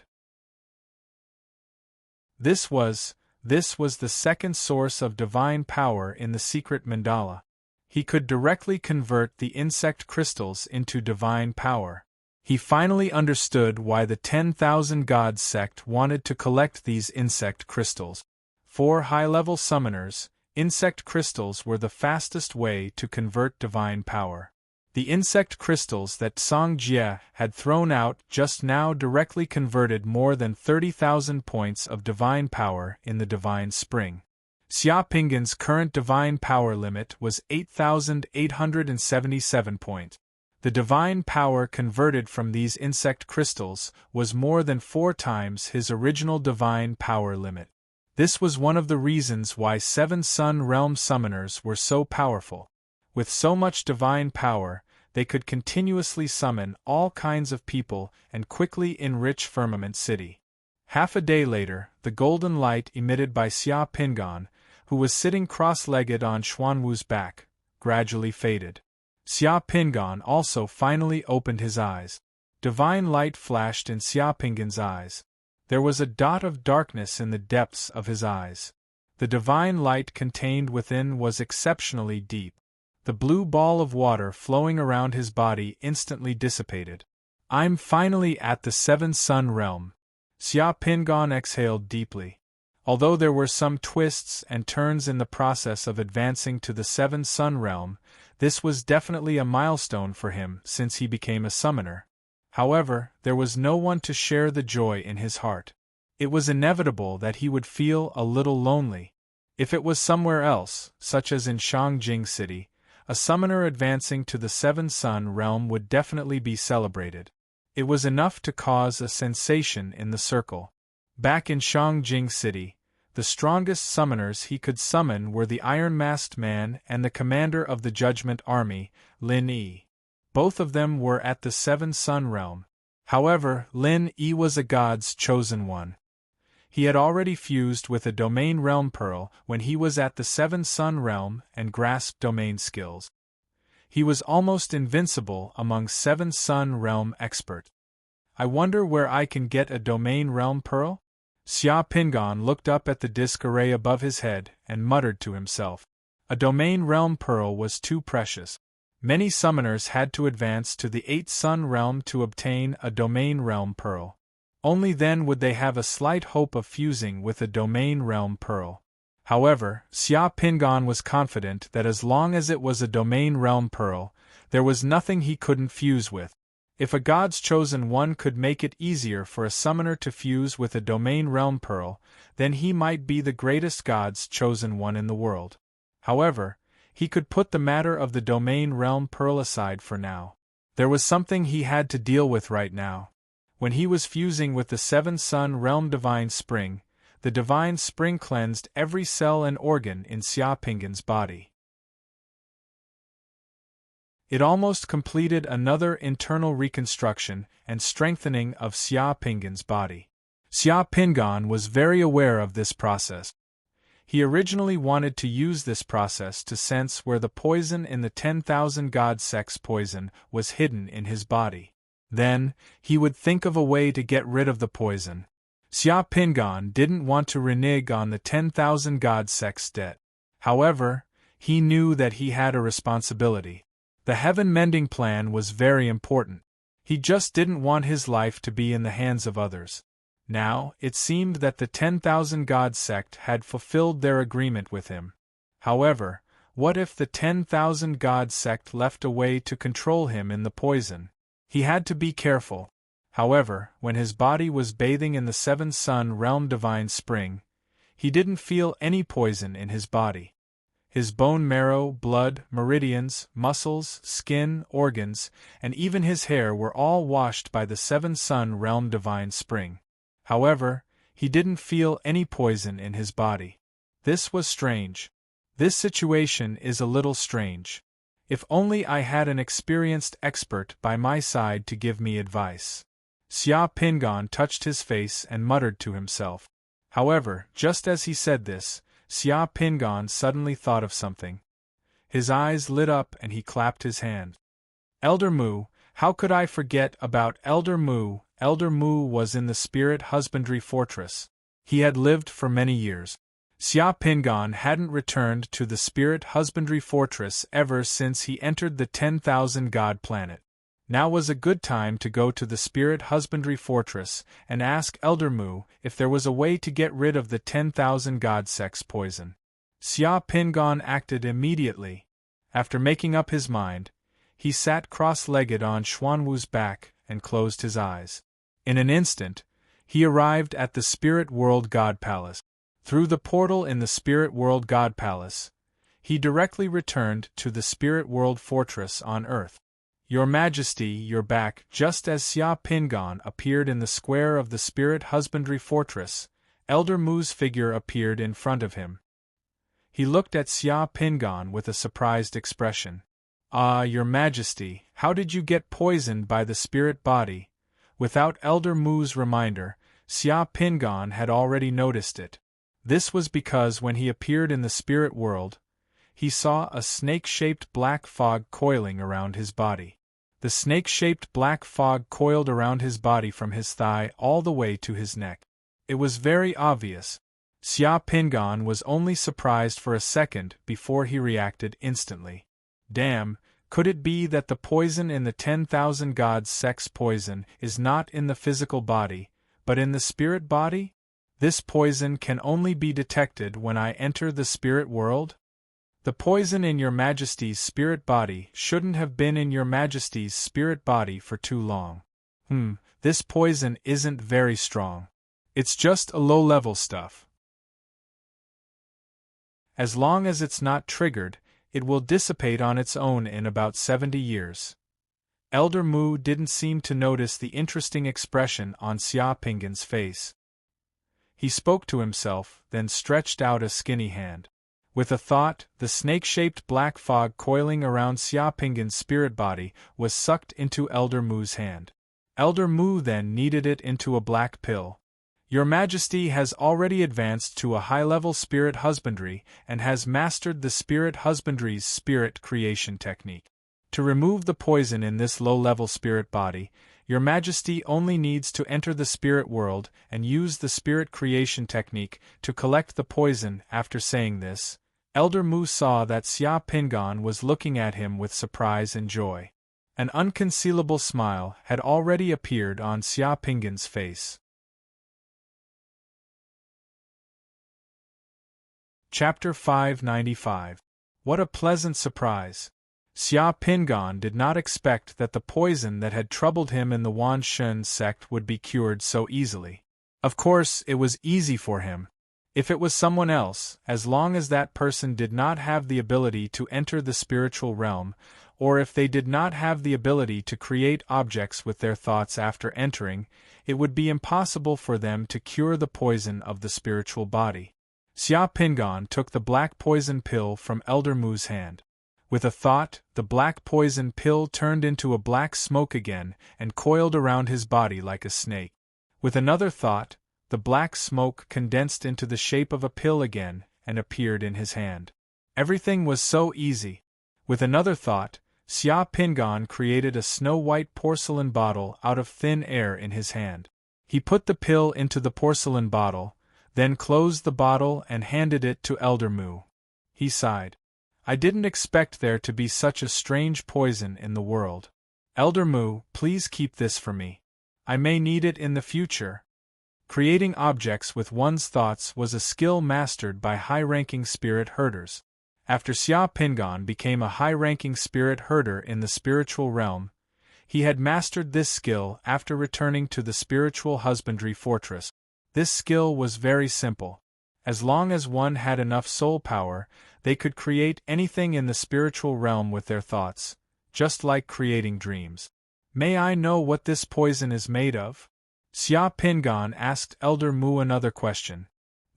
This was the second source of divine power in the secret mandala. He could directly convert the insect crystals into divine power. He finally understood why the 10,000 Gods sect wanted to collect these insect crystals. For high-level summoners, insect crystals were the fastest way to convert divine power. The insect crystals that Song Jie had thrown out just now directly converted more than 30,000 points of divine power in the divine spring. Xia Pingan's current divine power limit was 8,877 points. The divine power converted from these insect crystals was more than 4 times his original divine power limit. This was one of the reasons why 7 Sun Realm summoners were so powerful. With so much divine power, they could continuously summon all kinds of people and quickly enrich Firmament City. Half a day later, the golden light emitted by Xia Pingan, who was sitting cross-legged on Xuanwu's back, gradually faded. Xia Pingan also finally opened his eyes. Divine light flashed in Xia Pingan's eyes. There was a dot of darkness in the depths of his eyes. The divine light contained within was exceptionally deep. The blue ball of water flowing around his body instantly dissipated. I'm finally at the 7 Sun Realm. Xia Pingan exhaled deeply. Although there were some twists and turns in the process of advancing to the 7 Sun Realm, this was definitely a milestone for him since he became a summoner. However, there was no one to share the joy in his heart. It was inevitable that he would feel a little lonely. If it was somewhere else, such as in Shangjing City, a summoner advancing to the 7 Sun Realm would definitely be celebrated. It was enough to cause a sensation in the circle. Back in Shangjing City, the strongest summoners he could summon were the Iron Masked Man and the commander of the Judgment Army, Lin Yi. Both of them were at the Seven Sun Realm. However, Lin Yi was a god's chosen one. He had already fused with a domain realm pearl when he was at the Seven Sun Realm and grasped domain skills. He was almost invincible among Seven Sun Realm experts. I wonder where I can get a domain realm pearl? Xia Pingan looked up at the disc array above his head and muttered to himself. A domain realm pearl was too precious. Many summoners had to advance to the 8th Sun Realm to obtain a domain realm pearl. Only then would they have a slight hope of fusing with a domain realm pearl. However, Xia Pingan was confident that as long as it was a domain realm pearl, there was nothing he couldn't fuse with. If a god's chosen one could make it easier for a summoner to fuse with a domain realm pearl, then he might be the greatest god's chosen one in the world. However, he could put the matter of the domain realm pearl aside for now. There was something he had to deal with right now. When he was fusing with the Seven Sun Realm Divine Spring, the Divine Spring cleansed every cell and organ in Xia Pingan's body. It almost completed another internal reconstruction and strengthening of Xia Pingan's body. Xia Pingan was very aware of this process. He originally wanted to use this process to sense where the poison in the 10,000 God Sex poison was hidden in his body. Then, he would think of a way to get rid of the poison. Xia Pingan didn't want to renege on the 10,000 God Sex debt. However, he knew that he had a responsibility. The heaven-mending plan was very important. He just didn't want his life to be in the hands of others. Now, it seemed that the 10,000 God sect had fulfilled their agreement with him. However, what if the 10,000 God sect left a way to control him in the poison? He had to be careful. However, when his body was bathing in the Seven Sun Realm Divine Spring, he didn't feel any poison in his body. His bone marrow, blood, meridians, muscles, skin, organs, and even his hair were all washed by the Seven Sun Realm Divine Spring. However, he didn't feel any poison in his body. This was strange. This situation is a little strange. If only I had an experienced expert by my side to give me advice. Xia Pingan touched his face and muttered to himself. However, just as he said this, Xia Pingan suddenly thought of something. His eyes lit up and he clapped his hand. Elder Mu, how could I forget about Elder Mu? Elder Mu was in the Spirit Husbandry Fortress. He had lived for many years. Xia Pingan hadn't returned to the Spirit Husbandry Fortress ever since he entered the 10,000 God planet. Now was a good time to go to the Spirit Husbandry Fortress and ask Elder Mu if there was a way to get rid of the 10,000 God sex poison. Xia Pingan acted immediately. After making up his mind, he sat cross-legged on Xuanwu's back and closed his eyes. In an instant, he arrived at the Spirit World God Palace. Through the portal in the Spirit World God Palace, he directly returned to the Spirit World Fortress on Earth. Your Majesty, you're back. Just as Xia Pingan appeared in the square of the Spirit Husbandry Fortress, Elder Mu's figure appeared in front of him. He looked at Xia Pingan with a surprised expression. Ah, Your Majesty, how did you get poisoned by the spirit body? Without Elder Mu's reminder, Xia Pingan had already noticed it. This was because when he appeared in the spirit world, he saw a snake-shaped black fog coiling around his body. The snake-shaped black fog coiled around his body from his thigh all the way to his neck. It was very obvious. Xia Pingan was only surprised for a second before he reacted instantly. Damn, could it be that the poison in the 10,000 gods sex poison is not in the physical body, but in the spirit body? This poison can only be detected when I enter the spirit world? The poison in Your Majesty's spirit body shouldn't have been in Your Majesty's spirit body for too long. This poison isn't very strong. It's just a low-level stuff. As long as it's not triggered, it will dissipate on its own in about 70 years. Elder Mu didn't seem to notice the interesting expression on Xia Pingan's face. He spoke to himself, then stretched out a skinny hand. With a thought, the snake-shaped black fog coiling around Xia Pingan's spirit body was sucked into Elder Mu's hand. Elder Mu then kneaded it into a black pill. Your Majesty has already advanced to a high-level spirit husbandry and has mastered the spirit husbandry's spirit creation technique. To remove the poison in this low-level spirit body, Your Majesty only needs to enter the spirit world and use the spirit creation technique to collect the poison. After saying this, Elder Mu saw that Xia Pingan was looking at him with surprise and joy. An unconcealable smile had already appeared on Xia Pingan's face. Chapter 595. What a pleasant surprise! Xia Pingan did not expect that the poison that had troubled him in the Wan Shen sect would be cured so easily. Of course, it was easy for him. If it was someone else, as long as that person did not have the ability to enter the spiritual realm, or if they did not have the ability to create objects with their thoughts after entering, it would be impossible for them to cure the poison of the spiritual body. Xia Pingan took the black poison pill from Elder Mu's hand. With a thought, the black poison pill turned into a black smoke again and coiled around his body like a snake. With another thought, the black smoke condensed into the shape of a pill again and appeared in his hand. Everything was so easy. With another thought, Xia Pingan created a snow-white porcelain bottle out of thin air in his hand. He put the pill into the porcelain bottle, then closed the bottle and handed it to Elder Mu. He sighed. I didn't expect there to be such a strange poison in the world. Elder Mu, please keep this for me. I may need it in the future. Creating objects with one's thoughts was a skill mastered by high-ranking spirit herders. After Xia Pingan became a high-ranking spirit herder in the spiritual realm, he had mastered this skill after returning to the spiritual husbandry fortress. This skill was very simple. As long as one had enough soul power, they could create anything in the spiritual realm with their thoughts, just like creating dreams. May I know what this poison is made of? Xia Pingan asked Elder Mu another question.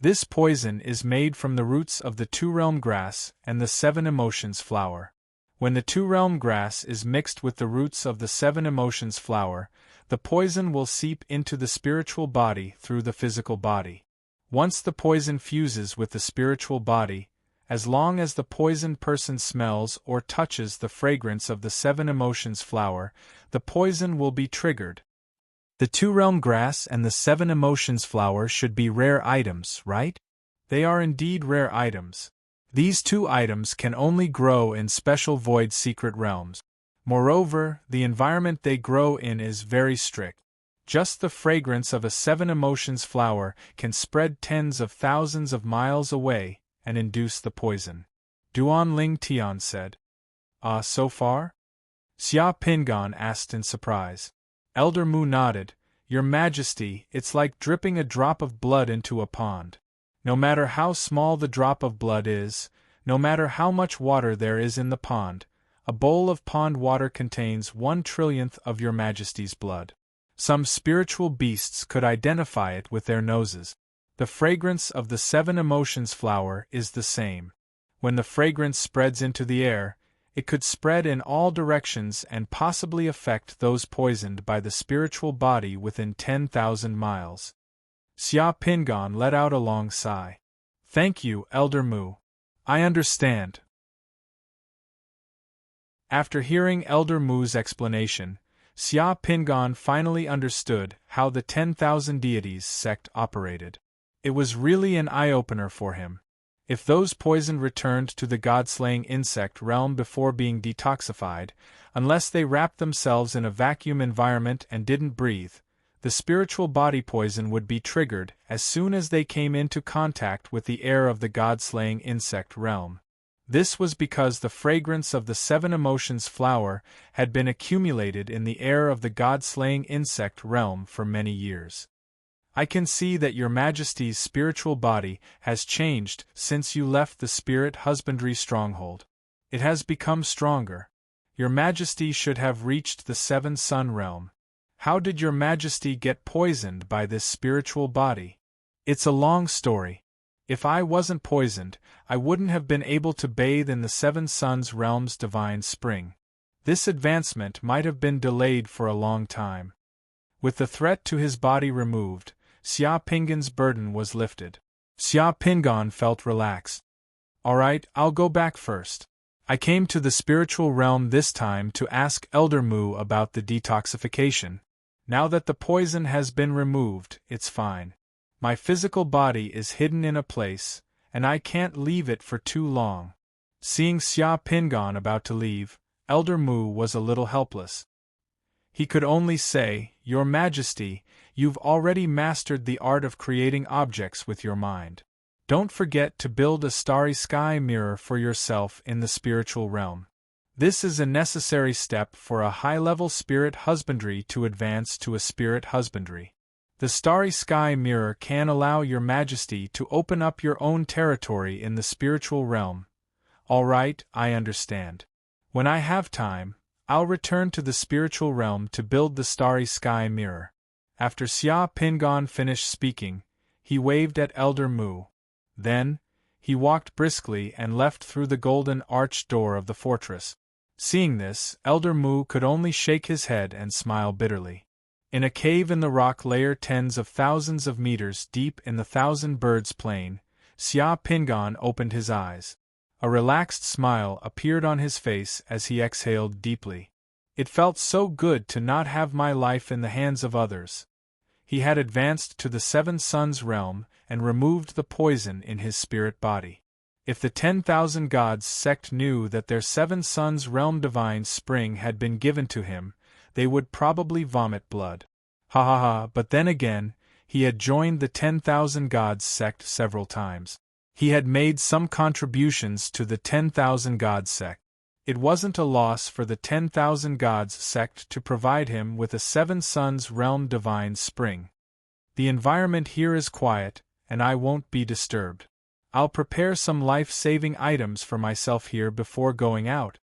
This poison is made from the roots of the two-realm grass and the seven emotions flower. When the two-realm grass is mixed with the roots of the seven emotions flower, the poison will seep into the spiritual body through the physical body. Once the poison fuses with the spiritual body, as long as the poisoned person smells or touches the fragrance of the seven emotions flower, the poison will be triggered. The two-realm grass and the seven emotions flower should be rare items, right? They are indeed rare items. These two items can only grow in special void secret realms. Moreover, the environment they grow in is very strict. Just the fragrance of a seven emotions flower can spread tens of thousands of miles away and induce the poison. Duan Ling Tian said. So far? Xia Pingan asked in surprise. Elder Mu nodded. Your Majesty, it's like dripping a drop of blood into a pond. No matter how small the drop of blood is, no matter how much water there is in the pond, a bowl of pond water contains 1/1,000,000th of Your Majesty's blood. Some spiritual beasts could identify it with their noses. The fragrance of the seven emotions flower is the same. When the fragrance spreads into the air, it could spread in all directions and possibly affect those poisoned by the spiritual body within 10,000 miles. Xia Pingan let out a long sigh. Thank you, Elder Mu. I understand. After hearing Elder Mu's explanation, Xia Pingan finally understood how the 10,000 deities sect operated. It was really an eye-opener for him. If those poisoned returned to the god-slaying insect realm before being detoxified, unless they wrapped themselves in a vacuum environment and didn't breathe, the spiritual body poison would be triggered as soon as they came into contact with the air of the god-slaying insect realm. This was because the fragrance of the seven emotions flower had been accumulated in the air of the god-slaying insect realm for many years. I can see that Your Majesty's spiritual body has changed since you left the spirit husbandry stronghold. It has become stronger. Your Majesty should have reached the seven sun realm. How did Your Majesty get poisoned by this spiritual body? It's a long story. If I wasn't poisoned, I wouldn't have been able to bathe in the Seven Suns Realm's divine spring. This advancement might have been delayed for a long time. With the threat to his body removed, Xia Pingan's burden was lifted. Xia Pingan felt relaxed. Alright, I'll go back first. I came to the spiritual realm this time to ask Elder Mu about the detoxification. Now that the poison has been removed, it's fine. My physical body is hidden in a place, and I can't leave it for too long. Seeing Xia Pingan about to leave, Elder Mu was a little helpless. He could only say, "Your Majesty, you've already mastered the art of creating objects with your mind. Don't forget to build a starry sky mirror for yourself in the spiritual realm. This is a necessary step for a high-level spirit husbandry to advance to a spirit husbandry. The starry sky mirror can allow your Majesty to open up your own territory in the spiritual realm. All right, I understand. When I have time, I'll return to the spiritual realm to build the starry sky mirror." After Xia Pingan finished speaking, he waved at Elder Mu. Then, he walked briskly and left through the golden arched door of the fortress. Seeing this, Elder Mu could only shake his head and smile bitterly. In a cave in the rock layer tens of thousands of meters deep in the Thousand Birds Plain, Xia Pingan opened his eyes. A relaxed smile appeared on his face as he exhaled deeply. It felt so good to not have my life in the hands of others. He had advanced to the Seven Suns realm and removed the poison in his spirit body. If the 10,000 Gods sect knew that their Seven Suns realm divine spring had been given to him, they would probably vomit blood. Ha ha ha, but then again, he had joined the 10,000 Gods sect several times. He had made some contributions to the 10,000 Gods sect. It wasn't a loss for the 10,000 Gods sect to provide him with a Seven Suns realm divine spring. The environment here is quiet, and I won't be disturbed. I'll prepare some life-saving items for myself here before going out.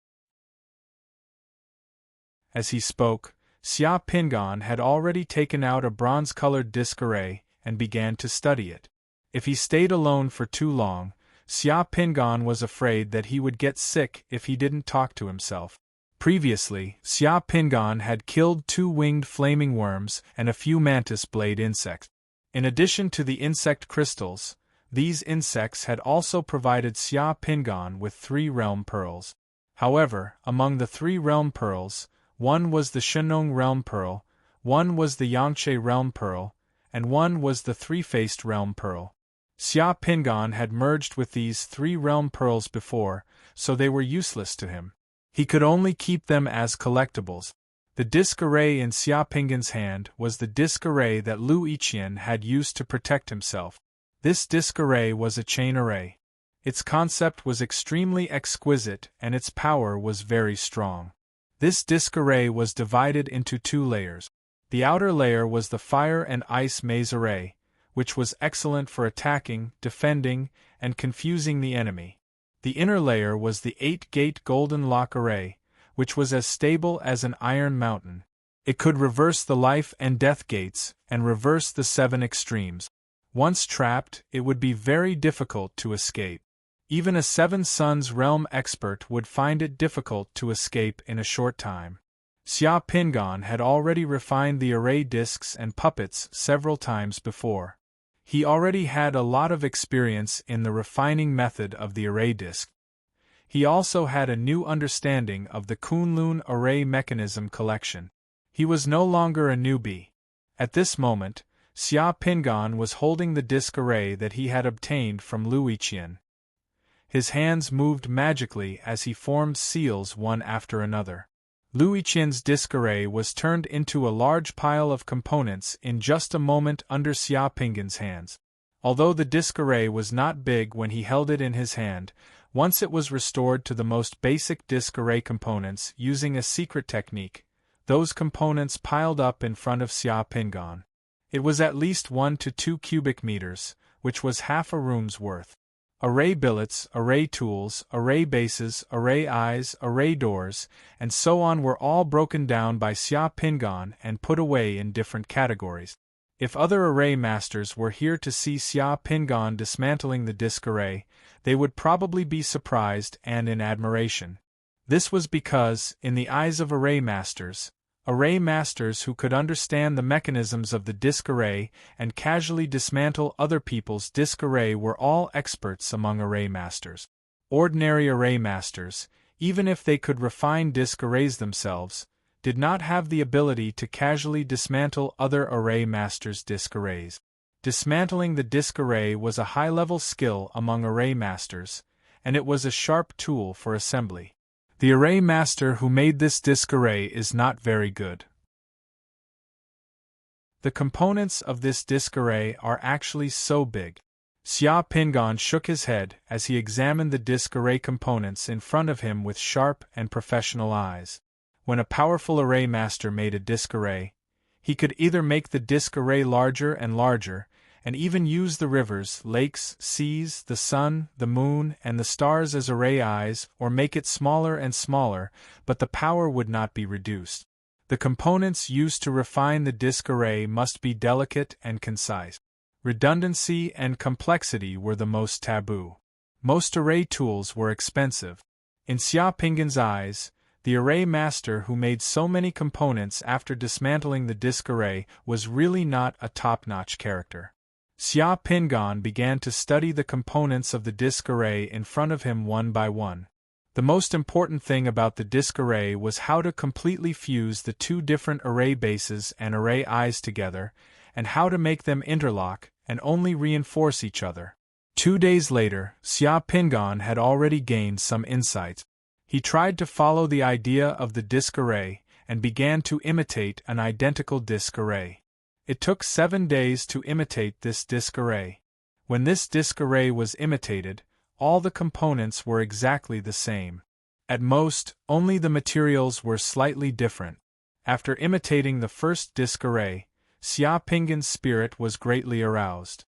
As he spoke, Xia Pingan had already taken out a bronze-colored disc array and began to study it. If he stayed alone for too long, Xia Pingan was afraid that he would get sick if he didn't talk to himself. Previously, Xia Pingan had killed 2 winged flaming worms and a few mantis blade insects. In addition to the insect crystals, these insects had also provided Xia Pingan with 3 realm pearls. However, among the 3 realm pearls, one was the Shenong realm pearl, one was the Yangtze realm pearl, and one was the three-faced realm pearl. Xia Pingan had merged with these 3 realm pearls before, so they were useless to him. He could only keep them as collectibles. The disc array in Xia Pingan's hand was the disc array that Lu Yiqian had used to protect himself. This disc array was a chain array. Its concept was extremely exquisite and its power was very strong. This disc array was divided into 2 layers. The outer layer was the fire and ice maze array, which was excellent for attacking, defending, and confusing the enemy. The inner layer was the 8-gate golden lock array, which was as stable as an iron mountain. It could reverse the life and death gates, and reverse the 7 extremes. Once trapped, it would be very difficult to escape. Even a Seven Suns realm expert would find it difficult to escape in a short time. Xia Pingan had already refined the array discs and puppets several times before. He already had a lot of experience in the refining method of the array disc. He also had a new understanding of the Kunlun array mechanism collection. He was no longer a newbie. At this moment, Xia Pingan was holding the disc array that he had obtained from Lu Yiqian. His hands moved magically as he formed seals one after another. Lu Yiqian's disc array was turned into a large pile of components in just a moment under Xia Pingan's hands. Although the disc array was not big when he held it in his hand, once it was restored to the most basic disc array components using a secret technique, those components piled up in front of Xia Pingan. It was at least 1 to 2 cubic meters, which was half a room's worth. Array billets, array tools, array bases, array eyes, array doors, and so on were all broken down by Xia Pingan and put away in different categories. If other array masters were here to see Xia Pingan dismantling the disc array, they would probably be surprised and in admiration. This was because, in the eyes of array masters who could understand the mechanisms of the disc array and casually dismantle other people's disc array, were all experts among array masters. Ordinary array masters, even if they could refine disc arrays themselves, did not have the ability to casually dismantle other array masters' disc arrays. Dismantling the disc array was a high-level skill among array masters, and it was a sharp tool for assembly. The array master who made this disc array is not very good. The components of this disc array are actually so big. Xia Pingan shook his head as he examined the disc array components in front of him with sharp and professional eyes. When a powerful array master made a disc array, he could either make the disc array larger, and even use the rivers, lakes, seas, the sun, the moon, and the stars as array eyes, or make it smaller and smaller, but the power would not be reduced. The components used to refine the disc array must be delicate and concise. Redundancy and complexity were the most taboo. Most array tools were expensive. In Xia Pingan's eyes, the array master who made so many components after dismantling the disc array was really not a top-notch character. Xia Pingan began to study the components of the disc array in front of him one by one. The most important thing about the disc array was how to completely fuse the two different array bases and array eyes together, and how to make them interlock and only reinforce each other. 2 days later, Xia Pingan had already gained some insights. He tried to follow the idea of the disc array and began to imitate an identical disc array. It took 7 days to imitate this disc array. When this disc array was imitated, all the components were exactly the same. At most, only the materials were slightly different. After imitating the first disc array, Xia Pingan's spirit was greatly aroused.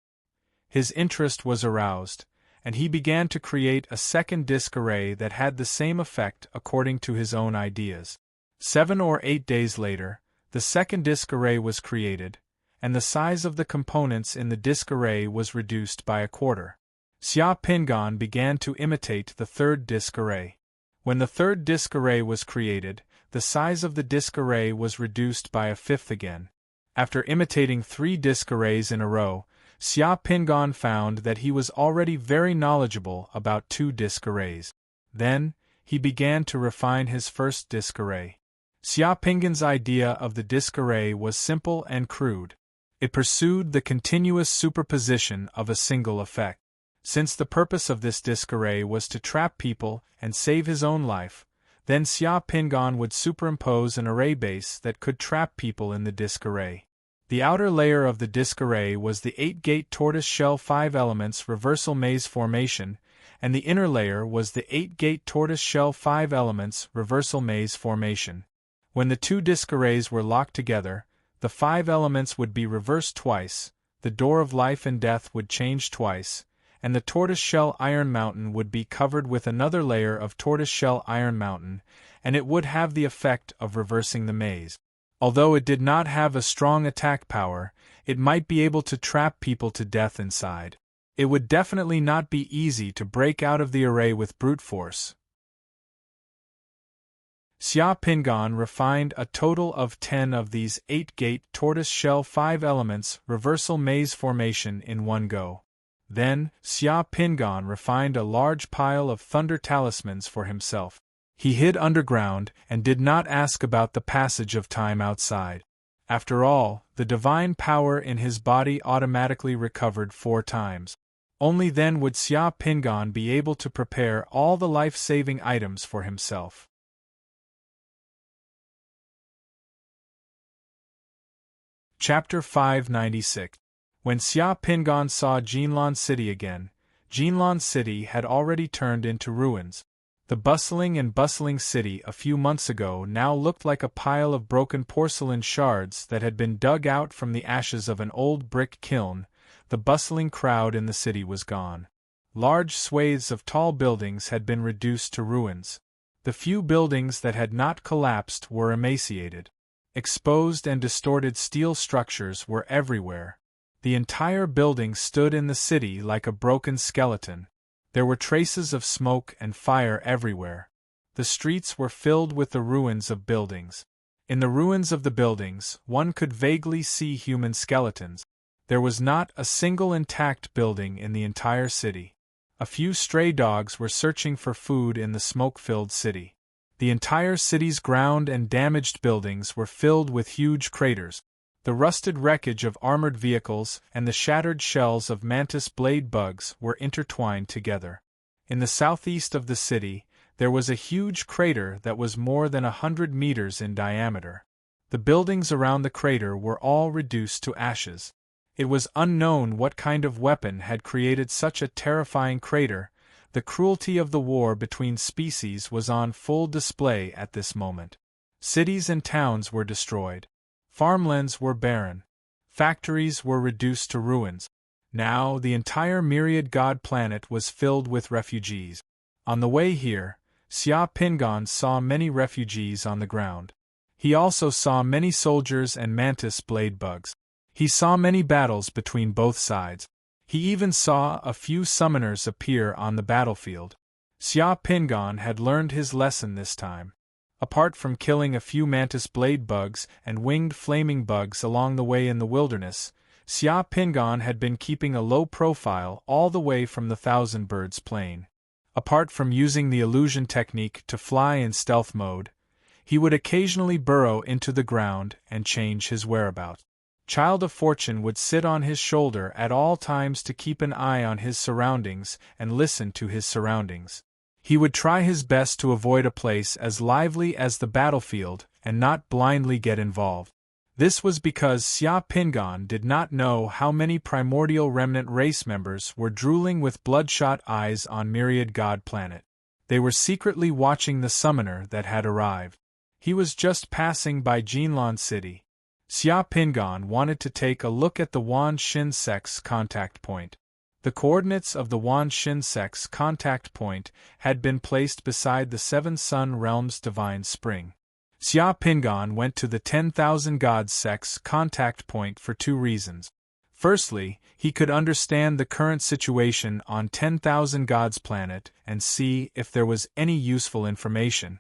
His interest was aroused, and he began to create a second disc array that had the same effect according to his own ideas. 7 or 8 days later, the second disc array was created, and the size of the components in the disc array was reduced by 1/4. Xia Pingan began to imitate the third disc array. When the third disc array was created, the size of the disc array was reduced by 1/5 again. After imitating 3 disc arrays in a row, Xia Pingan found that he was already very knowledgeable about 2 disc arrays. Then, he began to refine his first disc array. Xia Pingan's idea of the disc array was simple and crude. It pursued the continuous superposition of a single effect. Since the purpose of this disc array was to trap people and save his own life, then Xia Pingan would superimpose an array base that could trap people in the disc array. The outer layer of the disc array was the 8-gate tortoise-shell 5 elements reversal maze formation, and the inner layer was the 8-gate tortoise-shell 5 elements reversal maze formation. When the 2 disc arrays were locked together, the 5 elements would be reversed twice, the door of life and death would change twice, and the tortoise-shell iron mountain would be covered with another layer of tortoise-shell iron mountain, and it would have the effect of reversing the maze. Although it did not have a strong attack power, it might be able to trap people to death inside. It would definitely not be easy to break out of the array with brute force. Xia Pingan refined a total of 10 of these 8-gate tortoise-shell 5 elements reversal maze formation in one go. Then, Xia Pingan refined a large pile of thunder talismans for himself. He hid underground and did not ask about the passage of time outside. After all, the divine power in his body automatically recovered 4 times. Only then would Xia Pingan be able to prepare all the life-saving items for himself. Chapter 596. When Xia Pingan saw Jinlan City again, Jinlan City had already turned into ruins. The bustling city a few months ago now looked like a pile of broken porcelain shards that had been dug out from the ashes of an old brick kiln. The bustling crowd in the city was gone. Large swathes of tall buildings had been reduced to ruins. The few buildings that had not collapsed were emaciated. Exposed and distorted steel structures were everywhere. The entire building stood in the city like a broken skeleton. There were traces of smoke and fire everywhere. The streets were filled with the ruins of buildings. In the ruins of the buildings, one could vaguely see human skeletons. There was not a single intact building in the entire city. A few stray dogs were searching for food in the smoke-filled city. The entire city's ground and damaged buildings were filled with huge craters. The rusted wreckage of armored vehicles and the shattered shells of mantis blade bugs were intertwined together. In the southeast of the city, there was a huge crater that was more than 100 meters in diameter. The buildings around the crater were all reduced to ashes. It was unknown what kind of weapon had created such a terrifying crater. The cruelty of the war between species was on full display at this moment. Cities and towns were destroyed. Farmlands were barren. Factories were reduced to ruins. Now the entire myriad god planet was filled with refugees. On the way here, Xia Pingon saw many refugees on the ground. He also saw many soldiers and mantis blade bugs. He saw many battles between both sides. He even saw a few summoners appear on the battlefield. Xia Pingon had learned his lesson this time. Apart from killing a few mantis blade bugs and winged flaming bugs along the way in the wilderness, Xia Pingon had been keeping a low profile all the way from the Thousand Birds Plain. Apart from using the illusion technique to fly in stealth mode, he would occasionally burrow into the ground and change his whereabouts. Child of Fortune would sit on his shoulder at all times to keep an eye on his surroundings and listen to his surroundings. He would try his best to avoid a place as lively as the battlefield and not blindly get involved. This was because Xia Pingon did not know how many primordial remnant race members were drooling with bloodshot eyes on Myriad God Planet. They were secretly watching the summoner that had arrived. He was just passing by Jinlan City. Xia Pingon wanted to take a look at the Wan Shin Sect's contact point. The coordinates of the Wan Shin Sect's contact point had been placed beside the Seven Sun Realms' divine spring. Xia Pingon went to the 10,000 Gods Sect's contact point for two reasons. Firstly, he could understand the current situation on 10,000 Gods Planet and see if there was any useful information.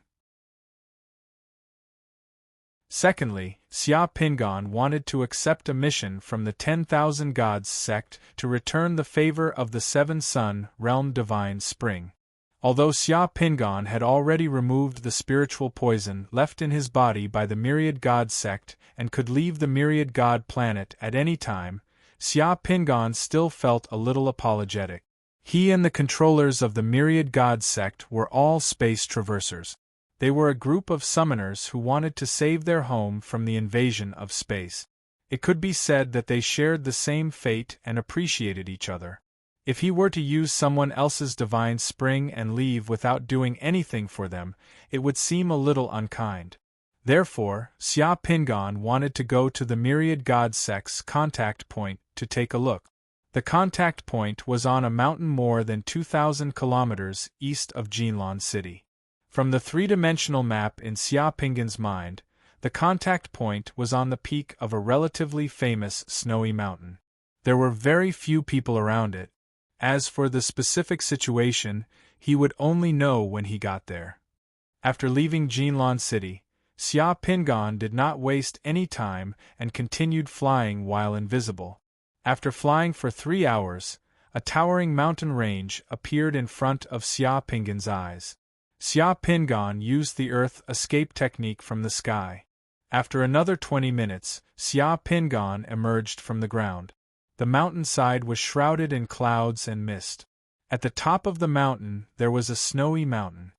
Secondly, Xia Pingon wanted to accept a mission from the 10,000 Gods Sect to return the favor of the Seven Sun Realm Divine Spring. Although Xia Pingon had already removed the spiritual poison left in his body by the Myriad God Sect and could leave the Myriad God Planet at any time, Xia Pingon still felt a little apologetic. He and the controllers of the Myriad God Sect were all space traversers. They were a group of summoners who wanted to save their home from the invasion of space. It could be said that they shared the same fate and appreciated each other. If he were to use someone else's divine spring and leave without doing anything for them, it would seem a little unkind. Therefore, Xia Pingon wanted to go to the Myriad God Sect's contact point to take a look. The contact point was on a mountain more than 2,000 kilometers east of Jinlan City. From the three-dimensional map in Xia Pingon's mind, the contact point was on the peak of a relatively famous snowy mountain. There were very few people around it. As for the specific situation, he would only know when he got there. After leaving Jinlan City, Xia Pingon did not waste any time and continued flying while invisible. After flying for 3 hours, a towering mountain range appeared in front of Xia Pingon's eyes. Xia Pingon used the Earth escape technique from the sky. After another 20 minutes, Xia Pingon emerged from the ground. The mountainside was shrouded in clouds and mist. At the top of the mountain there was a snowy mountain.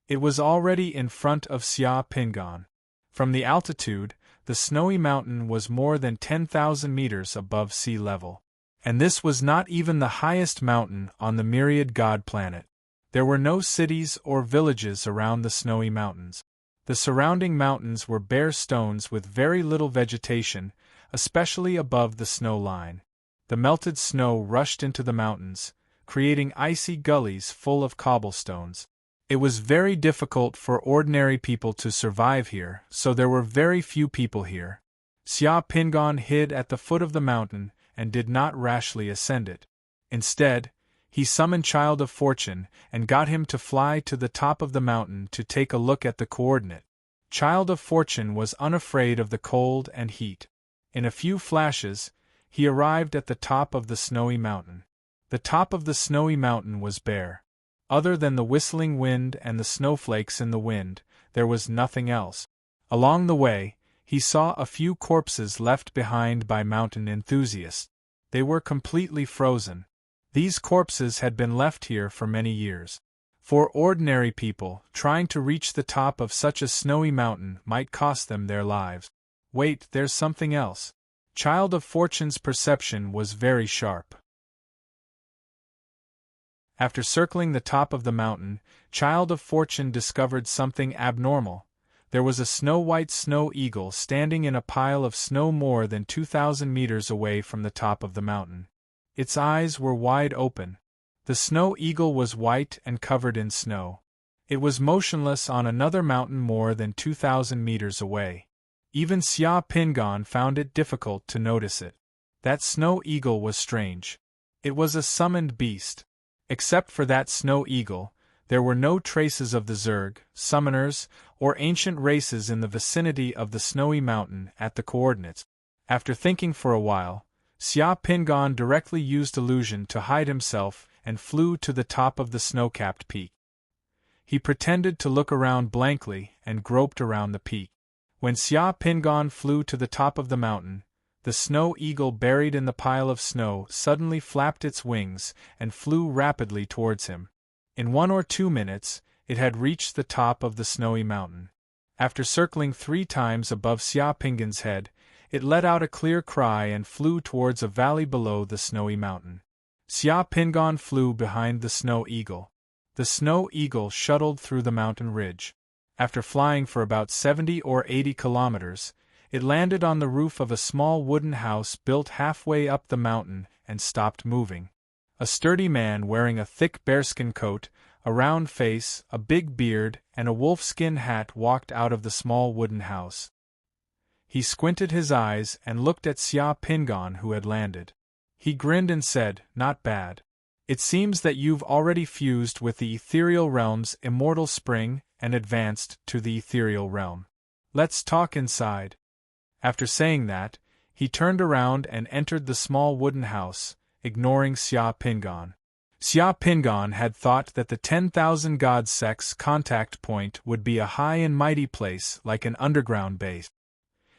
It was already in front of Xia Pingon. From the altitude, the snowy mountain was more than 10,000 meters above sea level. And this was not even the highest mountain on the Myriad God Planet. There were no cities or villages around the snowy mountains. The surrounding mountains were bare stones with very little vegetation, especially above the snow line. The melted snow rushed into the mountains, creating icy gullies full of cobblestones. It was very difficult for ordinary people to survive here, so there were very few people here. Xia Pingon hid at the foot of the mountain and did not rashly ascend it. Instead, he summoned Child of Fortune and got him to fly to the top of the mountain to take a look at the coordinate. Child of Fortune was unafraid of the cold and heat. In a few flashes, he arrived at the top of the snowy mountain. The top of the snowy mountain was bare. Other than the whistling wind and the snowflakes in the wind, there was nothing else. Along the way, he saw a few corpses left behind by mountain enthusiasts. They were completely frozen. These corpses had been left here for many years. For ordinary people, trying to reach the top of such a snowy mountain might cost them their lives. Wait, there's something else. Child of Fortune's perception was very sharp. After circling the top of the mountain, Child of Fortune discovered something abnormal. There was a snow-white snow eagle standing in a pile of snow more than 2,000 meters away from the top of the mountain. Its eyes were wide open. The snow eagle was white and covered in snow. It was motionless on another mountain more than 2,000 meters away. Even Xia Pingon found it difficult to notice it. That snow eagle was strange. It was a summoned beast. Except for that snow eagle, there were no traces of the Zerg, summoners, or ancient races in the vicinity of the snowy mountain at the coordinates. After thinking for a while, Xia Pingon directly used illusion to hide himself and flew to the top of the snow-capped peak. He pretended to look around blankly and groped around the peak. When Xia Pingon flew to the top of the mountain, the snow eagle buried in the pile of snow suddenly flapped its wings and flew rapidly towards him. In 1 or 2 minutes, it had reached the top of the snowy mountain. After circling 3 times above Xia Pingon's head, it let out a clear cry and flew towards a valley below the snowy mountain. Xia Pingon flew behind the snow eagle. The snow eagle shuttled through the mountain ridge. After flying for about 70 or 80 kilometers, it landed on the roof of a small wooden house built halfway up the mountain and stopped moving. A sturdy man wearing a thick bearskin coat, a round face, a big beard, and a wolfskin hat walked out of the small wooden house. He squinted his eyes and looked at Xia Pingon, who had landed. He grinned and said, "Not bad. It seems that you've already fused with the ethereal realm's immortal spring and advanced to the ethereal realm. Let's talk inside." After saying that, he turned around and entered the small wooden house, ignoring Xia Pingon. Xia Pingon had thought that the 10,000 God sect's contact point would be a high and mighty place like an underground base.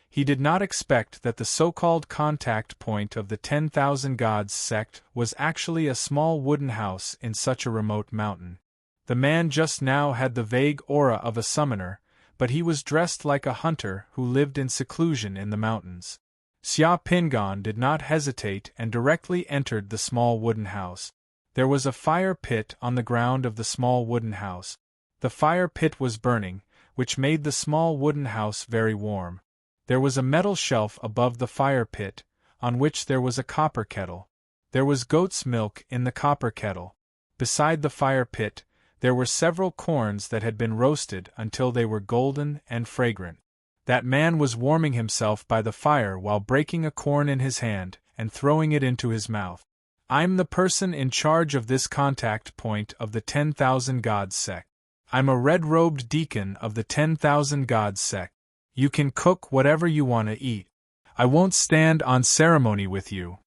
He did not expect that the so-called contact point of the 10,000 Gods sect was actually a small wooden house in such a remote mountain. The man just now had the vague aura of a summoner, but he was dressed like a hunter who lived in seclusion in the mountains. Xia Pingon did not hesitate and directly entered the small wooden house. There was a fire pit on the ground of the small wooden house. The fire pit was burning, which made the small wooden house very warm. There was a metal shelf above the fire pit, on which there was a copper kettle. There was goat's milk in the copper kettle. Beside the fire pit, there were several corns that had been roasted until they were golden and fragrant. That man was warming himself by the fire while breaking a corn in his hand and throwing it into his mouth. "I'm the person in charge of this contact point of the 10,000 Gods sect. I'm a red-robed deacon of the 10,000 Gods sect. You can cook whatever you want to eat. I won't stand on ceremony with you,"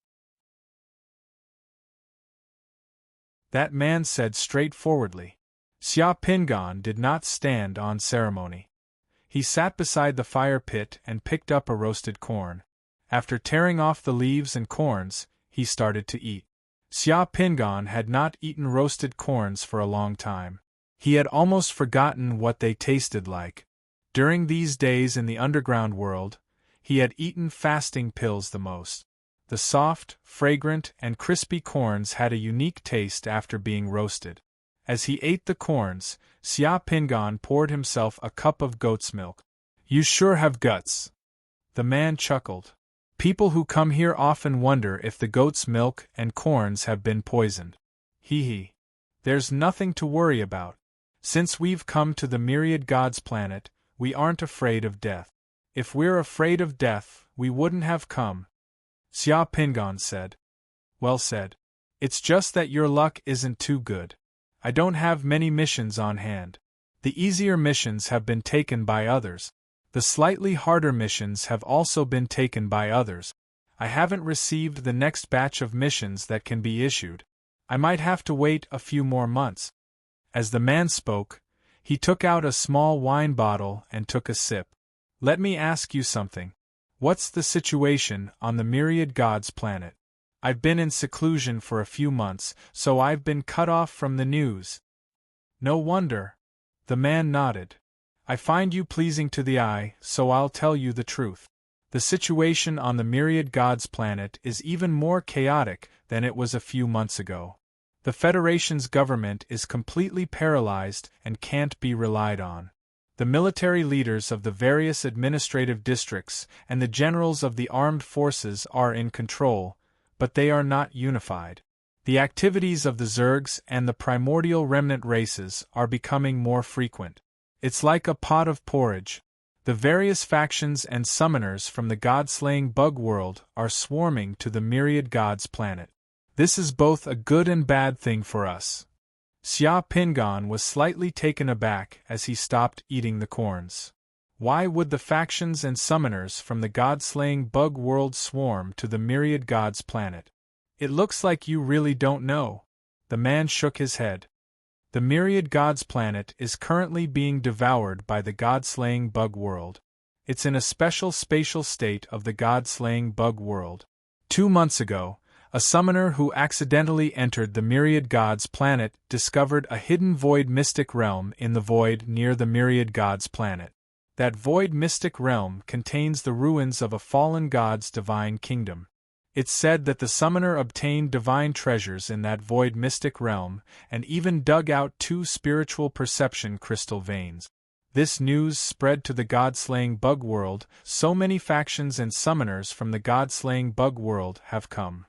that man said straightforwardly. Xia Pingon did not stand on ceremony. He sat beside the fire pit and picked up a roasted corn. After tearing off the leaves and corns, he started to eat. Xia Pingon had not eaten roasted corns for a long time. He had almost forgotten what they tasted like. During these days in the underground world, he had eaten fasting pills the most. The soft, fragrant, and crispy corns had a unique taste after being roasted. As he ate the corns, Xia Pingon poured himself a cup of goat's milk. "You sure have guts," the man chuckled. "People who come here often wonder if the goat's milk and corns have been poisoned. Hee hee. There's nothing to worry about. Since we've come to the Myriad Gods planet, we aren't afraid of death. If we're afraid of death, we wouldn't have come, Xia Pingon said. Well said. It's just that your luck isn't too good. I don't have many missions on hand. The easier missions have been taken by others. The slightly harder missions have also been taken by others. I haven't received the next batch of missions that can be issued. I might have to wait a few more months. As the man spoke, he took out a small wine bottle and took a sip. Let me ask you something. What's the situation on the Myriad Gods planet? I've been in seclusion for a few months, so I've been cut off from the news. No wonder. The man nodded. I find you pleasing to the eye, so I'll tell you the truth. The situation on the Myriad Gods planet is even more chaotic than it was a few months ago. The Federation's government is completely paralyzed and can't be relied on. The military leaders of the various administrative districts and the generals of the armed forces are in control, but they are not unified. The activities of the Zergs and the primordial remnant races are becoming more frequent. It's like a pot of porridge. The various factions and summoners from the god-slaying bug world are swarming to the Myriad Gods planet. This is both a good and bad thing for us. Xia Pingon was slightly taken aback as he stopped eating the corns. Why would the factions and summoners from the god-slaying bug world swarm to the Myriad Gods planet? It looks like you really don't know. The man shook his head. The Myriad Gods planet is currently being devoured by the god-slaying bug world. It's in a special spatial state of the god-slaying bug world. 2 months ago, a summoner who accidentally entered the Myriad Gods planet discovered a hidden void mystic realm in the void near the Myriad Gods planet. That void mystic realm contains the ruins of a fallen god's divine kingdom. It's said that the summoner obtained divine treasures in that void mystic realm, and even dug out 2 spiritual perception crystal veins. This news spread to the god-slaying bug world, so many factions and summoners from the god-slaying bug world have come.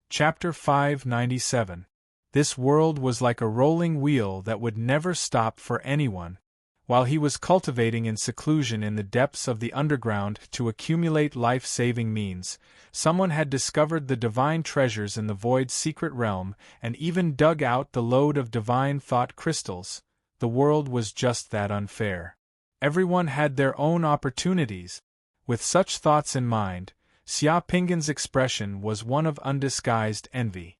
Chapter 597. This world was like a rolling wheel that would never stop for anyone. While he was cultivating in seclusion in the depths of the underground to accumulate life-saving means, someone had discovered the divine treasures in the void's secret realm and even dug out the load of divine thought crystals. The world was just that unfair. Everyone had their own opportunities. With such thoughts in mind, Xia Pingon's expression was one of undisguised envy.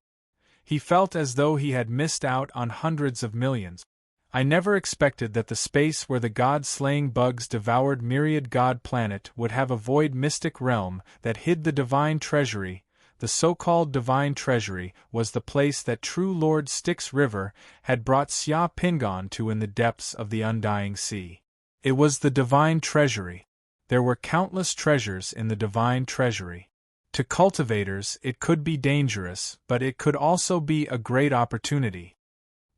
He felt as though he had missed out on hundreds of millions. I never expected that the space where the god-slaying bugs devoured Myriad God planet would have a void mystic realm that hid the divine treasury. The so-called divine treasury was the place that true Lord Styx River had brought Xia Pingon to in the depths of the undying sea. It was the divine treasury. There were countless treasures in the divine treasury. To cultivators it could be dangerous, but it could also be a great opportunity.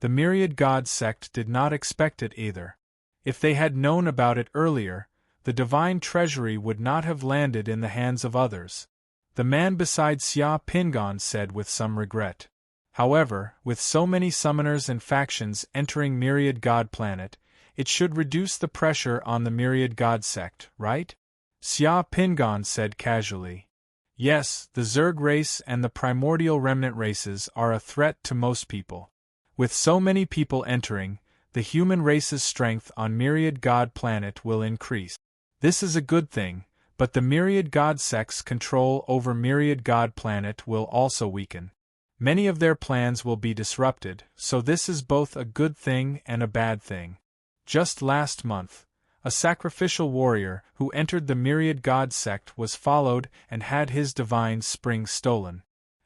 The Myriad God sect did not expect it either. If they had known about it earlier, the divine treasury would not have landed in the hands of others. The man beside Xia Pingon said with some regret. However, with so many summoners and factions entering Myriad God planet, it should reduce the pressure on the Myriad God sect, right? Xia Pingon said casually. Yes, the Zerg race and the primordial remnant races are a threat to most people. With so many people entering, the human race's strength on Myriad God planet will increase. This is a good thing, but the Myriad God sect's control over Myriad God planet will also weaken. Many of their plans will be disrupted, so this is both a good thing and a bad thing. Just last month, a sacrificial warrior who entered the Myriad God sect was followed and had his divine spring stolen.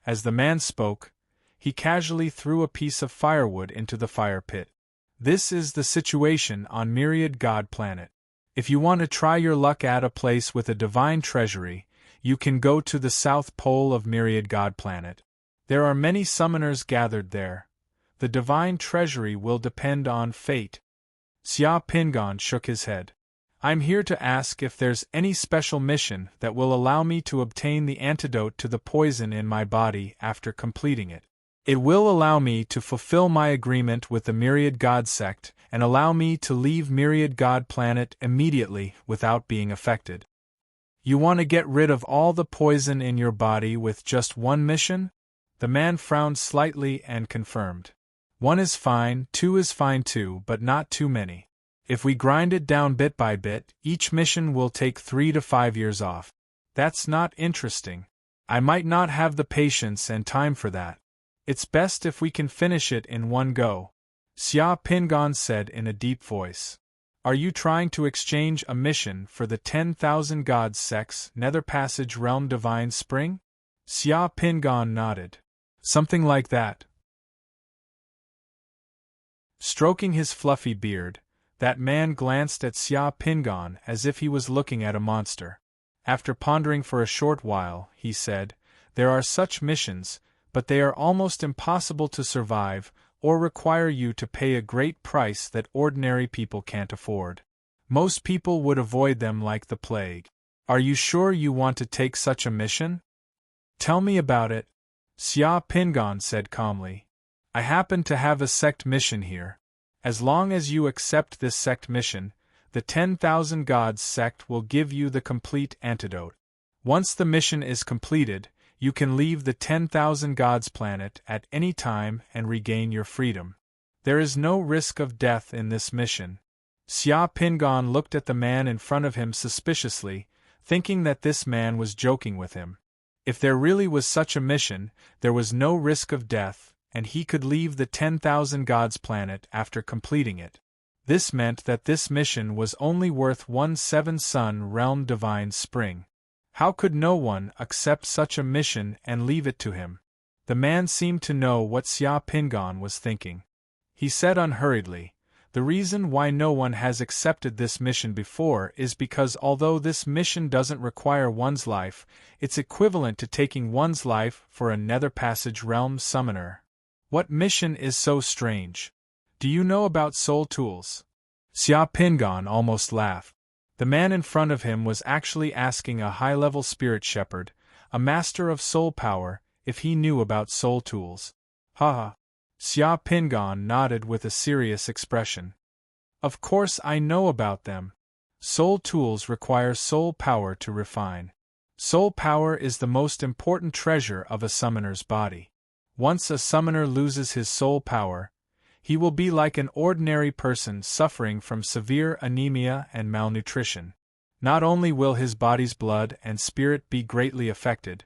As the man spoke, he casually threw a piece of firewood into the fire pit. This is the situation on Myriad God planet. If you want to try your luck at a place with a divine treasury, you can go to the south pole of Myriad God planet. There are many summoners gathered there. The divine treasury will depend on fate. Xia Pingon shook his head. I'm here to ask if there's any special mission that will allow me to obtain the antidote to the poison in my body after completing it. It will allow me to fulfill my agreement with the Myriad God sect and allow me to leave Myriad God planet immediately without being affected. You want to get rid of all the poison in your body with just one mission? The man frowned slightly and confirmed. 1 is fine, 2 is fine too, but not too many. If we grind it down bit by bit, each mission will take 3 to 5 years off. That's not interesting. I might not have the patience and time for that. It's best if we can finish it in one go, Xia Pingon said in a deep voice. Are you trying to exchange a mission for the 10,000 Gods Sect's Nether Passage Realm Divine Spring? Xia Pingon nodded. Something like that. Stroking his fluffy beard, that man glanced at Xia Pingon as if he was looking at a monster. After pondering for a short while, he said, There are such missions, but they are almost impossible to survive, or require you to pay a great price that ordinary people can't afford. Most people would avoid them like the plague. Are you sure you want to take such a mission? Tell me about it, Xia Pingon said calmly. I happen to have a sect mission here. As long as you accept this sect mission, the 10,000 Gods sect will give you the complete antidote. Once the mission is completed, you can leave the 10,000 Gods planet at any time and regain your freedom. There is no risk of death in this mission. Xia Pingon looked at the man in front of him suspiciously, thinking that this man was joking with him. If there really was such a mission, there was no risk of death, and he could leave the 10,000 Gods planet after completing it. This meant that this mission was only worth 1 7-sun realm divine spring. How could no one accept such a mission and leave it to him? The man seemed to know what Xia Pingon was thinking. He said unhurriedly, The reason why no one has accepted this mission before is because although this mission doesn't require one's life, it's equivalent to taking one's life for a Nether Passage realm summoner. What mission is so strange? Do you know about soul tools? Xia Pingon almost laughed. The man in front of him was actually asking a high-level spirit shepherd, a master of soul power, if he knew about soul tools. Haha. Xia Pingon nodded with a serious expression. Of course I know about them. Soul tools require soul power to refine. Soul power is the most important treasure of a summoner's body. Once a summoner loses his soul power, he will be like an ordinary person suffering from severe anemia and malnutrition. Not only will his body's blood and spirit be greatly affected,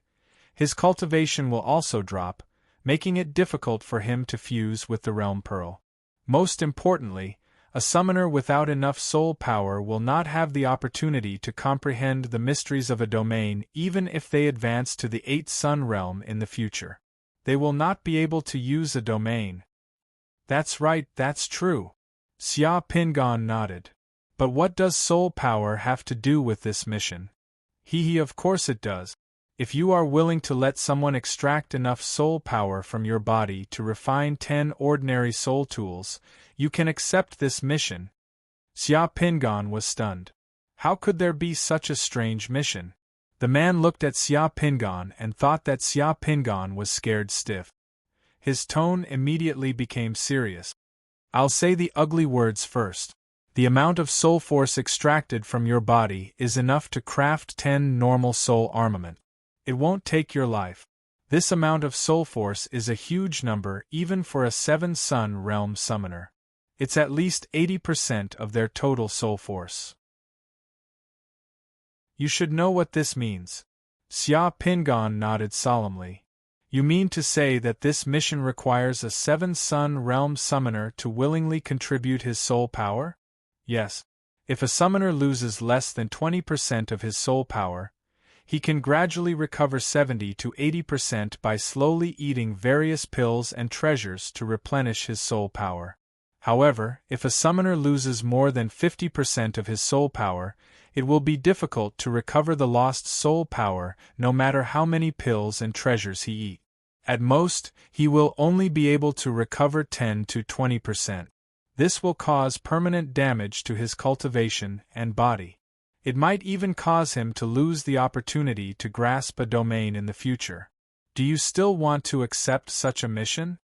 his cultivation will also drop, making it difficult for him to fuse with the Realm Pearl. Most importantly, a summoner without enough soul power will not have the opportunity to comprehend the mysteries of a domain even if they advance to the 8th Sun Realm in the future. They will not be able to use a domain. That's right, that's true. Xia Pingon nodded. But what does soul power have to do with this mission? Of course it does. If you are willing to let someone extract enough soul power from your body to refine 10 ordinary soul tools, you can accept this mission. Xia Pingon was stunned. How could there be such a strange mission? The man looked at Xia Pingon and thought that Xia Pingon was scared stiff. His tone immediately became serious. I'll say the ugly words first. The amount of soul force extracted from your body is enough to craft 10 normal soul armament. It won't take your life. This amount of soul force is a huge number even for a 7-sun realm summoner. It's at least 80% of their total soul force. You should know what this means. Xia Pingon nodded solemnly. You mean to say that this mission requires a 7-sun realm summoner to willingly contribute his soul power? Yes. If a summoner loses less than 20% of his soul power, he can gradually recover 70 to 80% by slowly eating various pills and treasures to replenish his soul power. However, if a summoner loses more than 50% of his soul power, it will be difficult to recover the lost soul power no matter how many pills and treasures he eats. At most, he will only be able to recover 10 to 20%. This will cause permanent damage to his cultivation and body. It might even cause him to lose the opportunity to grasp a domain in the future. Do you still want to accept such a mission?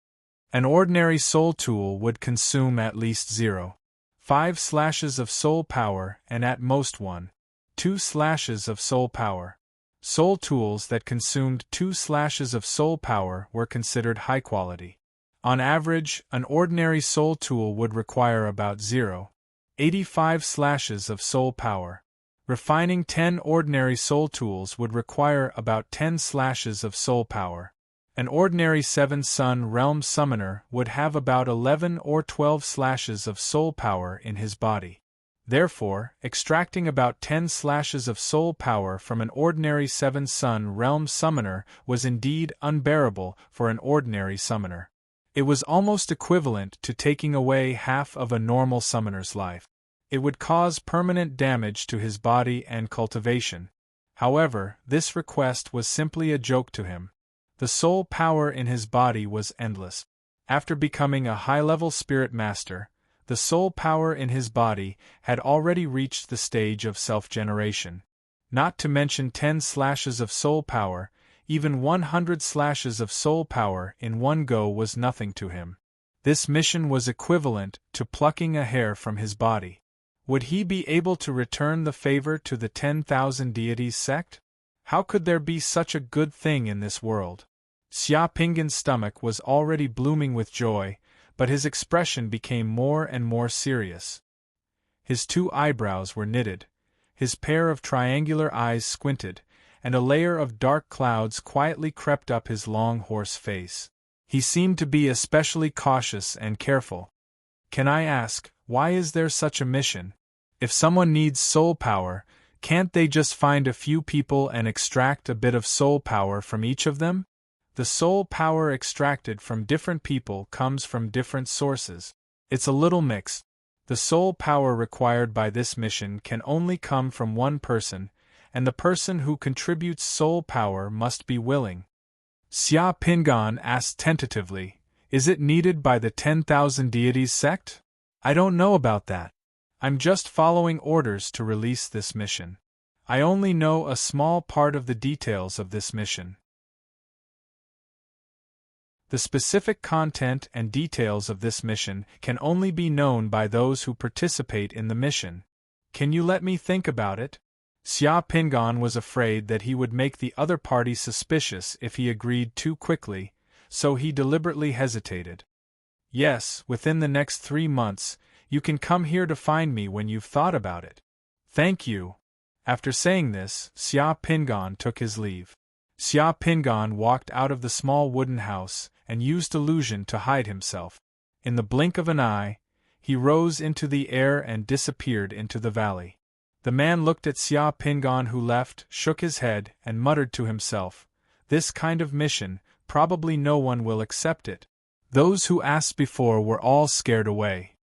An ordinary soul tool would consume at least 0.5 slashes of soul power and at most 1.2 slashes of soul power. Soul tools that consumed 2 slashes of soul power were considered high quality. On average, an ordinary soul tool would require about 0.85 slashes of soul power. Refining 10 ordinary soul tools would require about 10 slashes of soul power. An ordinary 7-sun realm summoner would have about 11 or 12 slashes of soul power in his body. Therefore, extracting about 10 slashes of soul power from an ordinary 7-sun realm summoner was indeed unbearable for an ordinary summoner. It was almost equivalent to taking away half of a normal summoner's life. It would cause permanent damage to his body and cultivation. However, this request was simply a joke to him. The soul power in his body was endless. After becoming a high-level spirit master, the soul power in his body had already reached the stage of self-generation. Not to mention 10 slashes of soul power, even 100 slashes of soul power in one go was nothing to him. This mission was equivalent to plucking a hair from his body. Would he be able to return the favor to the 10,000 deities sect? How could there be such a good thing in this world? Xia Pinggan's stomach was already blooming with joy, but his expression became more and more serious. His 2 eyebrows were knitted, his pair of triangular eyes squinted, and a layer of dark clouds quietly crept up his long horse face. He seemed to be especially cautious and careful. Can I ask, why is there such a mission? If someone needs soul power, can't they just find a few people and extract a bit of soul power from each of them? The soul power extracted from different people comes from different sources. It's a little mixed. The soul power required by this mission can only come from one person, and the person who contributes soul power must be willing. Xia Pinggan asked tentatively, "Is it needed by the 10,000 deities sect?" "I don't know about that. I'm just following orders to release this mission. I only know a small part of the details of this mission. The specific content and details of this mission can only be known by those who participate in the mission. Can you let me think about it?" Xia Pinggan was afraid that he would make the other party suspicious if he agreed too quickly, so he deliberately hesitated. "Yes, within the next 3 months, you can come here to find me when you've thought about it." "Thank you." After saying this, Xia Pinggan took his leave. Xia Pinggan walked out of the small wooden house and used illusion to hide himself. In the blink of an eye, he rose into the air and disappeared into the valley. The man looked at Xia Pinggan who left, shook his head, and muttered to himself, "This kind of mission, probably no one will accept it. Those who asked before were all scared away."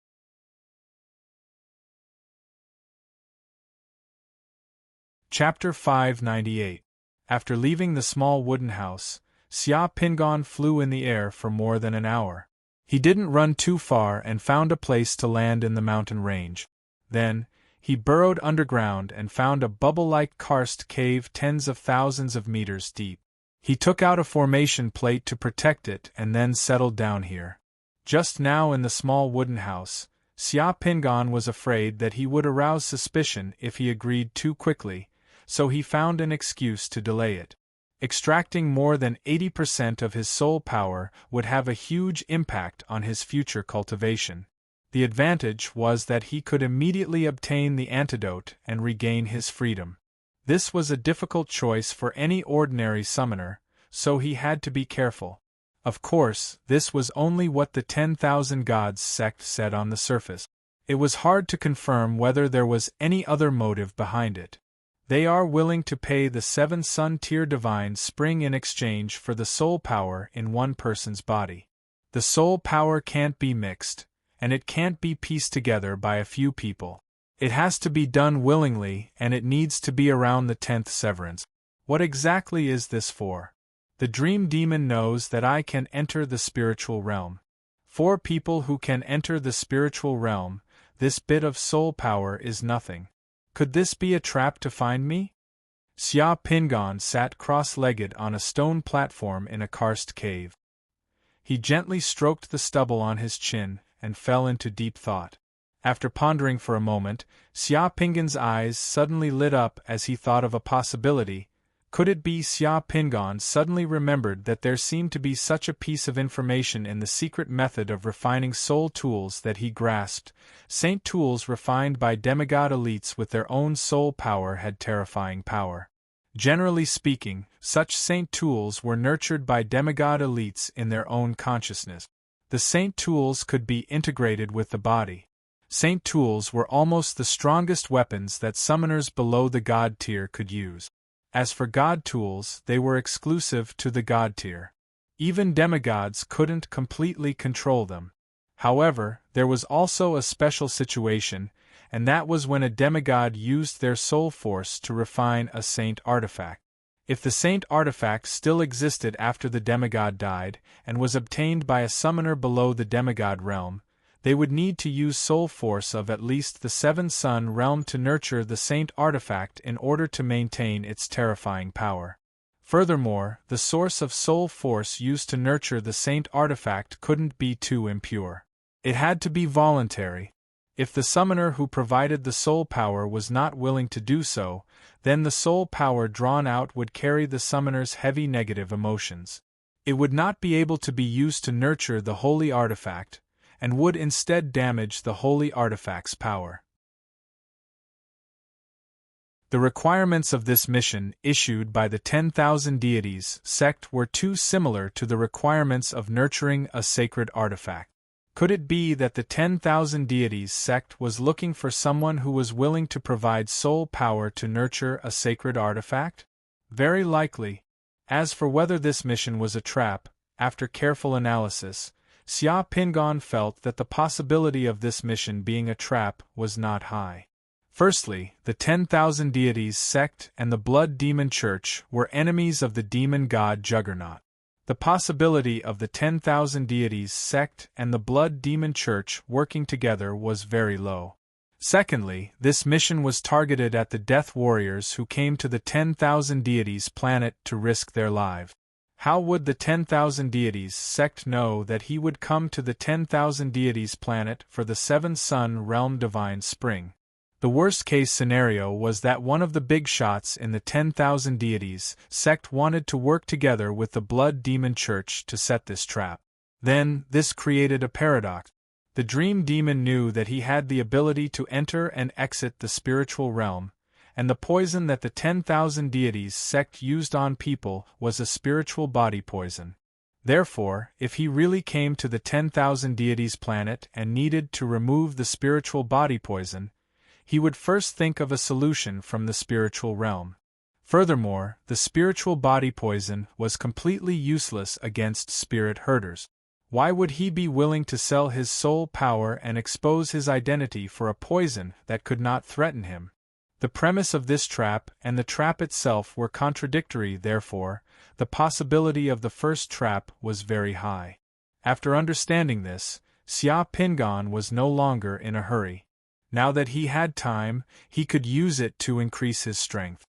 Chapter 598. After leaving the small wooden house, Xia Pinggan flew in the air for more than an hour. He didn't run too far and found a place to land in the mountain range. Then, he burrowed underground and found a bubble-like karst cave tens of thousands of meters deep. He took out a formation plate to protect it and then settled down here. Just now in the small wooden house, Xia Pinggan was afraid that he would arouse suspicion if he agreed too quickly, so he found an excuse to delay it. Extracting more than 80% of his soul power would have a huge impact on his future cultivation. The advantage was that he could immediately obtain the antidote and regain his freedom. This was a difficult choice for any ordinary summoner, so he had to be careful. Of course, this was only what the 10,000 Gods sect said on the surface. It was hard to confirm whether there was any other motive behind it. They are willing to pay the 7 Sun Tier Divine Spring in exchange for the soul power in one person's body. The soul power can't be mixed, and it can't be pieced together by a few people. It has to be done willingly, and it needs to be around the 10th severance. What exactly is this for? The Dream Demon knows that I can enter the spiritual realm. For people who can enter the spiritual realm, this bit of soul power is nothing. Could this be a trap to find me? Xia Pingon sat cross-legged on a stone platform in a karst cave. He gently stroked the stubble on his chin and fell into deep thought. After pondering for a moment, Xia Pingon's eyes suddenly lit up as he thought of a possibility. Could it be Xia Pingon suddenly remembered that there seemed to be such a piece of information in the secret method of refining soul tools that he grasped? Saint tools refined by demigod elites with their own soul power had terrifying power. Generally speaking, such saint tools were nurtured by demigod elites in their own consciousness. The saint tools could be integrated with the body. Saint tools were almost the strongest weapons that summoners below the god tier could use. As for god tools, they were exclusive to the god tier. Even demigods couldn't completely control them. However, there was also a special situation, and that was when a demigod used their soul force to refine a saint artifact. If the saint artifact still existed after the demigod died, and was obtained by a summoner below the demigod realm, they would need to use soul force of at least the 7th sun realm to nurture the saint artifact in order to maintain its terrifying power. Furthermore, the source of soul force used to nurture the saint artifact couldn't be too impure. It had to be voluntary. If the summoner who provided the soul power was not willing to do so, then the soul power drawn out would carry the summoner's heavy negative emotions. It would not be able to be used to nurture the holy artifact, and would instead damage the holy artifact's power. The requirements of this mission issued by the 10,000 deities sect were too similar to the requirements of nurturing a sacred artifact. Could it be that the 10,000 deities sect was looking for someone who was willing to provide soul power to nurture a sacred artifact? Very likely. As for whether this mission was a trap, after careful analysis, Xia Pingon felt that the possibility of this mission being a trap was not high. Firstly, the 10,000 deities sect and the Blood Demon Church were enemies of the demon god Juggernaut. The possibility of the 10,000 deities sect and the Blood Demon Church working together was very low. Secondly, this mission was targeted at the death warriors who came to the 10,000 deities planet to risk their lives. How would the 10,000 deities sect know that he would come to the 10,000 deities planet for the 7th sun realm divine spring? The worst-case scenario was that one of the big shots in the 10,000 deities sect wanted to work together with the Blood Demon Church to set this trap. Then, this created a paradox. The Dream Demon knew that he had the ability to enter and exit the spiritual realm, and the poison that the 10,000 deities sect used on people was a spiritual body poison. Therefore, if he really came to the 10,000 deities planet and needed to remove the spiritual body poison, he would first think of a solution from the spiritual realm. Furthermore, the spiritual body poison was completely useless against spirit herders. Why would he be willing to sell his soul power and expose his identity for a poison that could not threaten him? The premise of this trap and the trap itself were contradictory, therefore, the possibility of the first trap was very high. After understanding this, Xia Pingon was no longer in a hurry. Now that he had time, he could use it to increase his strength.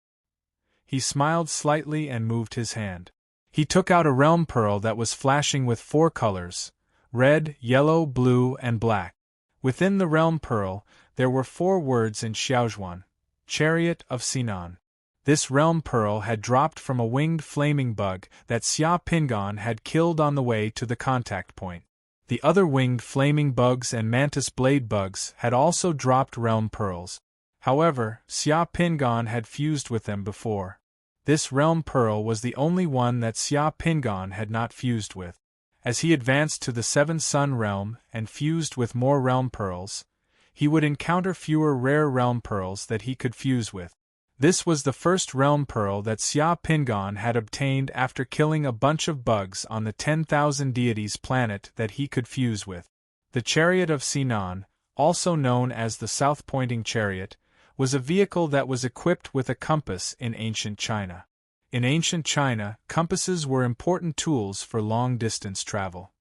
He smiled slightly and moved his hand. He took out a realm pearl that was flashing with 4 colors: red, yellow, blue, and black. Within the realm pearl, there were 4 words in Xiaozhuan: Chariot of Sinan. This realm pearl had dropped from a winged flaming bug that Xia Pingon had killed on the way to the contact point. The other winged flaming bugs and mantis blade bugs had also dropped realm pearls. However, Xia Pingon had fused with them before. This realm pearl was the only one that Xia Pingon had not fused with. As he advanced to the 7th sun realm and fused with more realm pearls, he would encounter fewer rare realm pearls that he could fuse with. This was the first realm pearl that Xia Pingon had obtained after killing a bunch of bugs on the 10,000 deities planet that he could fuse with. The Chariot of Sinan, also known as the South-Pointing Chariot, was a vehicle that was equipped with a compass in ancient China. In ancient China, compasses were important tools for long-distance travel.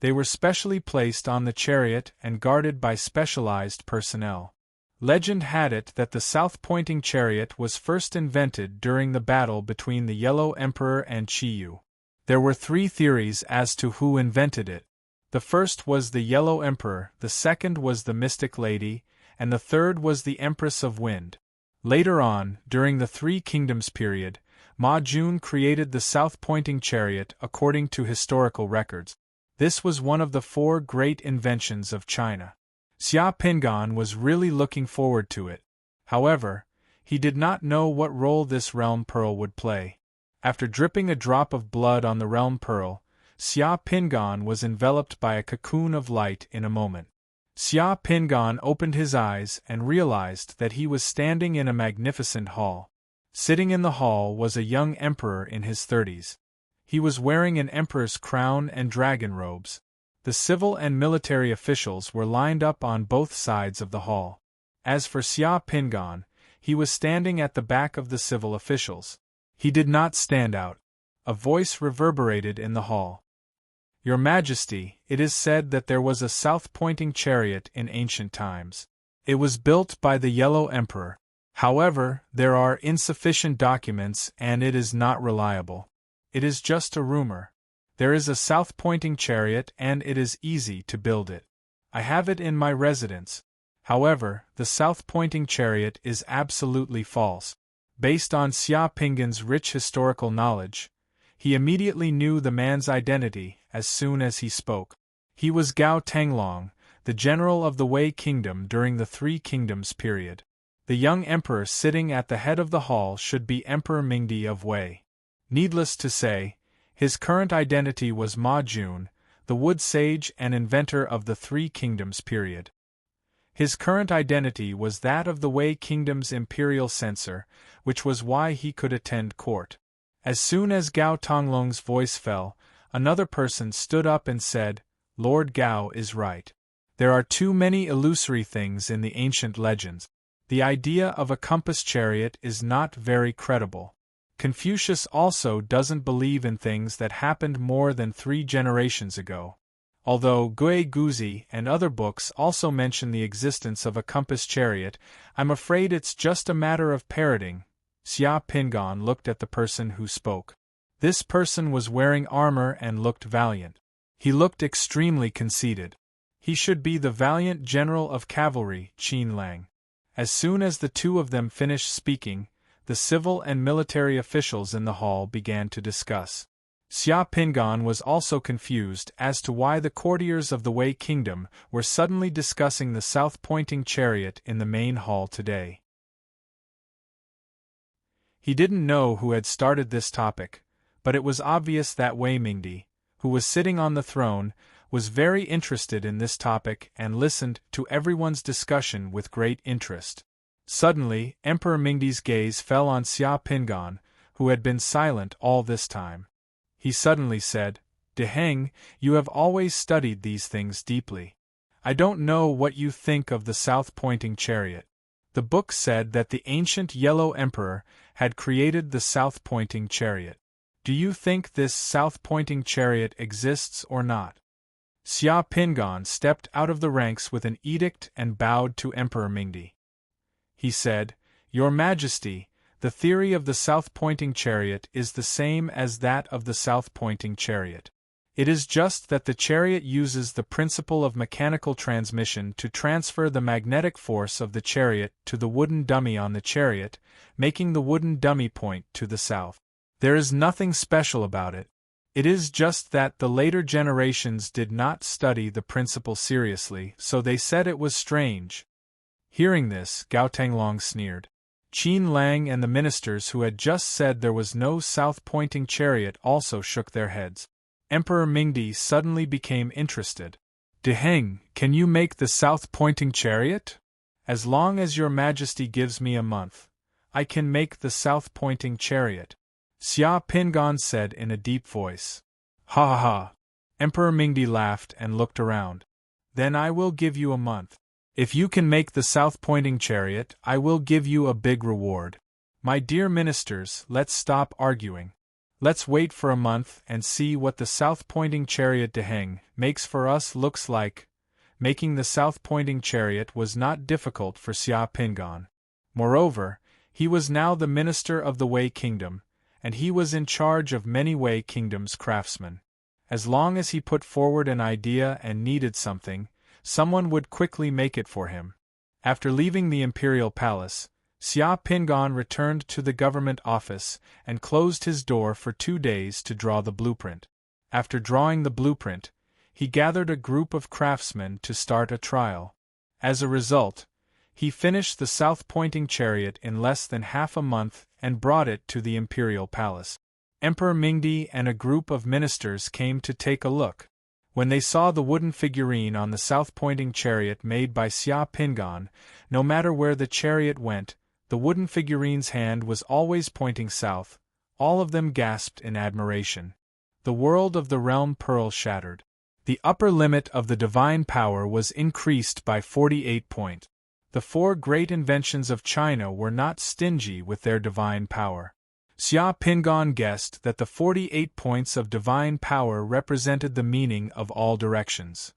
They were specially placed on the chariot and guarded by specialized personnel. Legend had it that the south-pointing chariot was first invented during the battle between the Yellow Emperor and Qiyu. There were 3 theories as to who invented it. The first was the Yellow Emperor, the second was the Mystic Lady, and the third was the Empress of Wind. Later on, during the Three Kingdoms period, Ma Jun created the south-pointing chariot according to historical records. This was one of the 4 great inventions of China. Xia Pingan was really looking forward to it. However, he did not know what role this realm pearl would play. After dripping a drop of blood on the realm pearl, Xia Pingan was enveloped by a cocoon of light in a moment. Xia Pingan opened his eyes and realized that he was standing in a magnificent hall. Sitting in the hall was a young emperor in his 30s. He was wearing an emperor's crown and dragon robes. The civil and military officials were lined up on both sides of the hall. As for Xia Pingan, he was standing at the back of the civil officials. He did not stand out. A voice reverberated in the hall. Your Majesty, it is said that there was a south-pointing chariot in ancient times. It was built by the Yellow Emperor. However, there are insufficient documents and it is not reliable. It is just a rumor. There is a south-pointing chariot and it is easy to build it. I have it in my residence. However, the south-pointing chariot is absolutely false. Based on Xia Pingan's rich historical knowledge, he immediately knew the man's identity as soon as he spoke. He was Gao Tanglong, the general of the Wei Kingdom during the Three Kingdoms period. The young emperor sitting at the head of the hall should be Emperor Mingdi of Wei. Needless to say, his current identity was Ma Jun, the wood sage and inventor of the Three Kingdoms period. His current identity was that of the Wei Kingdom's imperial censor, which was why he could attend court. As soon as Gao Tanglong's voice fell, another person stood up and said, Lord Gao is right. There are too many illusory things in the ancient legends. The idea of a compass chariot is not very credible. Confucius also doesn't believe in things that happened more than 3 generations ago. Although Gui Guzi and other books also mention the existence of a compass chariot, I'm afraid it's just a matter of parroting. Xia Pingan looked at the person who spoke. This person was wearing armor and looked valiant. He looked extremely conceited. He should be the valiant general of cavalry, Qin Lang. As soon as the 2 of them finished speaking, the civil and military officials in the hall began to discuss. Xia Pingan was also confused as to why the courtiers of the Wei Kingdom were suddenly discussing the south-pointing chariot in the main hall today. He didn't know who had started this topic, but it was obvious that Wei Mingdi, who was sitting on the throne, was very interested in this topic and listened to everyone's discussion with great interest. Suddenly, Emperor Mingdi's gaze fell on Xia Pingan, who had been silent all this time. He suddenly said, De Heng, you have always studied these things deeply. I don't know what you think of the south-pointing chariot. The book said that the ancient Yellow Emperor had created the south-pointing chariot. Do you think this south-pointing chariot exists or not? Xia Pingan stepped out of the ranks with an edict and bowed to Emperor Mingdi. He said, Your Majesty, the theory of the south-pointing chariot is the same as that of the south-pointing chariot. It is just that the chariot uses the principle of mechanical transmission to transfer the magnetic force of the chariot to the wooden dummy on the chariot, making the wooden dummy point to the south. There is nothing special about it. It is just that the later generations did not study the principle seriously, so they said it was strange. Hearing this, Gao Tanglong sneered. Qin Lang and the ministers who had just said there was no south-pointing chariot also shook their heads. Emperor Mingdi suddenly became interested. De Heng, can you make the south-pointing chariot? As long as your Majesty gives me a month, I can make the south-pointing chariot. Xia Pingan said in a deep voice. Ha ha ha! Emperor Mingdi laughed and looked around. Then I will give you a month. If you can make the south-pointing chariot, I will give you a big reward. My dear ministers, let's stop arguing. Let's wait for a month and see what the south-pointing chariot Deheng makes for us looks like. Making the south-pointing chariot was not difficult for Xia Pingan. Moreover, he was now the minister of the Wei Kingdom, and he was in charge of many Wei Kingdom's craftsmen. As long as he put forward an idea and needed something, someone would quickly make it for him. After leaving the imperial palace, Xia Pingan returned to the government office and closed his door for 2 days to draw the blueprint. After drawing the blueprint, he gathered a group of craftsmen to start a trial. As a result, he finished the south-pointing chariot in less than half a month and brought it to the imperial palace. Emperor Mingdi and a group of ministers came to take a look. When they saw the wooden figurine on the south-pointing chariot made by Xia Pingan, no matter where the chariot went, the wooden figurine's hand was always pointing south. All of them gasped in admiration. The world of the realm pearl shattered. The upper limit of the divine power was increased by 48 points. The 4 great inventions of China were not stingy with their divine power. Xia Pingan guessed that the 48 points of divine power represented the meaning of all directions.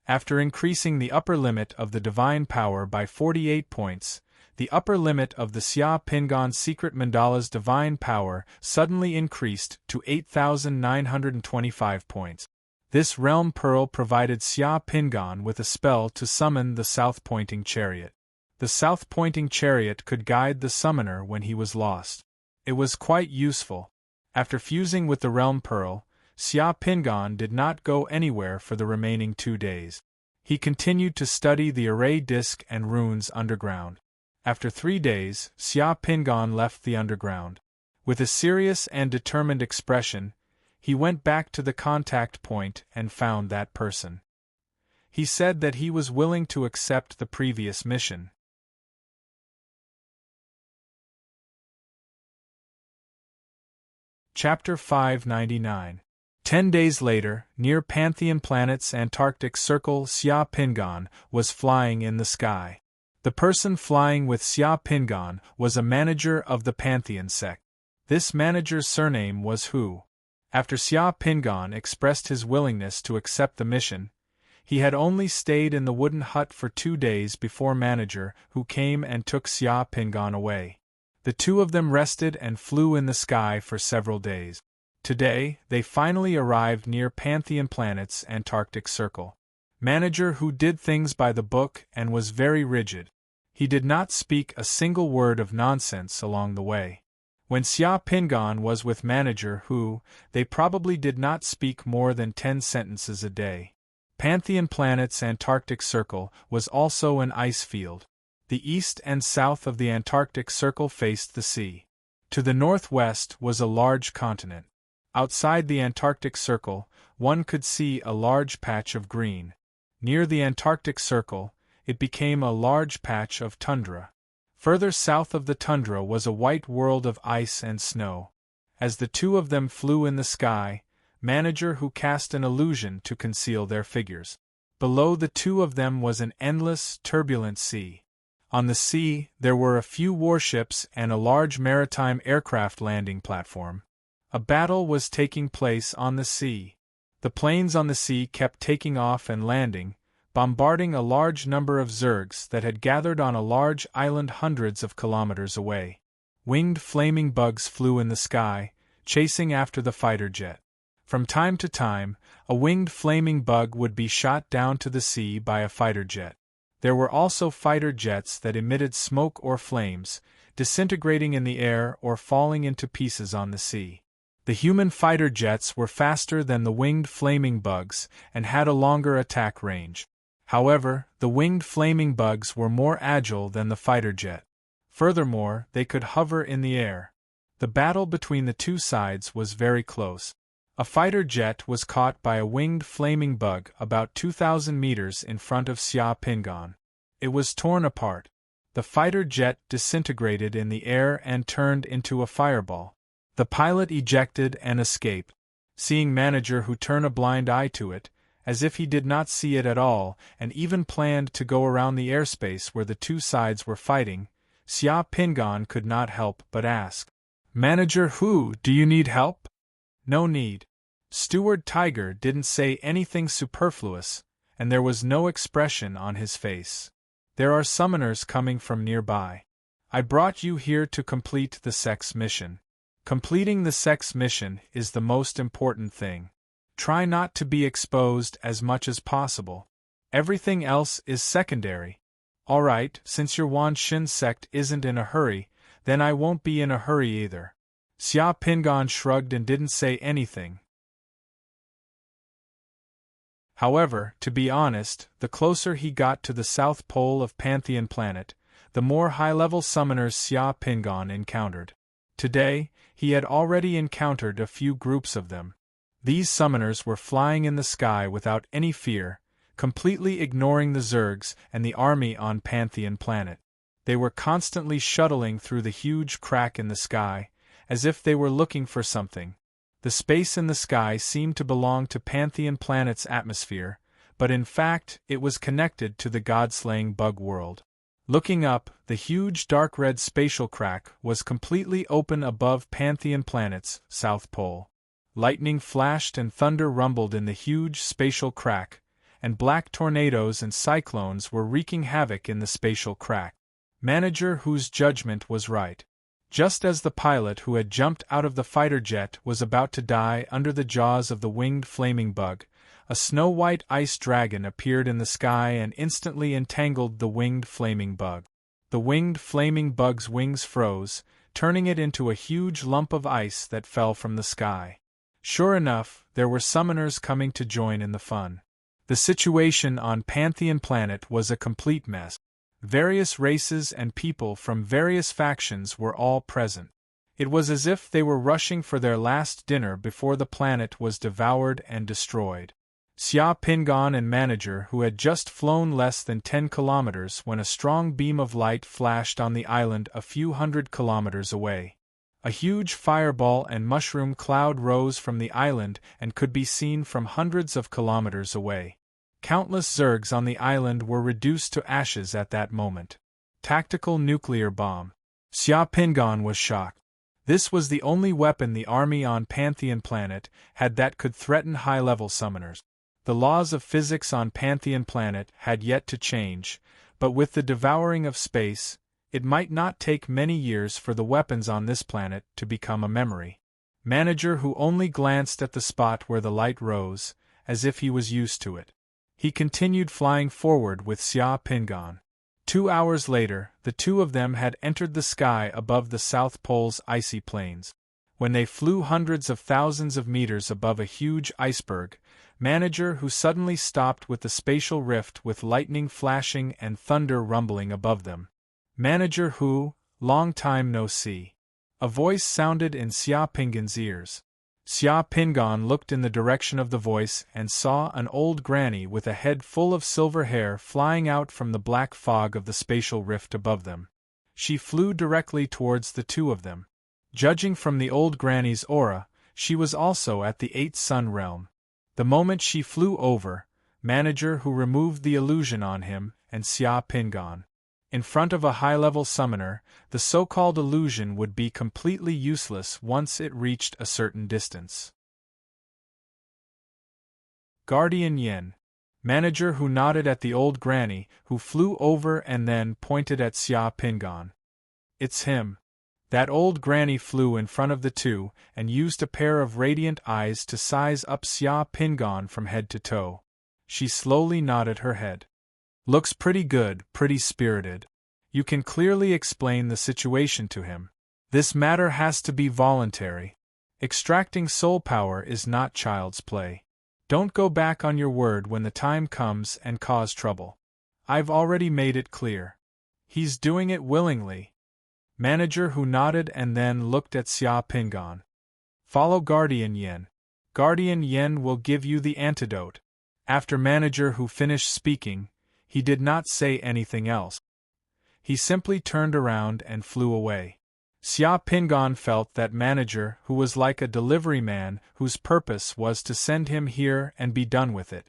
After increasing the upper limit of the divine power by 48 points, the upper limit of the Xia Pingan secret mandala's divine power suddenly increased to 8,925 points. This realm pearl provided Xia Pingan with a spell to summon the south-pointing chariot. The south-pointing chariot could guide the summoner when he was lost. It was quite useful. After fusing with the realm pearl, Xia Pingan did not go anywhere for the remaining 2 days. He continued to study the array disk and runes underground. After 3 days, Xia Pingan left the underground. With a serious and determined expression, he went back to the contact point and found that person. He said that he was willing to accept the previous mission. Chapter 599. 10 days later, near Pantheon Planet's Antarctic Circle, Xia Pingan was flying in the sky. The person flying with Xia Pingan was a manager of the Pantheon sect. This manager's surname was Hu. After Xia Pingan expressed his willingness to accept the mission, he had only stayed in the wooden hut for 2 days before manager Hu came and took Xia Pingan away. The two of them rested and flew in the sky for several days. Today, they finally arrived near Pantheon Planet's Antarctic Circle. Manager Hu did things by the book and was very rigid. He did not speak a single word of nonsense along the way. When Xia Pingan was with Manager Hu, they probably did not speak more than 10 sentences a day. Pantheon Planet's Antarctic Circle was also an ice field. The east and south of the Antarctic Circle faced the sea. To the northwest was a large continent. Outside the Antarctic Circle, one could see a large patch of green. Near the Antarctic Circle, it became a large patch of tundra. Further south of the tundra was a white world of ice and snow. As the two of them flew in the sky, Manager Hu cast an illusion to conceal their figures. Below the two of them was an endless, turbulent sea. On the sea, there were a few warships and a large maritime aircraft landing platform. A battle was taking place on the sea. The planes on the sea kept taking off and landing, bombarding a large number of zergs that had gathered on a large island hundreds of kilometers away. Winged flaming bugs flew in the sky, chasing after the fighter jet. From time to time, a winged flaming bug would be shot down to the sea by a fighter jet. There were also fighter jets that emitted smoke or flames, disintegrating in the air or falling into pieces on the sea. The human fighter jets were faster than the winged flaming bugs and had a longer attack range. However, the winged flaming bugs were more agile than the fighter jet. Furthermore, they could hover in the air. The battle between the two sides was very close. A fighter jet was caught by a winged flaming bug about 2,000 meters in front of Xia Pingan. It was torn apart. The fighter jet disintegrated in the air and turned into a fireball. The pilot ejected and escaped. Seeing Manager Hu turn a blind eye to it, as if he did not see it at all, and even planned to go around the airspace where the two sides were fighting, Xia Pingan could not help but ask, Manager Hu, do you need help? No need. Steward Tiger didn't say anything superfluous, and there was no expression on his face. There are summoners coming from nearby. I brought you here to complete the sex mission. Completing the sex mission is the most important thing. Try not to be exposed as much as possible. Everything else is secondary. Alright, since your Wan Shin sect isn't in a hurry, then I won't be in a hurry either. Xia Pingan shrugged and didn't say anything. However, to be honest, the closer he got to the south pole of Pantheon Planet, the more high-level summoners Xia Pingan encountered. Today, he had already encountered a few groups of them. These summoners were flying in the sky without any fear, completely ignoring the Zergs and the army on Pantheon Planet. They were constantly shuttling through the huge crack in the sky, as if they were looking for something. The space in the sky seemed to belong to Pantheon Planet's atmosphere, but in fact it was connected to the god-slaying bug world. Looking up, the huge dark red spatial crack was completely open above Pantheon Planet's south pole. Lightning flashed and thunder rumbled in the huge spatial crack, and black tornadoes and cyclones were wreaking havoc in the spatial crack. Manager Hu's judgment was right. Just as the pilot who had jumped out of the fighter jet was about to die under the jaws of the winged flaming bug, a snow-white ice dragon appeared in the sky and instantly entangled the winged flaming bug. The winged flaming bug's wings froze, turning it into a huge lump of ice that fell from the sky. Sure enough, there were summoners coming to join in the fun. The situation on Pantheon Planet was a complete mess. Various races and people from various factions were all present. It was as if they were rushing for their last dinner before the planet was devoured and destroyed. Xia Pingan and Manager Hu had just flown less than 10 kilometers when a strong beam of light flashed on the island a few hundred kilometers away. A huge fireball and mushroom cloud rose from the island and could be seen from hundreds of kilometers away. Countless Zergs on the island were reduced to ashes at that moment. Tactical nuclear bomb. Xia Pingan was shocked. This was the only weapon the army on Pantheon Planet had that could threaten high-level summoners. The laws of physics on Pantheon Planet had yet to change, but with the devouring of space, it might not take many years for the weapons on this planet to become a memory. Manager Hu only glanced at the spot where the light rose, as if he was used to it. He continued flying forward with Xia Pingan. 2 hours later, the two of them had entered the sky above the South Pole's icy plains. When they flew hundreds of thousands of meters above a huge iceberg, Manager Hu suddenly stopped with the spatial rift with lightning flashing and thunder rumbling above them. Manager Hu, long time no see. A voice sounded in Xia Pingan's ears. Xia Pingan looked in the direction of the voice and saw an old granny with a head full of silver hair flying out from the black fog of the spatial rift above them. She flew directly towards the two of them. Judging from the old granny's aura, she was also at the 8th Sun realm. The moment she flew over, Manager Hu removed the illusion on him and Xia Pingan. In front of a high-level summoner, the so-called illusion would be completely useless once it reached a certain distance. Guardian Yin. Manager Hu nodded at the old granny, who flew over and then pointed at Xia Pingan. It's him. That old granny flew in front of the two and used a pair of radiant eyes to size up Xia Pingan from head to toe. She slowly nodded her head. Looks pretty good, pretty spirited. You can clearly explain the situation to him. This matter has to be voluntary. Extracting soul power is not child's play. Don't go back on your word when the time comes and cause trouble. I've already made it clear. He's doing it willingly. Manager Hu nodded and then looked at Xia Pingan. Follow Guardian Yin. Guardian Yin will give you the antidote. After Manager Hu finished speaking, he did not say anything else. He simply turned around and flew away. Xia Pingan felt that Manager Hu was like a delivery man whose purpose was to send him here and be done with it.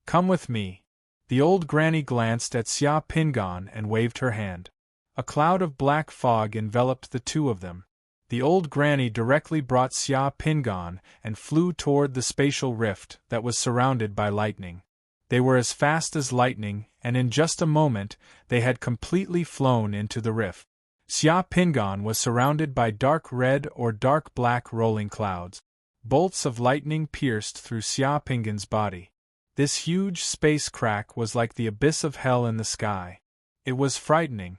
Come with me. The old granny glanced at Xia Pingan and waved her hand. A cloud of black fog enveloped the two of them. The old granny directly brought Xia Pingan and flew toward the spatial rift that was surrounded by lightning. They were as fast as lightning, and in just a moment, they had completely flown into the rift. Xia Pingan was surrounded by dark red or dark black rolling clouds. Bolts of lightning pierced through Xia Pingan's body. This huge space crack was like the abyss of hell in the sky. It was frightening.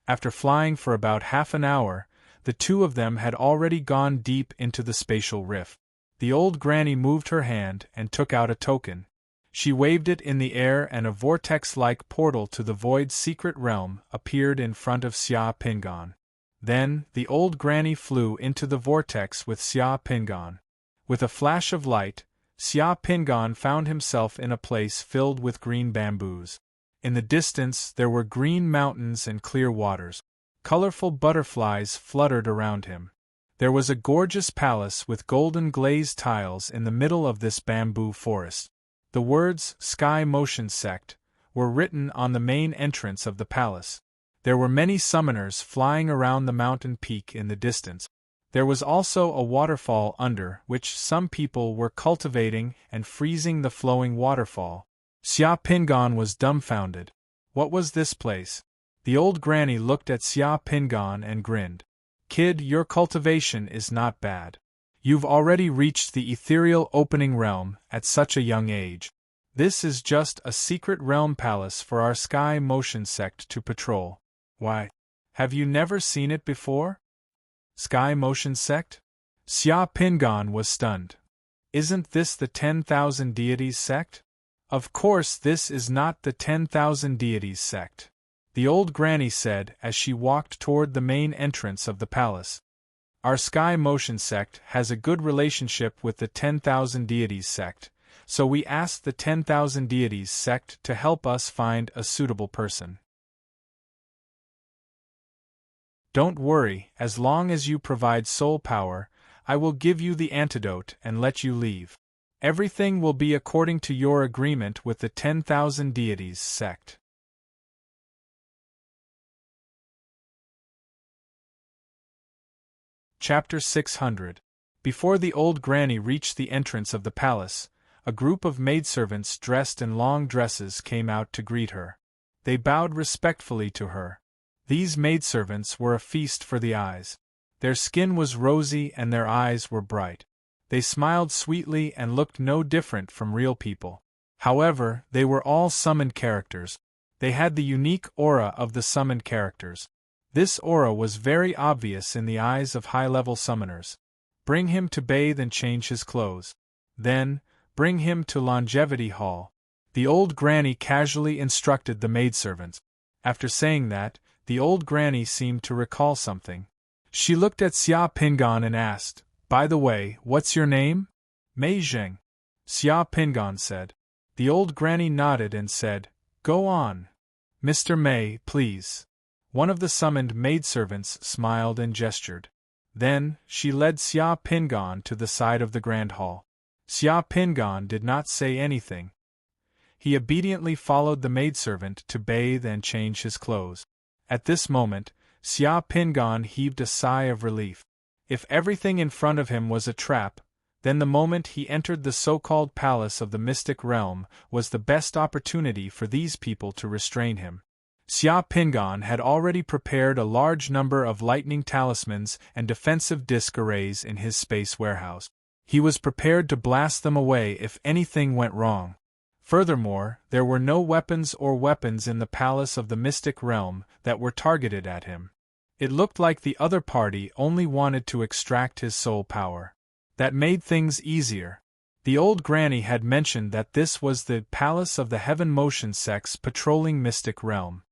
After flying for about half an hour, the two of them had already gone deep into the spatial rift. The old granny moved her hand and took out a token. She waved it in the air and a vortex-like portal to the void's secret realm appeared in front of Xia Pingan. Then, the old granny flew into the vortex with Xia Pingan. With a flash of light, Xia Pingan found himself in a place filled with green bamboos. In the distance there were green mountains and clear waters. Colorful butterflies fluttered around him. There was a gorgeous palace with golden glazed tiles in the middle of this bamboo forest. The words, Sky Motion Sect, were written on the main entrance of the palace. There were many summoners flying around the mountain peak in the distance. There was also a waterfall under which some people were cultivating and freezing the flowing waterfall. Xia Pingan was dumbfounded. What was this place? The old granny looked at Xia Pingan and grinned. Kid, your cultivation is not bad. You've already reached the ethereal opening realm at such a young age. This is just a secret realm palace for our Sky Motion Sect to patrol. Why? Have you never seen it before? Sky Motion Sect? Xia Pingan was stunned. Isn't this the 10,000 Deities Sect? Of course this is not the 10,000 Deities Sect, the old granny said as she walked toward the main entrance of the palace. Our Sky Motion Sect has a good relationship with the 10,000 Deities Sect, so we asked the 10,000 Deities Sect to help us find a suitable person. Don't worry, as long as you provide soul power, I will give you the antidote and let you leave. Everything will be according to your agreement with the 10,000 Deities Sect. Chapter 600. Before the old granny reached the entrance of the palace, a group of maidservants dressed in long dresses came out to greet her. They bowed respectfully to her. These maidservants were a feast for the eyes. Their skin was rosy and their eyes were bright. They smiled sweetly and looked no different from real people. However, they were all summoned characters. They had the unique aura of the summoned characters. This aura was very obvious in the eyes of high-level summoners. Bring him to bathe and change his clothes. Then, bring him to Longevity Hall. The old granny casually instructed the maidservants. After saying that, the old granny seemed to recall something. She looked at Xia Pingan and asked, By the way, what's your name? Mei Zheng. Xia Pingan said. The old granny nodded and said, Go on. Mr. Mei, please. One of the summoned maidservants smiled and gestured. Then, she led Xia Pingan to the side of the grand hall. Xia Pingan did not say anything. He obediently followed the maidservant to bathe and change his clothes. At this moment, Xia Pingan heaved a sigh of relief. If everything in front of him was a trap, then the moment he entered the so-called palace of the mystic realm was the best opportunity for these people to restrain him. Xia Pingan had already prepared a large number of lightning talismans and defensive disc arrays in his space warehouse. He was prepared to blast them away if anything went wrong. Furthermore, there were no weapons in the palace of the mystic realm that were targeted at him. It looked like the other party only wanted to extract his soul power. That made things easier. The old granny had mentioned that this was the Palace of the Heaven Motion Sect's patrolling mystic realm.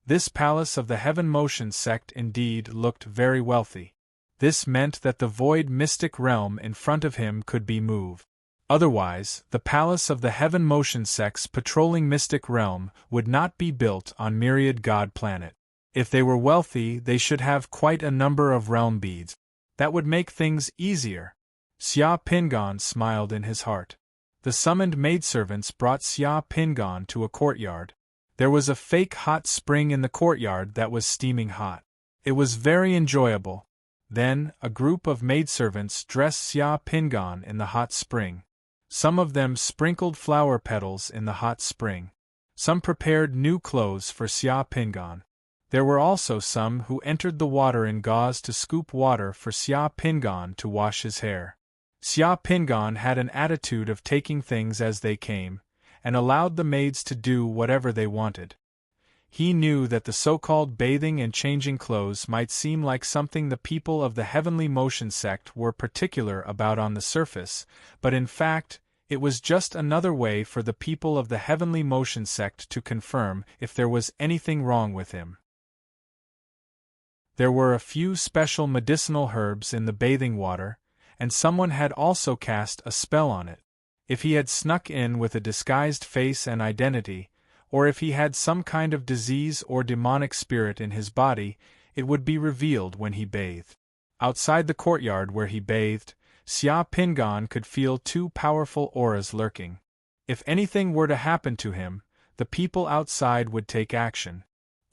This Palace of the Heaven Motion Sect indeed looked very wealthy. This meant that the void mystic realm in front of him could be moved. Otherwise, the Palace of the Heaven Motion Sect's patrolling mystic realm would not be built on Myriad God Planet. If they were wealthy, they should have quite a number of realm beads. That would make things easier. Xia Pingan smiled in his heart. The summoned maidservants brought Xia Pingan to a courtyard. There was a fake hot spring in the courtyard that was steaming hot. It was very enjoyable. Then, a group of maidservants dressed Xia Pingan in the hot spring. Some of them sprinkled flower petals in the hot spring. Some prepared new clothes for Xia Pingan. There were also some who entered the water in gauze to scoop water for Xia Pingan to wash his hair. Xia Pingan had an attitude of taking things as they came, and allowed the maids to do whatever they wanted. He knew that the so-called bathing and changing clothes might seem like something the people of the Heavenly Motion sect were particular about on the surface, but in fact, it was just another way for the people of the Heavenly Motion sect to confirm if there was anything wrong with him. There were a few special medicinal herbs in the bathing water, and someone had also cast a spell on it. If he had snuck in with a disguised face and identity, or if he had some kind of disease or demonic spirit in his body, it would be revealed when he bathed. Outside the courtyard where he bathed, Xia Pingan could feel two powerful auras lurking. If anything were to happen to him, the people outside would take action.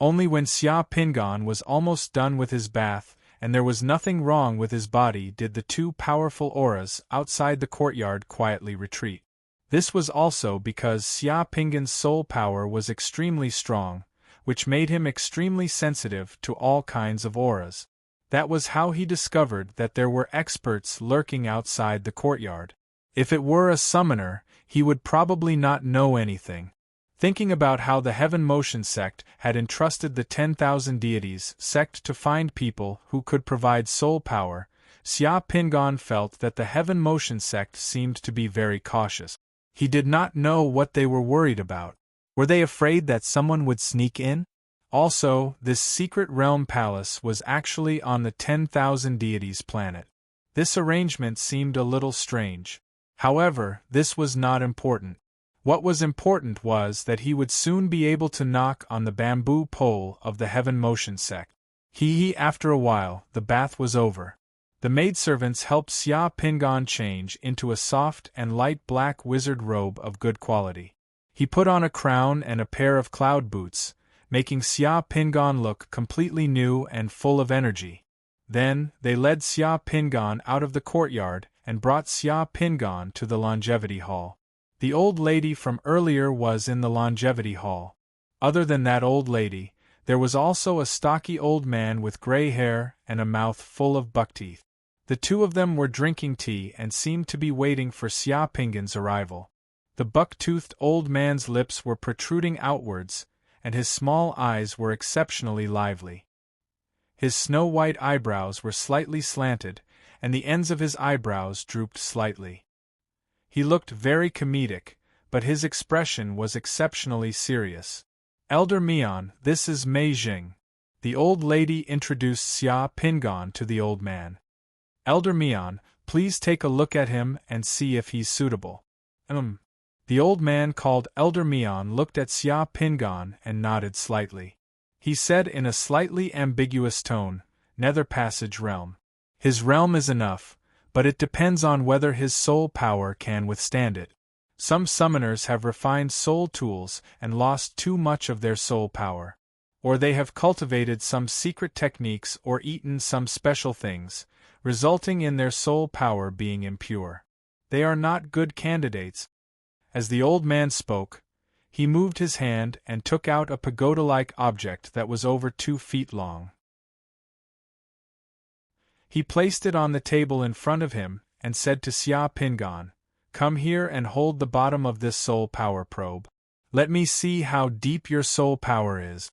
Only when Xia Pingan was almost done with his bath, and there was nothing wrong with his body, did the two powerful auras outside the courtyard quietly retreat. This was also because Xia Pingan's soul power was extremely strong, which made him extremely sensitive to all kinds of auras. That was how he discovered that there were experts lurking outside the courtyard. If it were a summoner, he would probably not know anything. Thinking about how the Heaven Motion sect had entrusted the 10,000 deities sect to find people who could provide soul power, Xia Pingan felt that the Heaven Motion sect seemed to be very cautious. He did not know what they were worried about. Were they afraid that someone would sneak in? Also, this secret realm palace was actually on the 10,000 deities planet. This arrangement seemed a little strange. However, this was not important. What was important was that he would soon be able to knock on the bamboo pole of the Heaven Motion sect. After a while, the bath was over. The maidservants helped Xia Pingan change into a soft and light black wizard robe of good quality. He put on a crown and a pair of cloud boots, making Xia Pingan look completely new and full of energy. Then, they led Xia Pingan out of the courtyard and brought Xia Pingan to the Longevity Hall. The old lady from earlier was in the Longevity Hall. Other than that old lady, there was also a stocky old man with gray hair and a mouth full of buck teeth. The two of them were drinking tea and seemed to be waiting for Xia Pingan's arrival. The buck-toothed old man's lips were protruding outwards, and his small eyes were exceptionally lively. His snow-white eyebrows were slightly slanted, and the ends of his eyebrows drooped slightly. He looked very comedic, but his expression was exceptionally serious. Elder Mian, this is Mei Jing. The old lady introduced Xia Pingan to the old man. Elder Mian, please take a look at him and see if he's suitable. The old man called Elder Mian looked at Xia Pingan and nodded slightly. He said in a slightly ambiguous tone, Nether Passage Realm. His realm is enough, but it depends on whether his soul power can withstand it. Some summoners have refined soul tools and lost too much of their soul power. Or they have cultivated some secret techniques or eaten some special things, resulting in their soul power being impure. They are not good candidates. As the old man spoke, he moved his hand and took out a pagoda-like object that was over 2 feet long. He placed it on the table in front of him and said to Xia Pingan, "Come here and hold the bottom of this soul power probe. Let me see how deep your soul power is."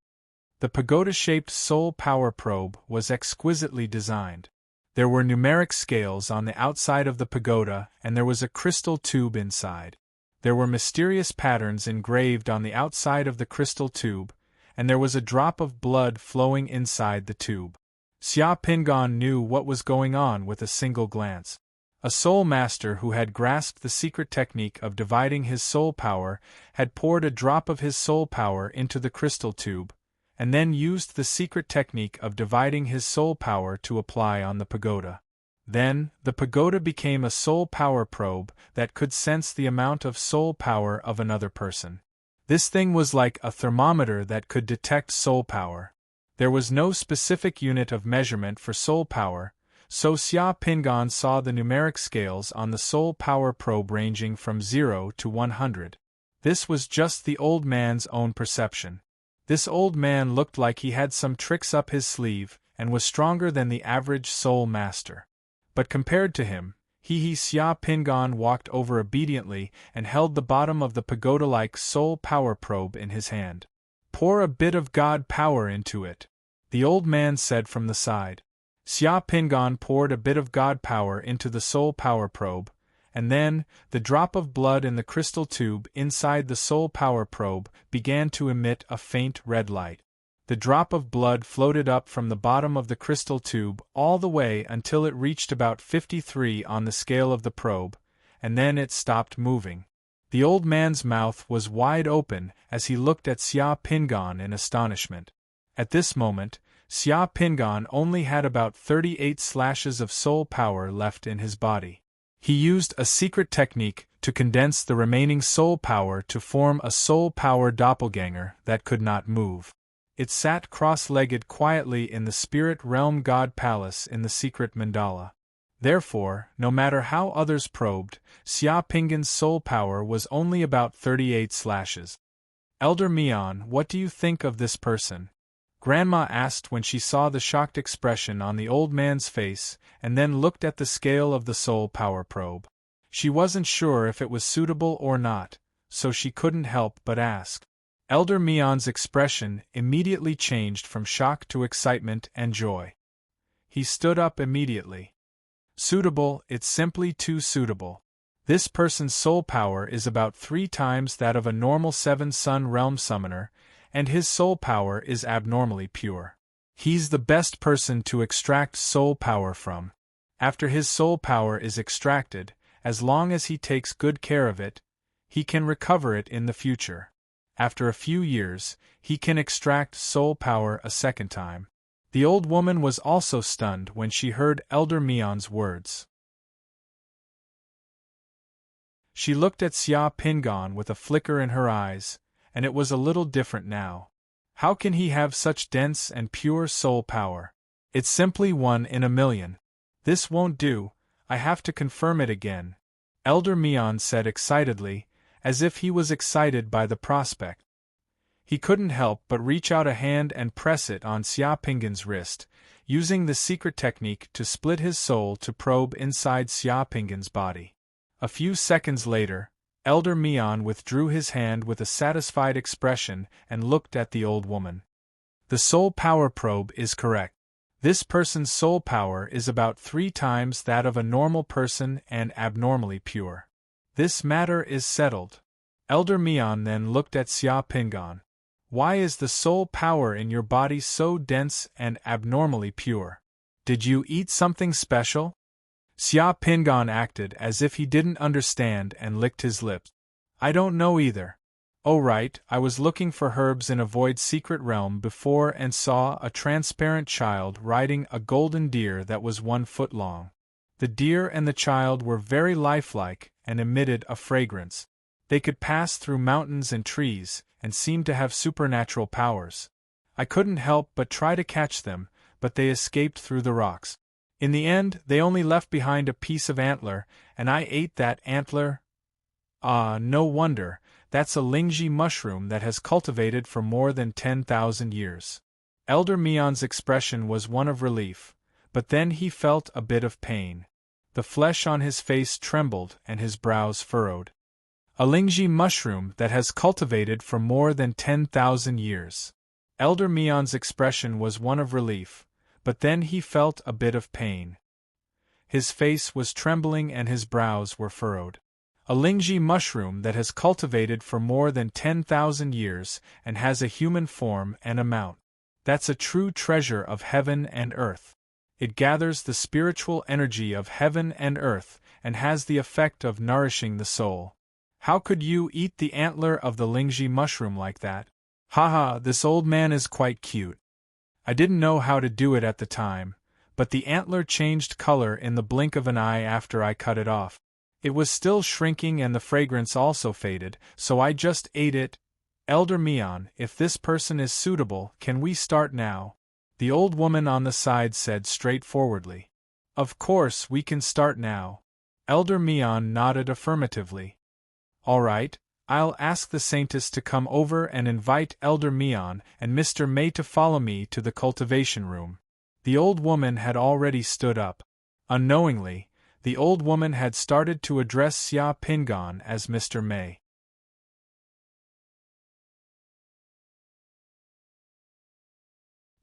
The pagoda-shaped soul power probe was exquisitely designed. There were numeric scales on the outside of the pagoda and there was a crystal tube inside. There were mysterious patterns engraved on the outside of the crystal tube, and there was a drop of blood flowing inside the tube. Xia Pingan knew what was going on with a single glance. A soul master who had grasped the secret technique of dividing his soul power had poured a drop of his soul power into the crystal tube, and then used the secret technique of dividing his soul power to apply on the pagoda. Then, the pagoda became a soul power probe that could sense the amount of soul power of another person. This thing was like a thermometer that could detect soul power. There was no specific unit of measurement for soul power, So Xia Pingan saw the numeric scales on the soul power probe ranging from 0 to 100. This was just the old man's own perception. This old man looked like he had some tricks up his sleeve, and was stronger than the average soul master. But compared to him, Xia Pingan walked over obediently and held the bottom of the pagoda-like soul power probe in his hand. Pour a bit of God power into it, the old man said from the side. Xia Pingan poured a bit of God power into the soul power probe, and then, the drop of blood in the crystal tube inside the soul power probe began to emit a faint red light. The drop of blood floated up from the bottom of the crystal tube all the way until it reached about 53 on the scale of the probe, and then it stopped moving. The old man's mouth was wide open as he looked at Xia Pingan in astonishment. At this moment, Xia Pingan only had about 38 slashes of soul power left in his body. He used a secret technique to condense the remaining soul power to form a soul power doppelganger that could not move. It sat cross-legged quietly in the spirit realm god palace in the secret mandala. Therefore, no matter how others probed, Xia Pingan's soul power was only about 38 slashes. Elder Mian, what do you think of this person? Grandma asked when she saw the shocked expression on the old man's face and then looked at the scale of the soul power probe. She wasn't sure if it was suitable or not, so she couldn't help but ask. Elder Mian's expression immediately changed from shock to excitement and joy. He stood up immediately. Suitable, it's simply too suitable. This person's soul power is about 3 times that of a normal 7-sun realm summoner, and his soul power is abnormally pure. He's the best person to extract soul power from. After his soul power is extracted, as long as he takes good care of it, he can recover it in the future. After a few years, he can extract soul power a second time. The old woman was also stunned when she heard Elder Mian's words. She looked at Xia Pingan with a flicker in her eyes, and it was a little different now. How can he have such dense and pure soul power? It's simply 1 in a million. This won't do, I have to confirm it again, Elder Mian said excitedly, as if he was excited by the prospect. He couldn't help but reach out a hand and press it on Xia Pingan's wrist, using the secret technique to split his soul to probe inside Xia Pingan's body. A few seconds later, Elder Mian withdrew his hand with a satisfied expression and looked at the old woman. The soul power probe is correct. This person's soul power is about 3 times that of a normal person and abnormally pure. This matter is settled. Elder Mian then looked at Xia Pingan. Why is the soul power in your body so dense and abnormally pure? Did you eat something special? Xia Pingan acted as if he didn't understand and licked his lips. I don't know either. Oh right, I was looking for herbs in a void secret realm before and saw a transparent child riding a golden deer that was 1 foot long. The deer and the child were very lifelike and emitted a fragrance. They could pass through mountains and trees, and seemed to have supernatural powers. I couldn't help but try to catch them, but they escaped through the rocks. In the end, they only left behind a piece of antler, and I ate that antler. Ah, no wonder, that's a lingji mushroom that has cultivated for more than 10,000 years. Elder Mian's expression was one of relief, but then he felt a bit of pain. The flesh on his face trembled and his brows furrowed. A lingji mushroom that has cultivated for more than 10,000 years. Elder Mian's expression was one of relief, but then he felt a bit of pain. His face was trembling and his brows were furrowed. A lingji mushroom that has cultivated for more than 10,000 years and has a human form and a mount. That's a true treasure of heaven and earth. It gathers the spiritual energy of heaven and earth and has the effect of nourishing the soul. How could you eat the antler of the lingji mushroom like that? Haha, this old man is quite cute. I didn't know how to do it at the time, but the antler changed color in the blink of an eye after I cut it off. It was still shrinking and the fragrance also faded, so I just ate it. Elder Mian, if this person is suitable, can we start now? The old woman on the side said straightforwardly. Of course we can start now. Elder Mian nodded affirmatively. All right, I'll ask the Saintess to come over and invite Elder Mian and Mr. May to follow me to the cultivation room. The old woman had already stood up. Unknowingly, the old woman had started to address Xia Pingan as Mr. May.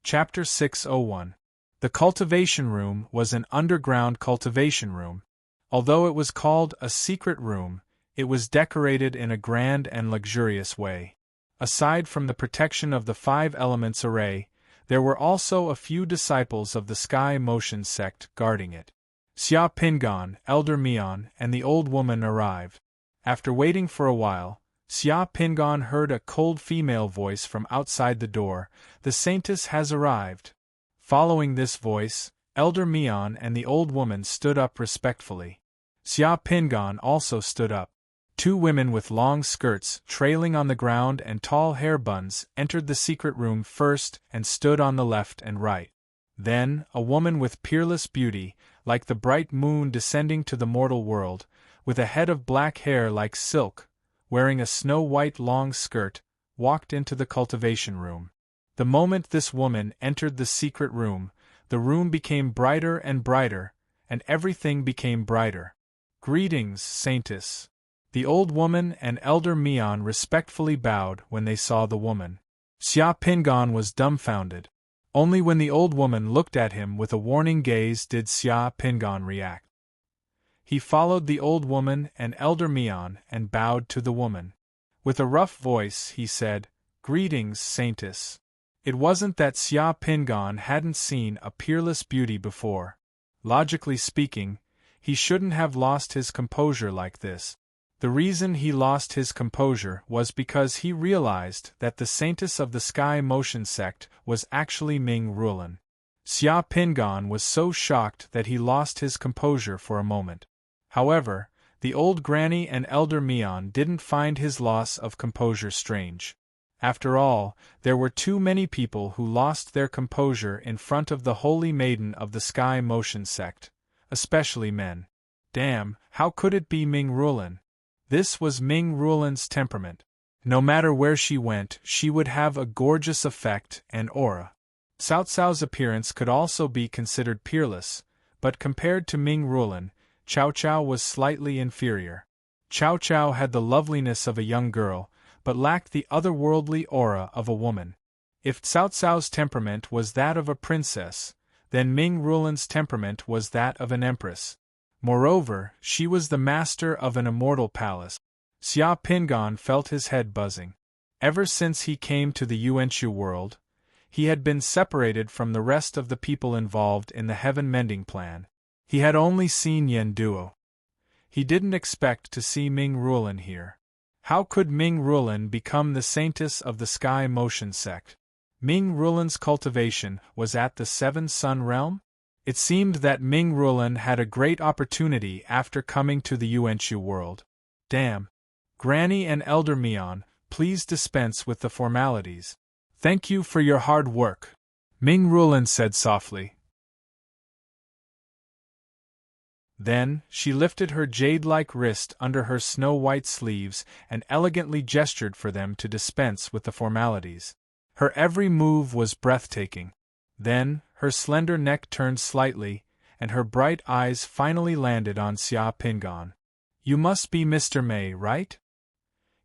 Chapter 601. The cultivation room was an underground cultivation room. Although it was called a secret room, it was decorated in a grand and luxurious way. Aside from the protection of the 5 elements array, there were also a few disciples of the Sky Motion sect guarding it. Xia Pingan, Elder Mian, and the old woman arrived. After waiting for a while, Xia Pingan heard a cold female voice from outside the door. The Saintess has arrived. Following this voice, Elder Mian and the old woman stood up respectfully. Xia Pingan also stood up. 2 women with long skirts trailing on the ground and tall hair buns entered the secret room first and stood on the left and right. Then, a woman with peerless beauty, like the bright moon descending to the mortal world, with a head of black hair like silk, wearing a snow-white long skirt, walked into the cultivation room. The moment this woman entered the secret room, the room became brighter and brighter, and everything became brighter. Greetings, Saintess. The old woman and Elder Mian respectfully bowed when they saw the woman. Xia Pingan was dumbfounded. Only when the old woman looked at him with a warning gaze did Xia Pingan react. He followed the old woman and Elder Mian and bowed to the woman. With a rough voice he said, "Greetings, Saintess." It wasn't that Xia Pingan hadn't seen a peerless beauty before. Logically speaking, he shouldn't have lost his composure like this. The reason he lost his composure was because he realized that the Saintess of the Sky Motion sect was actually Ming Rulan. Xia Pingan was so shocked that he lost his composure for a moment. However, the old granny and Elder Mian didn't find his loss of composure strange. After all, there were too many people who lost their composure in front of the holy maiden of the Sky Motion sect, especially men. Damn, how could it be Ming Rulan? This was Ming Rulan's temperament. No matter where she went, she would have a gorgeous effect and aura. Cao Cao's appearance could also be considered peerless, but compared to Ming Rulan, Cao Cao was slightly inferior. Cao Cao had the loveliness of a young girl, but lacked the otherworldly aura of a woman. If Cao Cao's temperament was that of a princess, then Ming Rulan's temperament was that of an empress. Moreover, she was the master of an immortal palace. Xia Pingan felt his head buzzing. Ever since he came to the Yuanchu world, he had been separated from the rest of the people involved in the heaven mending plan. He had only seen Yen Duo. He didn't expect to see Ming Rulan here. How could Ming Rulan become the Saintess of the Sky Motion sect? Ming Rulan's cultivation was at the 7 Sun realm? It seemed that Ming Rulan had a great opportunity after coming to the Yuanchu world. Damn. Granny and Elder Mian, please dispense with the formalities. Thank you for your hard work, Ming Rulan said softly. Then, she lifted her jade-like wrist under her snow-white sleeves and elegantly gestured for them to dispense with the formalities. Her every move was breathtaking. Then, her slender neck turned slightly, and her bright eyes finally landed on Xia Pingan. You must be Mr. May, right?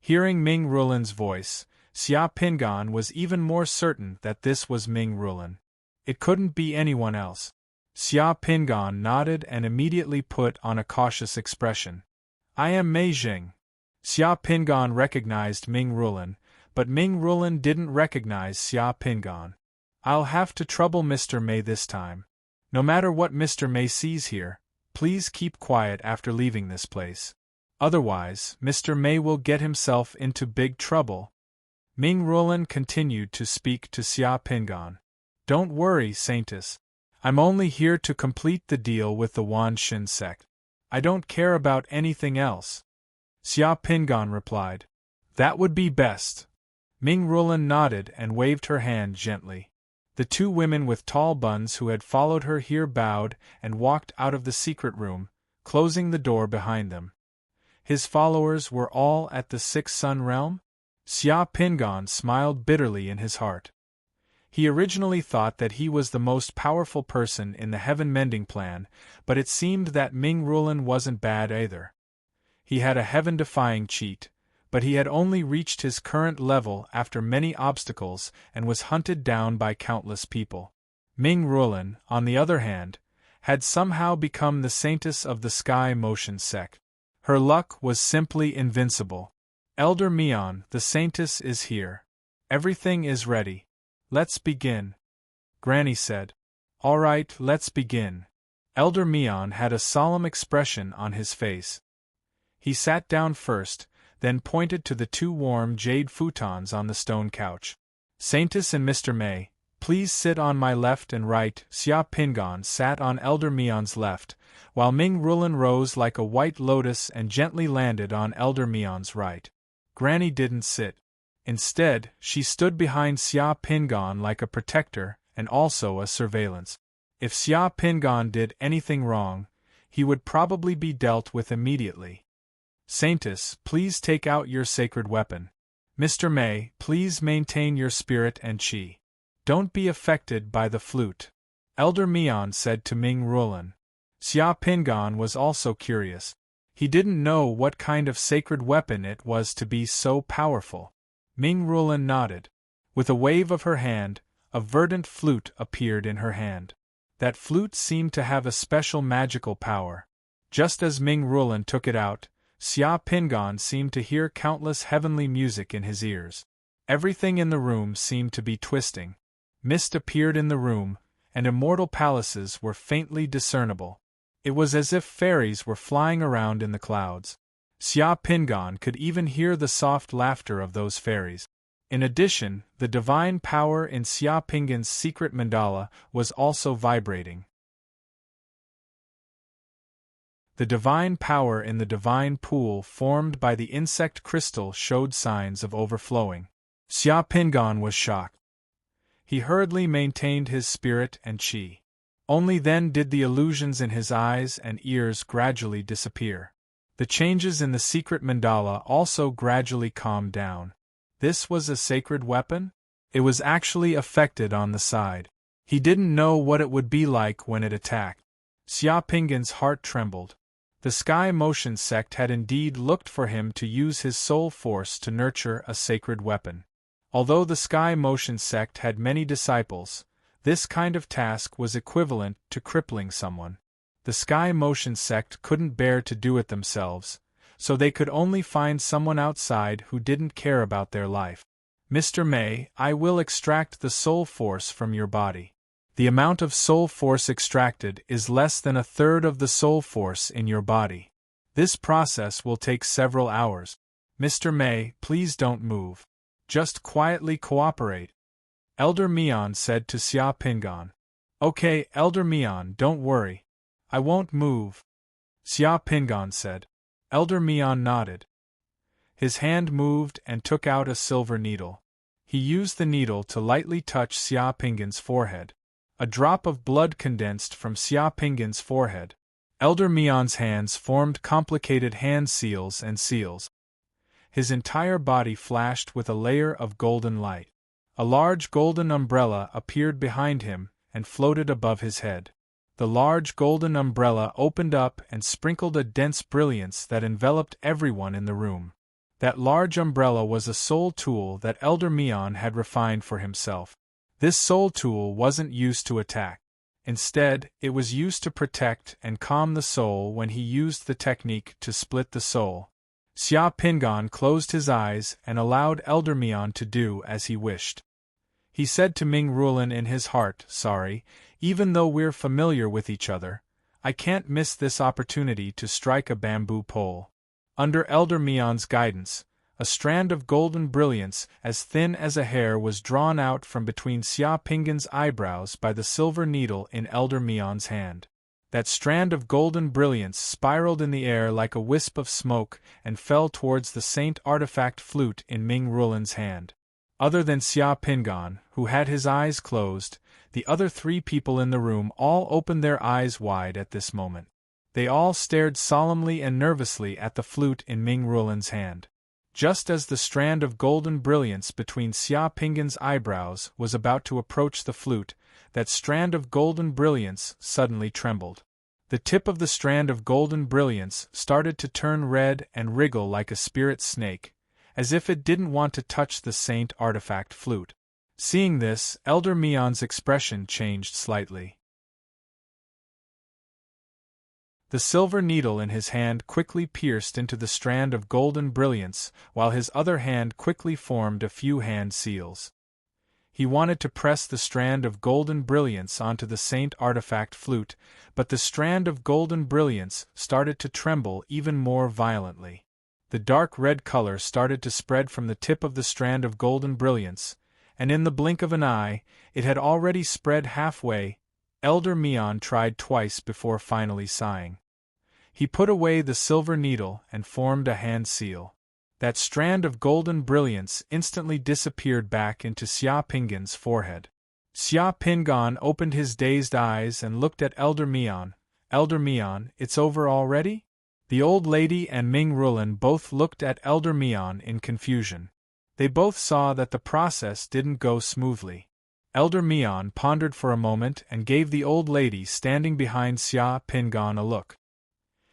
Hearing Ming Rulan's voice, Xia Pingan was even more certain that this was Ming Rulan. It couldn't be anyone else. Xia Pingan nodded and immediately put on a cautious expression. I am Mei Jing. Xia Pingan recognized Ming Rulan, but Ming Rulan didn't recognize Xia Pingan. I'll have to trouble Mr. May this time. No matter what Mr. May sees here, please keep quiet after leaving this place. Otherwise, Mr. May will get himself into big trouble. Ming Rulan continued to speak to Xia Pingan. Don't worry, Saintess. I'm only here to complete the deal with the Wan Shin sect. I don't care about anything else. Xia Pingan replied. That would be best. Ming Rulan nodded and waved her hand gently. The two women with tall buns who had followed her here bowed and walked out of the secret room, closing the door behind them. His followers were all at the Sixth Sun realm? Xia Pingan smiled bitterly in his heart. He originally thought that he was the most powerful person in the heaven-mending plan, but it seemed that Ming Rulan wasn't bad either. He had a heaven-defying cheat, but he had only reached his current level after many obstacles and was hunted down by countless people. Ming Rulan, on the other hand, had somehow become the saintess of the Sky Motion sect. Her luck was simply invincible. Elder Mian, the saintess is here. Everything is ready. Let's begin. Granny said. All right, let's begin. Elder Mian had a solemn expression on his face. He sat down first, then pointed to the two warm jade futons on the stone couch. Saintess and Mr. May, please sit on my left and right. Xia Pingan sat on Elder Mian's left, while Ming Rulan rose like a white lotus and gently landed on Elder Mian's right. Granny didn't sit. Instead, she stood behind Xia Pingan like a protector and also a surveillance. If Xia Pingan did anything wrong, he would probably be dealt with immediately. Saintess, please take out your sacred weapon. Mr. May, please maintain your spirit and qi. Don't be affected by the flute. Elder Mian said to Ming Rulan. Xia Pingan was also curious. He didn't know what kind of sacred weapon it was to be so powerful. Ming Rulan nodded. With a wave of her hand, a verdant flute appeared in her hand. That flute seemed to have a special magical power. Just as Ming Rulan took it out, Xia Pingan seemed to hear countless heavenly music in his ears. Everything in the room seemed to be twisting. Mist appeared in the room, and immortal palaces were faintly discernible. It was as if fairies were flying around in the clouds. Xia Pingan could even hear the soft laughter of those fairies. In addition, the divine power in Xia Pingan's secret mandala was also vibrating. The divine power in the divine pool formed by the insect crystal showed signs of overflowing. Xia Pingan was shocked. He hurriedly maintained his spirit and qi. Only then did the illusions in his eyes and ears gradually disappear. The changes in the secret mandala also gradually calmed down. This was a sacred weapon? It was actually affected on the side. He didn't know what it would be like when it attacked. Xia Pingan's heart trembled. The Sky Motion sect had indeed looked for him to use his soul force to nurture a sacred weapon. Although the Sky Motion sect had many disciples, this kind of task was equivalent to crippling someone. The Sky Motion sect couldn't bear to do it themselves, so they could only find someone outside who didn't care about their life. Mr. May, I will extract the soul force from your body. The amount of soul force extracted is less than a third of the soul force in your body. This process will take several hours. Mr. May, please don't move. Just quietly cooperate. Elder Mian said to Xia Pingan. Okay, Elder Mian, don't worry. I won't move. Xia Pingan said. Elder Mian nodded. His hand moved and took out a silver needle. He used the needle to lightly touch Xia Pingan's forehead. A drop of blood condensed from Xia Pingan's forehead. Elder Mian's hands formed complicated hand seals and seals. His entire body flashed with a layer of golden light. A large golden umbrella appeared behind him and floated above his head. The large golden umbrella opened up and sprinkled a dense brilliance that enveloped everyone in the room. That large umbrella was a soul tool that Elder Mian had refined for himself. This soul tool wasn't used to attack. Instead, it was used to protect and calm the soul when he used the technique to split the soul. Xia Pingan closed his eyes and allowed Elder Mian to do as he wished. He said to Ming Rulan in his heart, sorry, even though we're familiar with each other, I can't miss this opportunity to strike a bamboo pole. Under Elder Mian's guidance, a strand of golden brilliance as thin as a hair was drawn out from between Xia Pingan's eyebrows by the silver needle in Elder Mian's hand. That strand of golden brilliance spiraled in the air like a wisp of smoke and fell towards the saint artifact flute in Ming Rulan's hand. Other than Xia Pingan, who had his eyes closed, the other 3 people in the room all opened their eyes wide at this moment. They all stared solemnly and nervously at the flute in Ming Rulan's hand. Just as the strand of golden brilliance between Xia Pingan's eyebrows was about to approach the flute, that strand of golden brilliance suddenly trembled. The tip of the strand of golden brilliance started to turn red and wriggle like a spirit snake, as if it didn't want to touch the saint artifact flute. Seeing this, Elder Mion's expression changed slightly. The silver needle in his hand quickly pierced into the strand of golden brilliance, while his other hand quickly formed a few hand seals. He wanted to press the strand of golden brilliance onto the saint artifact flute, but the strand of golden brilliance started to tremble even more violently. The dark red color started to spread from the tip of the strand of golden brilliance, and in the blink of an eye, it had already spread halfway. Elder Mion tried twice before finally sighing. He put away the silver needle and formed a hand seal. That strand of golden brilliance instantly disappeared back into Xia Pingan's forehead. Xia Pingan opened his dazed eyes and looked at Elder Mion. Elder Mion, it's over already? The old lady and Ming Rulan both looked at Elder Mion in confusion. They both saw that the process didn't go smoothly. Elder Mion pondered for a moment and gave the old lady standing behind Xia Pingan a look.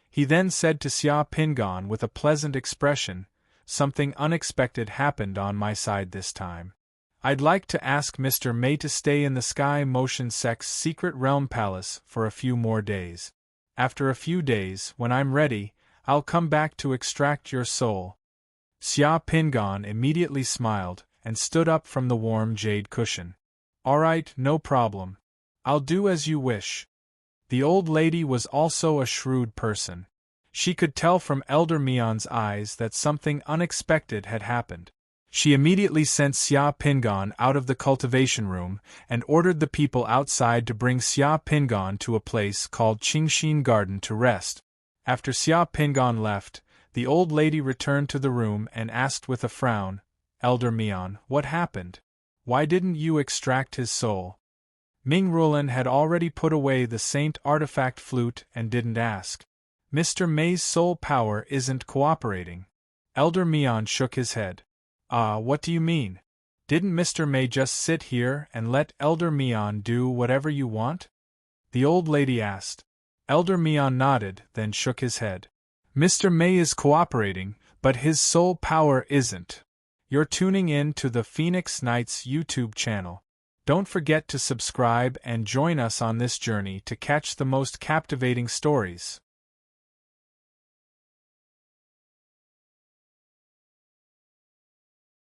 He then said to Xia Pingan with a pleasant expression, "Something unexpected happened on my side this time. I'd like to ask Mr. May to stay in the Sky Motion Sect's Secret Realm Palace for a few more days. After a few days, when I'm ready, I'll come back to extract your soul." Xia Pingan immediately smiled and stood up from the warm jade cushion. "All right, no problem. I'll do as you wish." The old lady was also a shrewd person. She could tell from Elder Mion's eyes that something unexpected had happened. She immediately sent Xia Pingan out of the cultivation room and ordered the people outside to bring Xia Pingan to a place called Qingxin Garden to rest. After Xia Pingan left, the old lady returned to the room and asked with a frown, "Elder Mion, what happened? Why didn't you extract his soul?" Ming Rulan had already put away the saint artifact flute and didn't ask. "Mr. May's soul power isn't cooperating." Elder Mion shook his head. What do you mean? Didn't Mr. May just sit here and let Elder Mion do whatever you want?" the old lady asked. Elder Mion nodded, then shook his head. "Mr. May is cooperating, but his soul power isn't." You're tuning in to the Phoenix Knights YouTube channel. Don't forget to subscribe and join us on this journey to catch the most captivating stories.